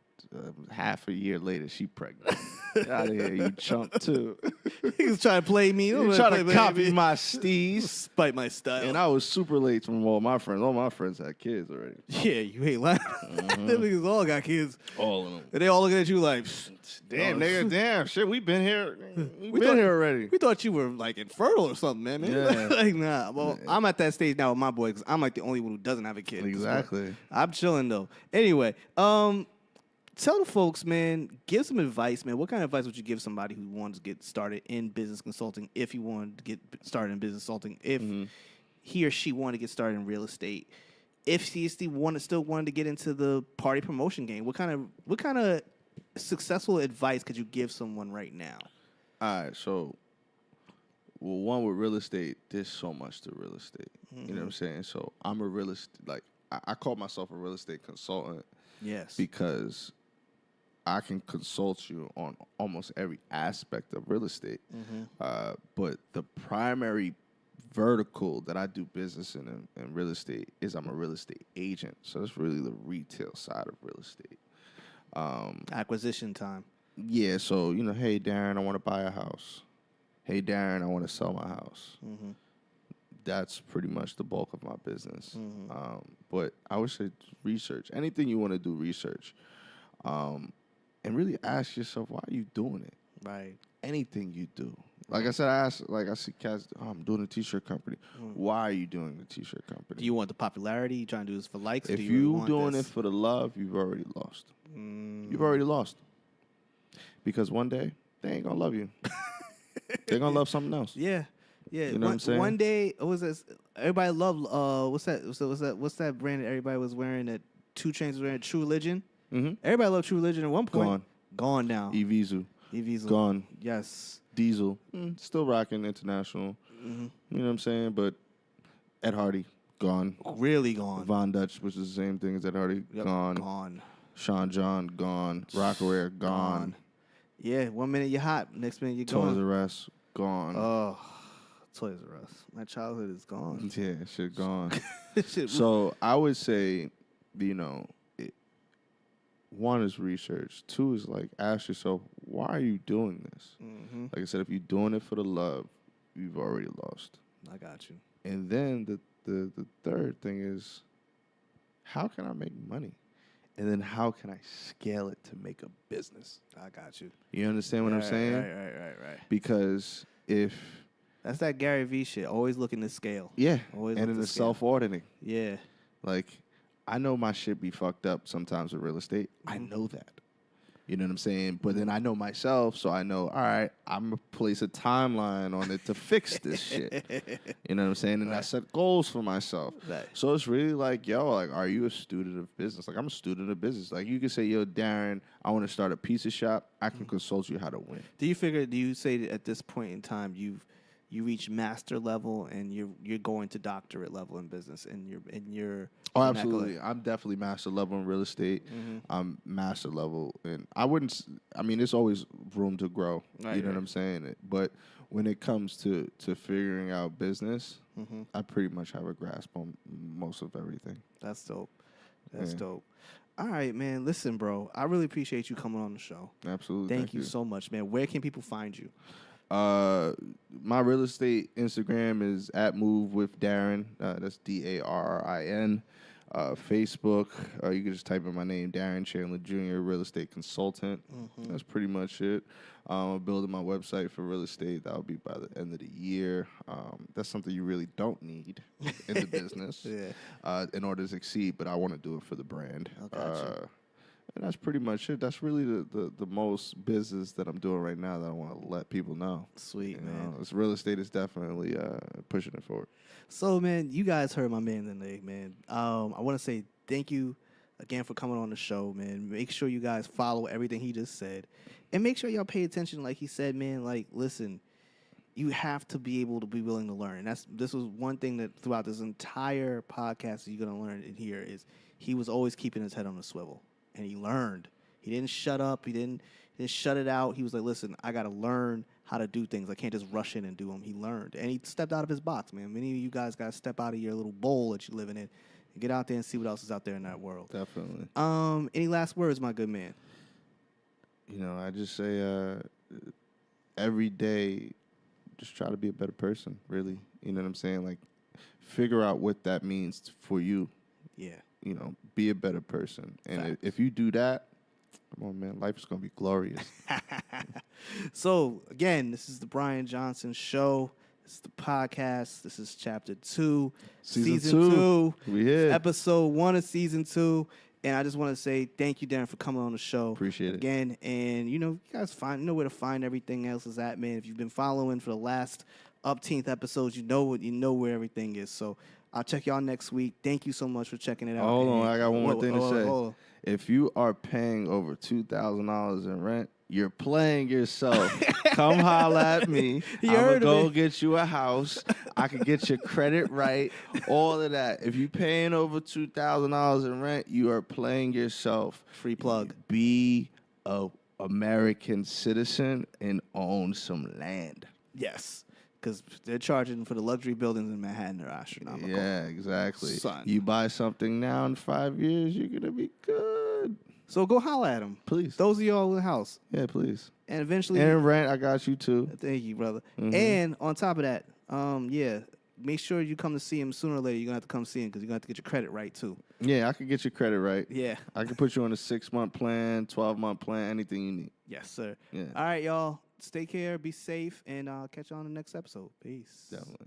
half a year later, she pregnant. Get out of here, you chump, too. He was trying to play me. He was trying to copy my steez. Spite my style. And I was super late from all my friends. All my friends had kids already. Yeah, you ain't lying. Them niggas all got kids. All of them. And they all looking at you like, damn, nigga, damn, shit, we been here. We been here already. We thought you were like infertile or something, man. Yeah. Like, nah. Well, I'm at that stage now with my boy because I'm like the only one who doesn't have a kid. Exactly. I'm chilling though. Anyway, tell the folks, man, give some advice, man. What kind of advice would you give somebody who wants to get started in business consulting, if you wanted to get started in business consulting, if he or she wanted to get started in real estate, if he still wanted to get into the party promotion game? What kind of successful advice could you give someone right now? All right, so, well, one with real estate, there's so much to real estate. You know what I'm saying? So I'm a real estate, like, I call myself a real estate consultant. Yes. Because I can consult you on almost every aspect of real estate. But the primary vertical that I do business in real estate is I'm a real estate agent. So that's really the retail side of real estate. Acquisition time. Yeah, so, you know, hey, Darrin, I want to buy a house. Hey, Darrin, I want to sell my house. That's pretty much the bulk of my business. But I would say research. Anything you want to do, research. And really ask yourself, why are you doing it? Right. Anything you do. Like I said, I see cats, I'm doing a T-shirt company. Why are you doing the T-shirt company? Do you want the popularity? You trying to do this for likes? If or do you're doing it for the love, you've already lost. You've already lost. Because one day, they ain't going to love you. They're going to love something else. Yeah. Yeah, You know what I'm saying? one day it was this, everybody loved what's that brand that everybody was wearing that 2 Chainz was wearing, True Religion. Mm-hmm. Everybody loved True Religion at one point. Gone now. Evisu. Evisu. Gone. Yes. Diesel. Still rocking international. Mm-hmm. You know what I'm saying? But Ed Hardy, gone. Really gone. Von Dutch, which is the same thing as Ed Hardy, gone. Gone. Sean John, gone. Rockaware, gone. Yeah, 1 minute you're hot, next minute you're Toys gone. R Us, gone. Oh, Toys R Us. My childhood is gone. Yeah, shit gone. Shit. So I would say, one is research. 2 is like, ask yourself, why are you doing this? Mm-hmm. Like I said, if you're doing it for the love, you've already lost. I got you. And then the third thing is, how can I make money? And then how can I scale it to make a business? I got you. You understand what I'm saying? Right. Because if... That's that Gary Vee shit. Always looking to scale. Yeah. Always and look then to it's scale. self-auditing. Yeah. Like, I know my shit be fucked up sometimes with real estate. I know that. You know what I'm saying? But then I know myself, so I know, all right, I'm going to place a timeline on it to fix this shit. You know what I'm saying? And I set goals for myself. Right. So it's really like, yo, like, are you a student of business? Like, I'm a student of business. Like, you can say, yo, Darrin, I want to start a pizza shop. I can consult you how to win. Do you say that at this point in time you reach master level and you're going to doctorate level in business and you're Oh, absolutely. I'm definitely master level in real estate. Mm-hmm. I'm master level, and there's always room to grow. Right, you know right. what I'm saying? But when it comes to figuring out business, I pretty much have a grasp on most of everything. That's dope. That's Yeah. dope. All right, man. Listen, bro. I really appreciate you coming on the show. Absolutely. Thank you so much, man. Where can people find you? My real estate Instagram is @MoveWithDarrin. That's DARRIN. Facebook, you can just type in my name, Darrin Chandler Jr., real estate consultant. That's pretty much it. I'm building my website for real estate. That'll be by the end of the year. That's something you really don't need in the business in order to succeed, but I want to do it for the brand. And that's pretty much it. That's really the most business that I'm doing right now that I want to let people know. Sweet, man. This real estate is definitely pushing it forward. So, man, you guys heard my man today, man. I want to say thank you again for coming on the show, man. Make sure you guys follow everything he just said. And make sure y'all pay attention, like he said, man. Like, listen, you have to be able to be willing to learn. And this was one thing that throughout this entire podcast that you're going to learn in here is he was always keeping his head on the swivel. And he learned. He didn't shut up. He didn't shut it out. He was like, listen, I got to learn how to do things. I can't just rush in and do them. He learned. And he stepped out of his box, man. Many of you guys got to step out of your little bowl that you're living in and get out there and see what else is out there in that world. Definitely. Any last words, my good man? I just say every day, just try to be a better person, really. You know what I'm saying? Like, figure out what that means for you. Yeah. Be a better person. And if you do that, come on, man, life is going to be glorious. So, again, this is the Brian Johnson Show. This is the podcast. This is Chapter 2. Season 2. We here. Episode 1 of Season 2. And I just want to say thank you, Darrin, for coming on the show. Appreciate it. Again, and, you guys know where to find everything else is at, man. If you've been following for the last upteenth episodes, you know where everything is. So, I'll check y'all next week. Thank you so much for checking it out. Hold on, I got one more thing to say. Hold on. If you are paying over $2,000 in rent, you're playing yourself. Come holla at me. I'm going to go get you a house. I can get your credit right. All of that. If you're paying over $2,000 in rent, you are playing yourself. Free plug. Be a American citizen and own some land. Yes. Because they're charging for the luxury buildings in Manhattan are astronomical. Yeah, exactly. Son. You buy something now in 5 years, you're going to be good. So go holla at them. Please. Those of y'all in the house. Yeah, please. And eventually. And rent, I got you too. Thank you, brother. And on top of that, make sure you come to see him sooner or later. You're going to have to come see him because you're going to have to get your credit right, too. Yeah, I can get your credit right. Yeah. I can put you on a 6-month plan, 12-month plan, anything you need. Yes, sir. Yeah. All right, y'all. Stay care, be safe, and I'll catch you on the next episode. Peace. Definitely.